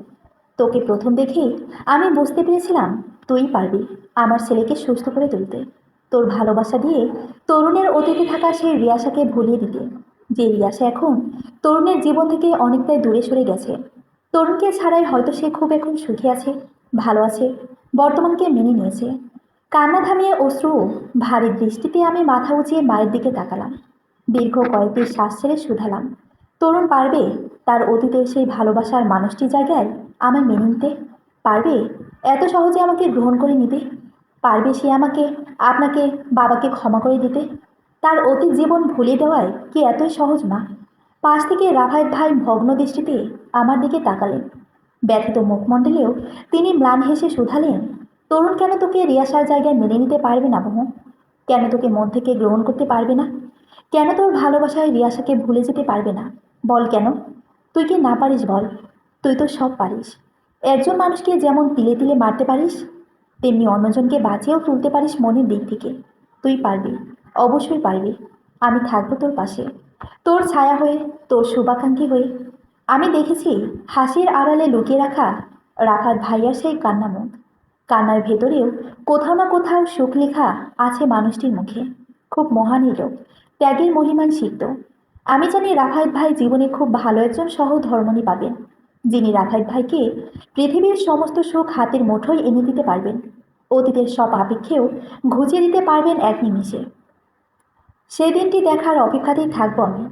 তোকে প্রথম দেখেই আমি বুঝতে পেরেছিলাম তুই পারবি আমার ছেলেকে সুস্থ করে তুলতে, তোর ভালোবাসা দিয়ে তরুণের অতীতে থাকা সেই রিয়াসাকে ভুলিয়ে দিতে, যে রিয়াসা এখন তরুণের জীবন থেকে অনেকটাই দূরে সরে গেছে। তরুণকে ছাড়াই হয়তো সে খুব এখন সুখী আছে, ভালো আছে, বর্তমানকে মেনে নিয়েছে। কান্না থামিয়ে অশ্রু ভারী দৃষ্টিতে আমি মাথা উঁচিয়ে মায়ের দিকে তাকালাম। দীর্ঘ কয়েকটি শ্বাস ছেড়ে শুধালাম, তরুণ পারবে তার অতীতের সেই ভালোবাসার মানুষটির জায়গায় আমার মেনে নিতে? পারবে এত সহজে আমাকে গ্রহণ করে নিতে? পারবে সে আমাকে, আপনাকে, বাবাকে ক্ষমা করে দিতে? তার অতীত জীবন ভুলিয়ে দেওয়ায় কি এতই সহজ মা? পাশ থেকে রাফায়েত ভাই ভগ্ন দৃষ্টিতে আমার দিকে তাকালেন। ব্যথিত মুখমণ্ডলেও তিনি ম্লান হেসে শুধালেন, তরুণ কেন তোকে রিয়াসার জায়গায় মেনে নিতে পারবে না বহু? কেন তোকে মন থেকে গ্রহণ করতে পারবে না? কেন তোর ভালোবাসায় রিয়াসাকে ভুলে যেতে পারবে না? বল কেন? তুই কি না পারিস বল? তুই তো সব পারিস। একজন মানুষকে যেমন তিলে তিলে মারতে পারিস, তেমনি অন্যজনকে বাঁচিয়েও তুলতে পারিস মনের দিক থেকে। তুই পারবি, অবশ্যই পারবি। আমি থাকবো তোর পাশে, তোর ছায়া হয়ে, তোর শুভাকাঙ্ক্ষী হয়ে। আমি দেখেছি হাসির আড়ালে লুকিয়ে রাখা রাফাত ভাইয়ার সেই কান্না মুখ। কান্নার ভেতরেও কোথাও না কোথাও সুখ লেখা আছে মানুষটির মুখে। খুব মহান এই লোক, ত্যাগের মহিমান সিক্ত। আমি জানি রাফায়েত ভাই জীবনে খুব ভালো একজন সহধর্মিণী পাবেন, যিনি রাফায়েত ভাইকে পৃথিবীর সমস্ত সুখ হাতের মুঠোয় এনে দিতে পারবেন। অতীতের সব আবেগকেও ঘুচিয়ে দিতে পারবেন এক নিমিষে। সেই দিনটি দেখার অপেক্ষাতেই থাকবো আমি।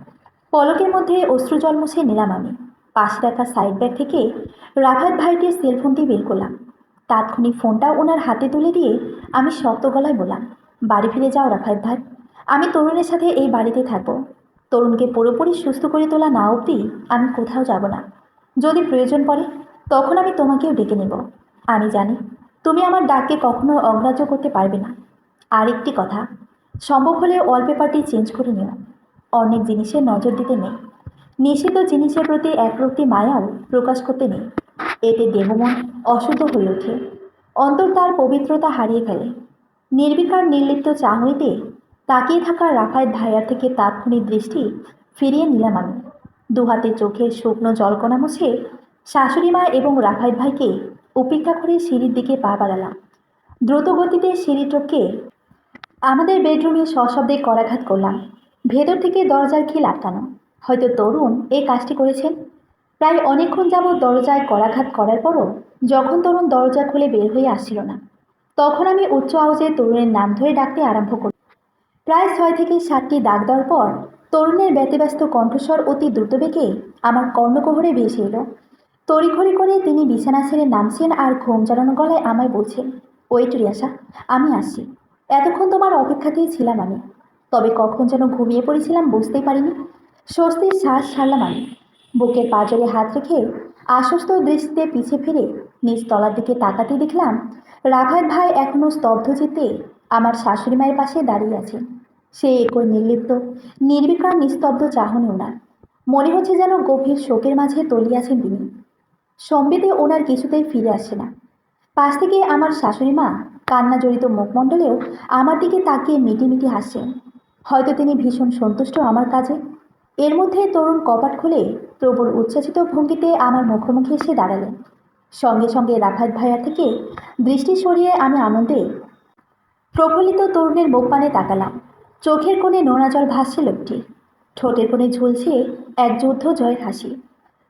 পলকের মধ্যে অশ্রুজল মুছে নিলাম আমি। পাশে রাখা সাইড ব্যাগ থেকে রাফাত ভাইটির সেলফোনটি বের করলাম। তাৎক্ষণিক ফোনটা ওনার হাতে তুলে দিয়ে আমি শক্ত গলায় বললাম, বাড়ি ফিরে যাও রাফায়েত ভাই। আমি তরুণের সাথে এই বাড়িতে থাকবো। তরুণকে পুরোপুরি সুস্থ করে তোলা না অবধি আমি কোথাও যাব না। যদি প্রয়োজন পড়ে তখন আমি তোমাকেও ডেকে নেব। আমি জানি তুমি আমার ডাককে কখনো অগ্রাহ্য করতে পারবে না। আর একটি কথা, সম্ভব হলে ওয়ালপেপারটি চেঞ্জ করে নিও। অনেক জিনিসে নজর দিতে নেই। নিষিদ্ধ জিনিসের প্রতি একরত্তি মায়াও প্রকাশ করতে নেই। এতে দেহমন অশুদ্ধ হয়ে ওঠে, অন্তর তার পবিত্রতা হারিয়ে ফেলে। নির্বিকার নির্লিপ্ত চাহনিতে তাকিয়ে থাকা রাফায়েত ভাইয়ার থেকে তাৎক্ষণিক দৃষ্টি ফিরিয়ে নিলাম আমি। দুহাতে চোখের শুকনো জলকণা মুছে শাশুড়ি মা এবং রাফায়েত ভাইকে উপেক্ষা করে সিঁড়ির দিকে পা বাড়ালাম। দ্রুত গতিতে সিঁড়ি টপকে আমাদের বেডরুমে সশব্দে করাঘাত করলাম। ভেতর থেকে দরজার খিল আটকানো। হয়তো তরুণ এই কাজটি করেছেন। প্রায় অনেকক্ষণ যাবৎ দরজায় করাঘাত করার পরও যখন তরুণ দরজা খুলে বের হয়ে আসছিল না, তখন আমি উচ্চ আওয়াজে তরুণের নাম ধরে ডাকতে আরম্ভ করি। প্রায় 6 থেকে 7টি দাগ দেওয়ার পর তরুণের ব্যতিব্যস্ত কণ্ঠস্বর অতি দ্রুতবেগে আমার কর্ণকুহরে ভেসে এলো। তড়িঘড়ি করে তিনি বিছানা ছেড়ে নামছেন আর ঘুম জড়ানো গলায় আমায় বলছেন, ওয়েট রিয়াসা, আমি আসছি। এতক্ষণ তোমার অপেক্ষাতেই ছিলাম আমি। তবে কখন যেন ঘুমিয়ে পড়েছিলাম বুঝতেই পারিনি। স্বস্তির শ্বাস ছাড়লাম আমি। বুকের পাঁজরে হাত রেখে আশ্বস্ত দৃষ্টিতে পিছে ফিরে নিজ তলার দিকে তাকাতে দেখলাম রাফায়েত ভাই এখনো স্তব্ধ চিত্তে আমার শাশুড়ি মায়ের পাশে দাঁড়িয়ে আছে। সে একই নির্লিপ্ত নির্বিকার নিস্তব্ধ চাহনি ওনার। মনে হচ্ছে যেন গভীর শোকের মাঝে তলিয়াছেন তিনি। সম্বিতে ওনার কিছুতেই ফিরে আসছে না। পাশ থেকে আমার শাশুড়ি মা কান্না জড়িত মুখমণ্ডলেও আমার দিকে তাকিয়ে মিটিমিটি হাসছেন। হয়তো তিনি ভীষণ সন্তুষ্ট আমার কাজে। এর মধ্যে তরুণ কপাট খুলে প্রবল উচ্ছ্বাসিত ভঙ্গিতে আমার মুখোমুখি এসে দাঁড়ালেন। সঙ্গে সঙ্গে রাফায়েত ভাইয়া থেকে দৃষ্টি সরিয়ে আমি আনন্দে প্রফুল্লিত তরুণের মুখপানে তাকালাম। চোখের কোণে নোনা জল ভাসছে লোকটির। ঠোঁটের কোণে ঝুলছে এক যুদ্ধ জয়ের হাসি।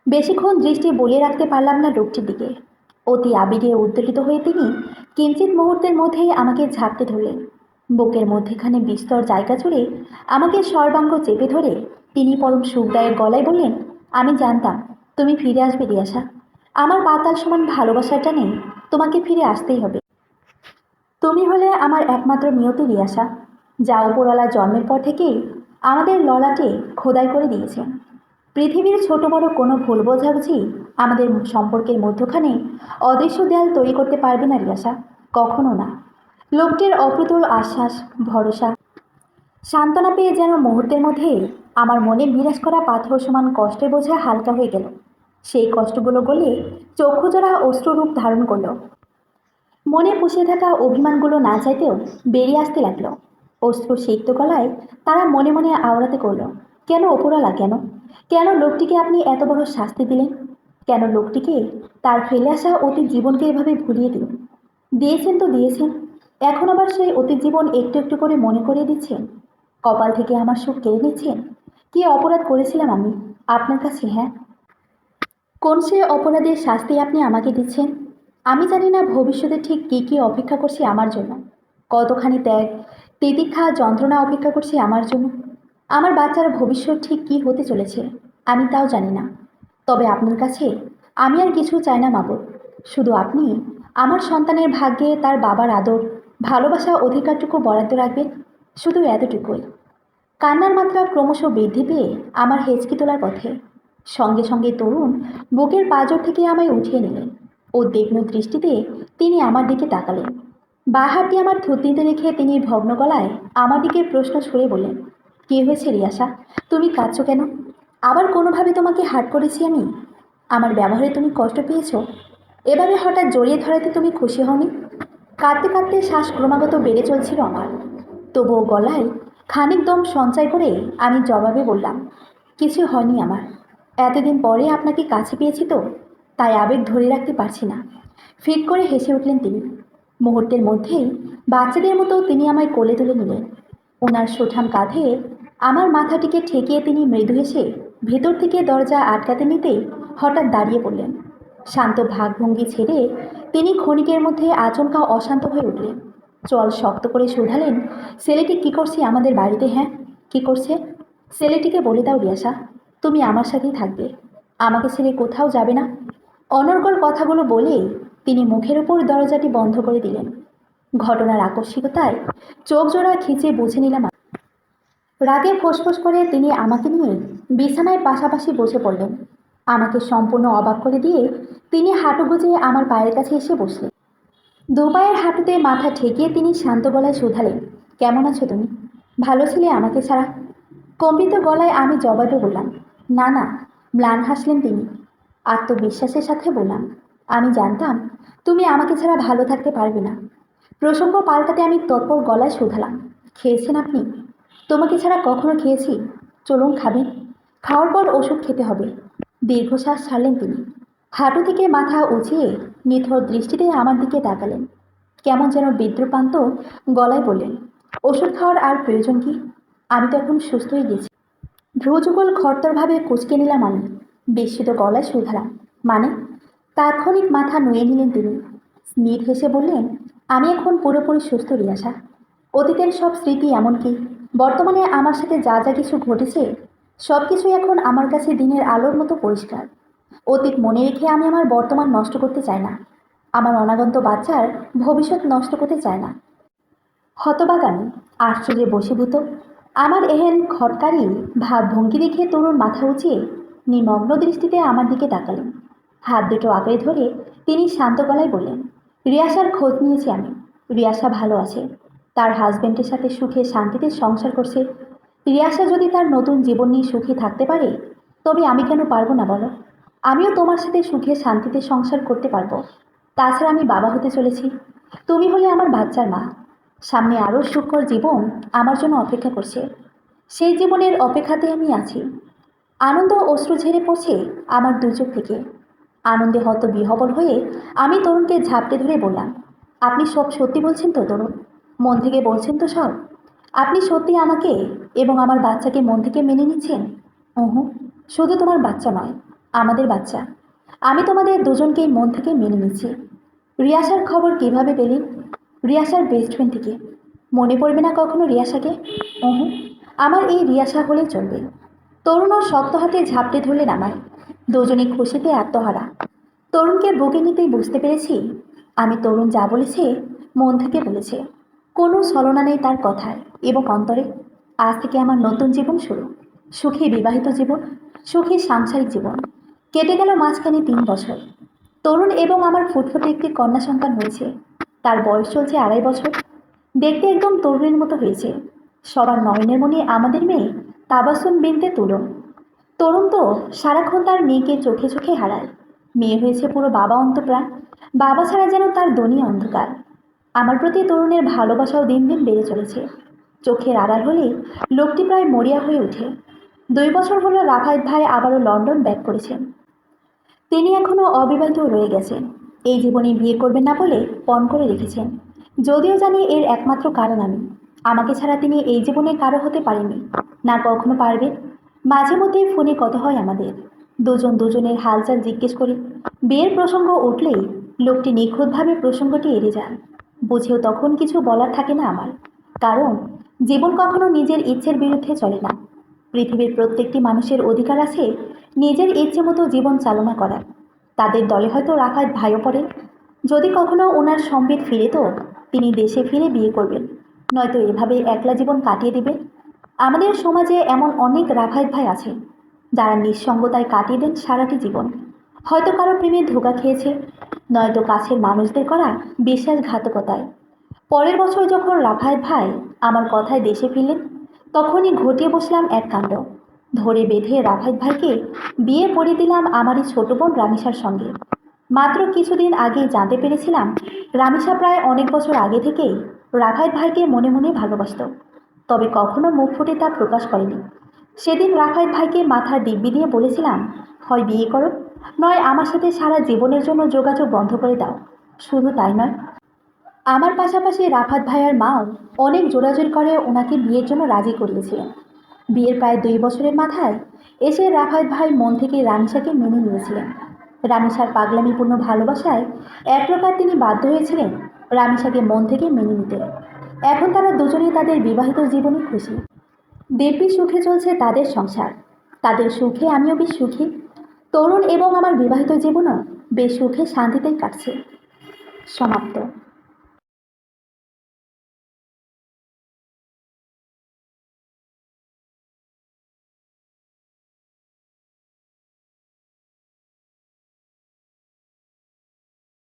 বেশিক্ষণ দৃষ্টি বলিয়ে রাখতে পারলাম না লোকটির দিকে। অতি আবেগে উদ্বেলিত হয়ে তিনি কিঞ্চিত মুহূর্তের মধ্যেই আমাকে ঝাঁপতে ধরলেন। বুকের মধ্যেখানে বিস্তর জায়গা জুড়ে আমাকে সর্বাঙ্গ চেপে ধরে তিনি পরম সুখদায়ক গলায় বললেন, আমি জানতাম তুমি ফিরে আসবে রিয়াসা। আমার পাতাল সমান ভালোবাসার টানে তোমাকে ফিরে আসতেই হবে। তুমি হলে আমার একমাত্র নিয়তি রিয়াসা, যা উপরওয়ালা জন্মের পর থেকেই আমাদের ললাটে খোদাই করে দিয়েছেন। পৃথিবীর ছোট বড় কোনো ভুল বোঝাবুঝি আমাদের সম্পর্কের মধ্যখানে অদৃশ্য দেয়াল তৈরি করতে পারবে না রিয়াসা, কখনো না। লোকটির অপ্রতুল আশ্বাস, ভরসা, সান্ত্বনা পেয়ে যেন মুহূর্তের মধ্যে আমার মনে বিরাজ করা পাথর সমান কষ্টের বোঝা হালকা হয়ে গেল। সেই কষ্টগুলো গলে চক্ষুজোড়া অশ্রুরূপ ধারণ করল। মনে পুষে থাকা অভিমানগুলো না চাইতেও বেরিয়ে আসতে লাগলো। অশ্রু সিক্ত গলায় তারা মনে মনে আওড়াতে করল, কেন ওপরওয়ালা, কেন কেন লোকটিকে আপনি এত বড় শাস্তি দিলেন? কেন লোকটিকে তার ফেলে আসা অতীত জীবনকে এভাবে ভুলিয়ে দিলেন? দিয়েছেন তো দিয়েছেন, এখন আবার সেই অতীত জীবন একটু একটু করে মনে করিয়ে দিচ্ছেন। কপাল থেকে আমার সুখ কেড়ে নিচ্ছেন। কি অপরাধ করেছিলাম আমি আপনার কাছে? হ্যাঁ, কোন সে অপরাধের শাস্তি আপনি আমাকে দিচ্ছেন? আমি জানি না ভবিষ্যতে ঠিক কী কী অপেক্ষা করছে আমার জন্য। কতখানি ত্যাগ, তিতিক্ষা, যন্ত্রণা অপেক্ষা করছে আমার জন্য। আমার বাচ্চার ভবিষ্যৎ ঠিক কী হতে চলেছে আমি তাও জানি না। তবে আপনার কাছে আমি আর কিছু চাই না মাবুদ। শুধু আপনি আমার সন্তানের ভাগ্যে তার বাবার আদর, ভালোবাসা, অধিকারটুকু বরাদ্দ রাখবেন। শুধু এতটুকুই। কান্নার মাত্রা ক্রমশ বৃদ্ধি পেয়ে আমার হেঁচকি তোলার পথে। সঙ্গে সঙ্গে তরুণ বুকের পাঁজর থেকে আমায় উঠিয়ে নিলেন। উদ্বিগ্ন দৃষ্টিতে তিনি আমার দিকে তাকালেন। বাঁ হাতটি আমার থুতনিতে রেখে তিনি ভগ্ন গলায় আমার দিকে প্রশ্ন ছুড়ে বললেন, কী হয়েছে রিয়াসা, তুমি কাঁদছো কেন? আবার কোনোভাবে তোমাকে হার্ট করেছি আমি? আমার ব্যবহারে তুমি কষ্ট পেয়েছো? এভাবে হঠাৎ জড়িয়ে ধরাতে তুমি খুশি হওনি? কাঁদতে কাঁদতে শ্বাস ক্রমাগত বেড়ে চলছিল আমার। তবুও গলায় খানিক দম সঞ্চয় করে আমি জবাবে বললাম, কিছু হয়নি আমার। এতদিন পরে আপনাকে কাছে পেয়েছি তো, তাই আবেগ ধরে রাখতে পারছি না। ফিক করে হেসে উঠলেন তিনি। মুহূর্তের মধ্যেই বাচ্চাদের মতো তিনি আমায় কোলে তুলে নিলেন। ওনার সুঠাম কাঁধে আমার মাথাটিকে ঠেকিয়ে তিনি মৃদু হেসে ভেতর থেকে দরজা আটকাতে নিতেই হঠাৎ দাঁড়িয়ে পড়লেন। শান্ত ভাগভঙ্গি ছেড়ে তিনি ক্ষণিকের মধ্যে আচমকা অশান্ত হয়ে উঠলেন। চল শক্ত করে শুধালেন, ছেলেটি কী করছে আমাদের বাড়িতে? হ্যাঁ, কী করছে? ছেলেটিকে বলে দাও রিয়াসা, তুমি আমার সাথেই থাকবে, আমাকে ছেড়ে কোথাও যাবে না। অনর্গল কথাগুলো বলেই তিনি মুখের উপর দরজাটি বন্ধ করে দিলেন। ঘটনার আকস্মিকতায় চোখ জোড়া খিচে বুঝে নিলাম। রাগে ফোঁসফোঁস করে তিনি আমাকে নিয়ে বিছানায় পাশাপাশি বসে পড়লেন। আমাকে সম্পূর্ণ অবাক করে দিয়ে তিনি হাঁটু গুজে আমার পায়ের কাছে এসে বসলেন। দু পায়ের হাঁটুতে মাথা ঠেকিয়ে তিনি শান্ত গলায় শুধালেন, কেমন আছো তুমি? ভালো ছিলে আমাকে ছাড়া? কম্পিত গলায় আমি জবাবে বললাম, না না। ম্লান হাসলেন তিনি। আত্মবিশ্বাসের সাথে বললাম, আমি জানতাম তুমি আমাকে ছাড়া ভালো থাকতে পারবে না। প্রসঙ্গ পাল্টাতে আমি তৎপর গলায় শুধালাম, খেয়েছেন আপনি? তোমাকে ছাড়া কখনো খেয়েছি? চলুন খাবেন। খাওয়ার পর ওষুধ খেতে হবে। দীর্ঘশ্বাস ছাড়লেন তিনি। হাঁটু থেকে মাথা উঁচিয়ে নিথর দৃষ্টিতে আমার দিকে তাকালেন। কেমন যেন বিদ্রুপান্ত গলায় বললেন, ওষুধ খাওয়ার আর প্রয়োজন কি? আমি তো এখন সুস্থ হয়ে গেছি। ভ্রুযুগল খরতরভাবে কুঁচকে নিলাম আমি। বিস্মিত গলায় শুধালাম, মানে? তাৎক্ষণিক মাথা নুয়ে নিলেন তিনি। স্মিত হেসে বললেন, আমি এখন পুরোপুরি সুস্থ রিয়াসা। অতীতের সব স্মৃতি, এমনকি বর্তমানে আমার সাথে যা যা কিছু ঘটেছে, সব কিছুই এখন আমার কাছে দিনের আলোর মতো পরিষ্কার। অতীত মনে রেখে আমি আমার বর্তমান নষ্ট করতে চাই না। আমার অনাগত বাচ্চার ভবিষ্যৎ নষ্ট করতে চাই না। হতবাক আমি, আশ্চর্যে বশীভূত। আমার এহেন খটকারী ভাবভঙ্গি দেখে তরুণ মাথা উঁচিয়ে নিমগ্ন দৃষ্টিতে আমার দিকে তাকালেন। হাত দুটো আঁকড়ে ধরে তিনি শান্ত গলায় বললেন, রিয়াসার খোঁজ নিয়েছি আমি। রিয়াসা ভালো আছে, তার হাজবেন্ডের সাথে সুখে শান্তিতে সংসার করছে। রিয়াসা যদি তার নতুন জীবন নিয়ে সুখী থাকতে পারে, তবে আমি কেন পারবো না বলো? আমিও তোমার সাথে সুখে শান্তিতে সংসার করতে পারবো। তাছাড়া আমি বাবা হতে চলেছি, তুমি হলে আমার বাচ্চার মা। সামনে আরও সুখকর জীবন আমার জন্য অপেক্ষা করছে। সেই জীবনের অপেক্ষাতে আমি আছি। আনন্দ অশ্রু ঝেড়ে পড়ছে আমার দু চোখ থেকে। আনন্দে হত বিহবল হয়ে আমি তরুণকে ঝাপটে ধরে বললাম, আপনি সব সত্যি বলছেন তো তরুণ? মন থেকে বলছেন তো সব? আপনি সত্যি আমাকে এবং আমার বাচ্চাকে মন থেকে মেনে নিচ্ছেন? ওহো, শুধু তোমার বাচ্চা নয়, আমাদের বাচ্চা। আমি তোমাদের দুজনকেই মন থেকে মেনে নিচ্ছি। রিয়াসার খবর কিভাবে পেলেন? রিয়াসার বেস্ট ফ্রেন্ড থেকে। মনে পড়বে না কখনো রিয়াসাকে? ওহো, আমার এই রিয়াসা হলেই চলবে। তরুণ ও শক্ত হাতে ঝাপটে ধরলেন আমায়। দুজনে খুশিতে আত্মহারা। তরুণকে বুকে নিতেই বুঝতে পেরেছি, আমি তরুণ যা বলেছে মন থেকে বলেছে। কোনো ছলনা নেই তার কথায় এবং অন্তরে। আজ থেকে আমার নতুন জীবন শুরু। সুখী বিবাহিত জীবন, সুখী সাংসারিক জীবন। কেটে গেল মাঝখানে 3 বছর। তরুণ এবং আমার ফুটফুটে একটি কন্যা সন্তান হয়েছে। তার বয়স চলছে 2.5 বছর। দেখতে একদম তরুণের মতো হয়েছে। সবার নয়নের মনে আমাদের মেয়ে তাবাসুম বিনতে তুলুন। তরুণ তো সারাক্ষণ তার মেয়েকে চোখে চোখে হারায়। মেয়ে হয়েছে পুরো বাবা অন্তপ্রাণ। বাবা ছাড়া যেন তার দুনিয়া অন্ধকার। আমার প্রতি তরুণের ভালোবাসাও দিন দিন বেড়ে চলেছে। চোখের আড়াল হলে লোকটি প্রায় মরিয়া হয়ে ওঠে। 2 বছর হলো রাফায়েত ভাই আবারও লন্ডন ব্যাক করেছেন। তিনি এখনও অবিবাহিত রয়ে গেছেন। এই জীবনে বিয়ে করবেন না বলে পণ করে রেখেছেন। যদিও জানি এর একমাত্র কারণ আমি। আমাকে ছাড়া তিনি এই জীবনে কারো হতে পারেননি, না কখনো পারবে। মাঝে মধ্যে ফোনে কথা হয় আমাদের। দুজন দুজনের হালচাল জিজ্ঞেস করি। বিয়ের প্রসঙ্গ উঠলেই লোকটি নিখুঁতভাবে প্রসঙ্গটি এড়িয়ে যান। বুঝেও তখন কিছু বলার থাকে না আমার। কারণ জীবন কখনো নিজের ইচ্ছের বিরুদ্ধে চলে না। পৃথিবীর প্রত্যেকটি মানুষের অধিকার আছে নিজের ইচ্ছে মতো জীবন চালনা করার। তাদের দলে হয়তো রাফায়েত ভাইও পড়েন। যদি কখনো ওনার সম্বিত ফিরে, তো তিনি দেশে ফিরে বিয়ে করবেন, নয়তো এভাবে একলা জীবন কাটিয়ে দেবেন। আমাদের সমাজে এমন অনেক রাফায়েত ভাই আছেন যারা নিঃসঙ্গতায় কাটিয়ে দেন সারাটি জীবন। হয়তো কারো প্রেমে ধোঁকা খেয়েছে, নয়তো কাছের মানুষদের করা বিশ্বাসঘাতকতায়। পরের বছর যখন রাফায়েত ভাই আমার কথায় দেশে ফিরলেন, তখনই ঘটিয়ে বসলাম এক কাণ্ড। ধরে বেঁধে রাফায়েত ভাইকে বিয়ে পড়িয়ে দিলাম আমারই ছোট বোন রামিসার সঙ্গে। মাত্র কিছুদিন আগেই জানতে পেরেছিলাম রামিসা প্রায় অনেক বছর আগে থেকেই রাফায়েত ভাইকে মনে মনে ভালোবাসত, তবে কখনো মুখ ফুটে তা প্রকাশ করেনি। সেদিন রাফায়েত ভাইকে মাথার দিব্যি দিয়ে বলেছিলাম, হয় বিয়ে করো, নয় আমার সাথে সারা জীবনের জন্য যোগাযোগ বন্ধ করে দাও। শুধু তাই নয়, আমার পাশাপাশি রাফাত ভাইয়ার মাও অনেক জোরাজোরি করে ওনাকে বিয়ের জন্য রাজি করিয়েছিলেন। বিয়ের প্রায় 2 বছরের মাথায় এসে রাফায়েত ভাই মন থেকে রামিসাকে মেনে নিয়েছিলেন। রামিসার পাগলামিপূর্ণ ভালোবাসায় এক প্রকার তিনি বাধ্য হয়েছিলেন রামিসাকে মন থেকে মেনে নিতে। এখন তারা দুজনেই তাদের বিবাহিত জীবনে খুশি। দিব্যি সুখে চলছে তাদের সংসার। তাদের সুখে আমিও বেশ সুখী। তরুণ এবং আমার বিবাহিত জীবনও বেশ সুখে শান্তিতেই কাটছে। সমাপ্ত।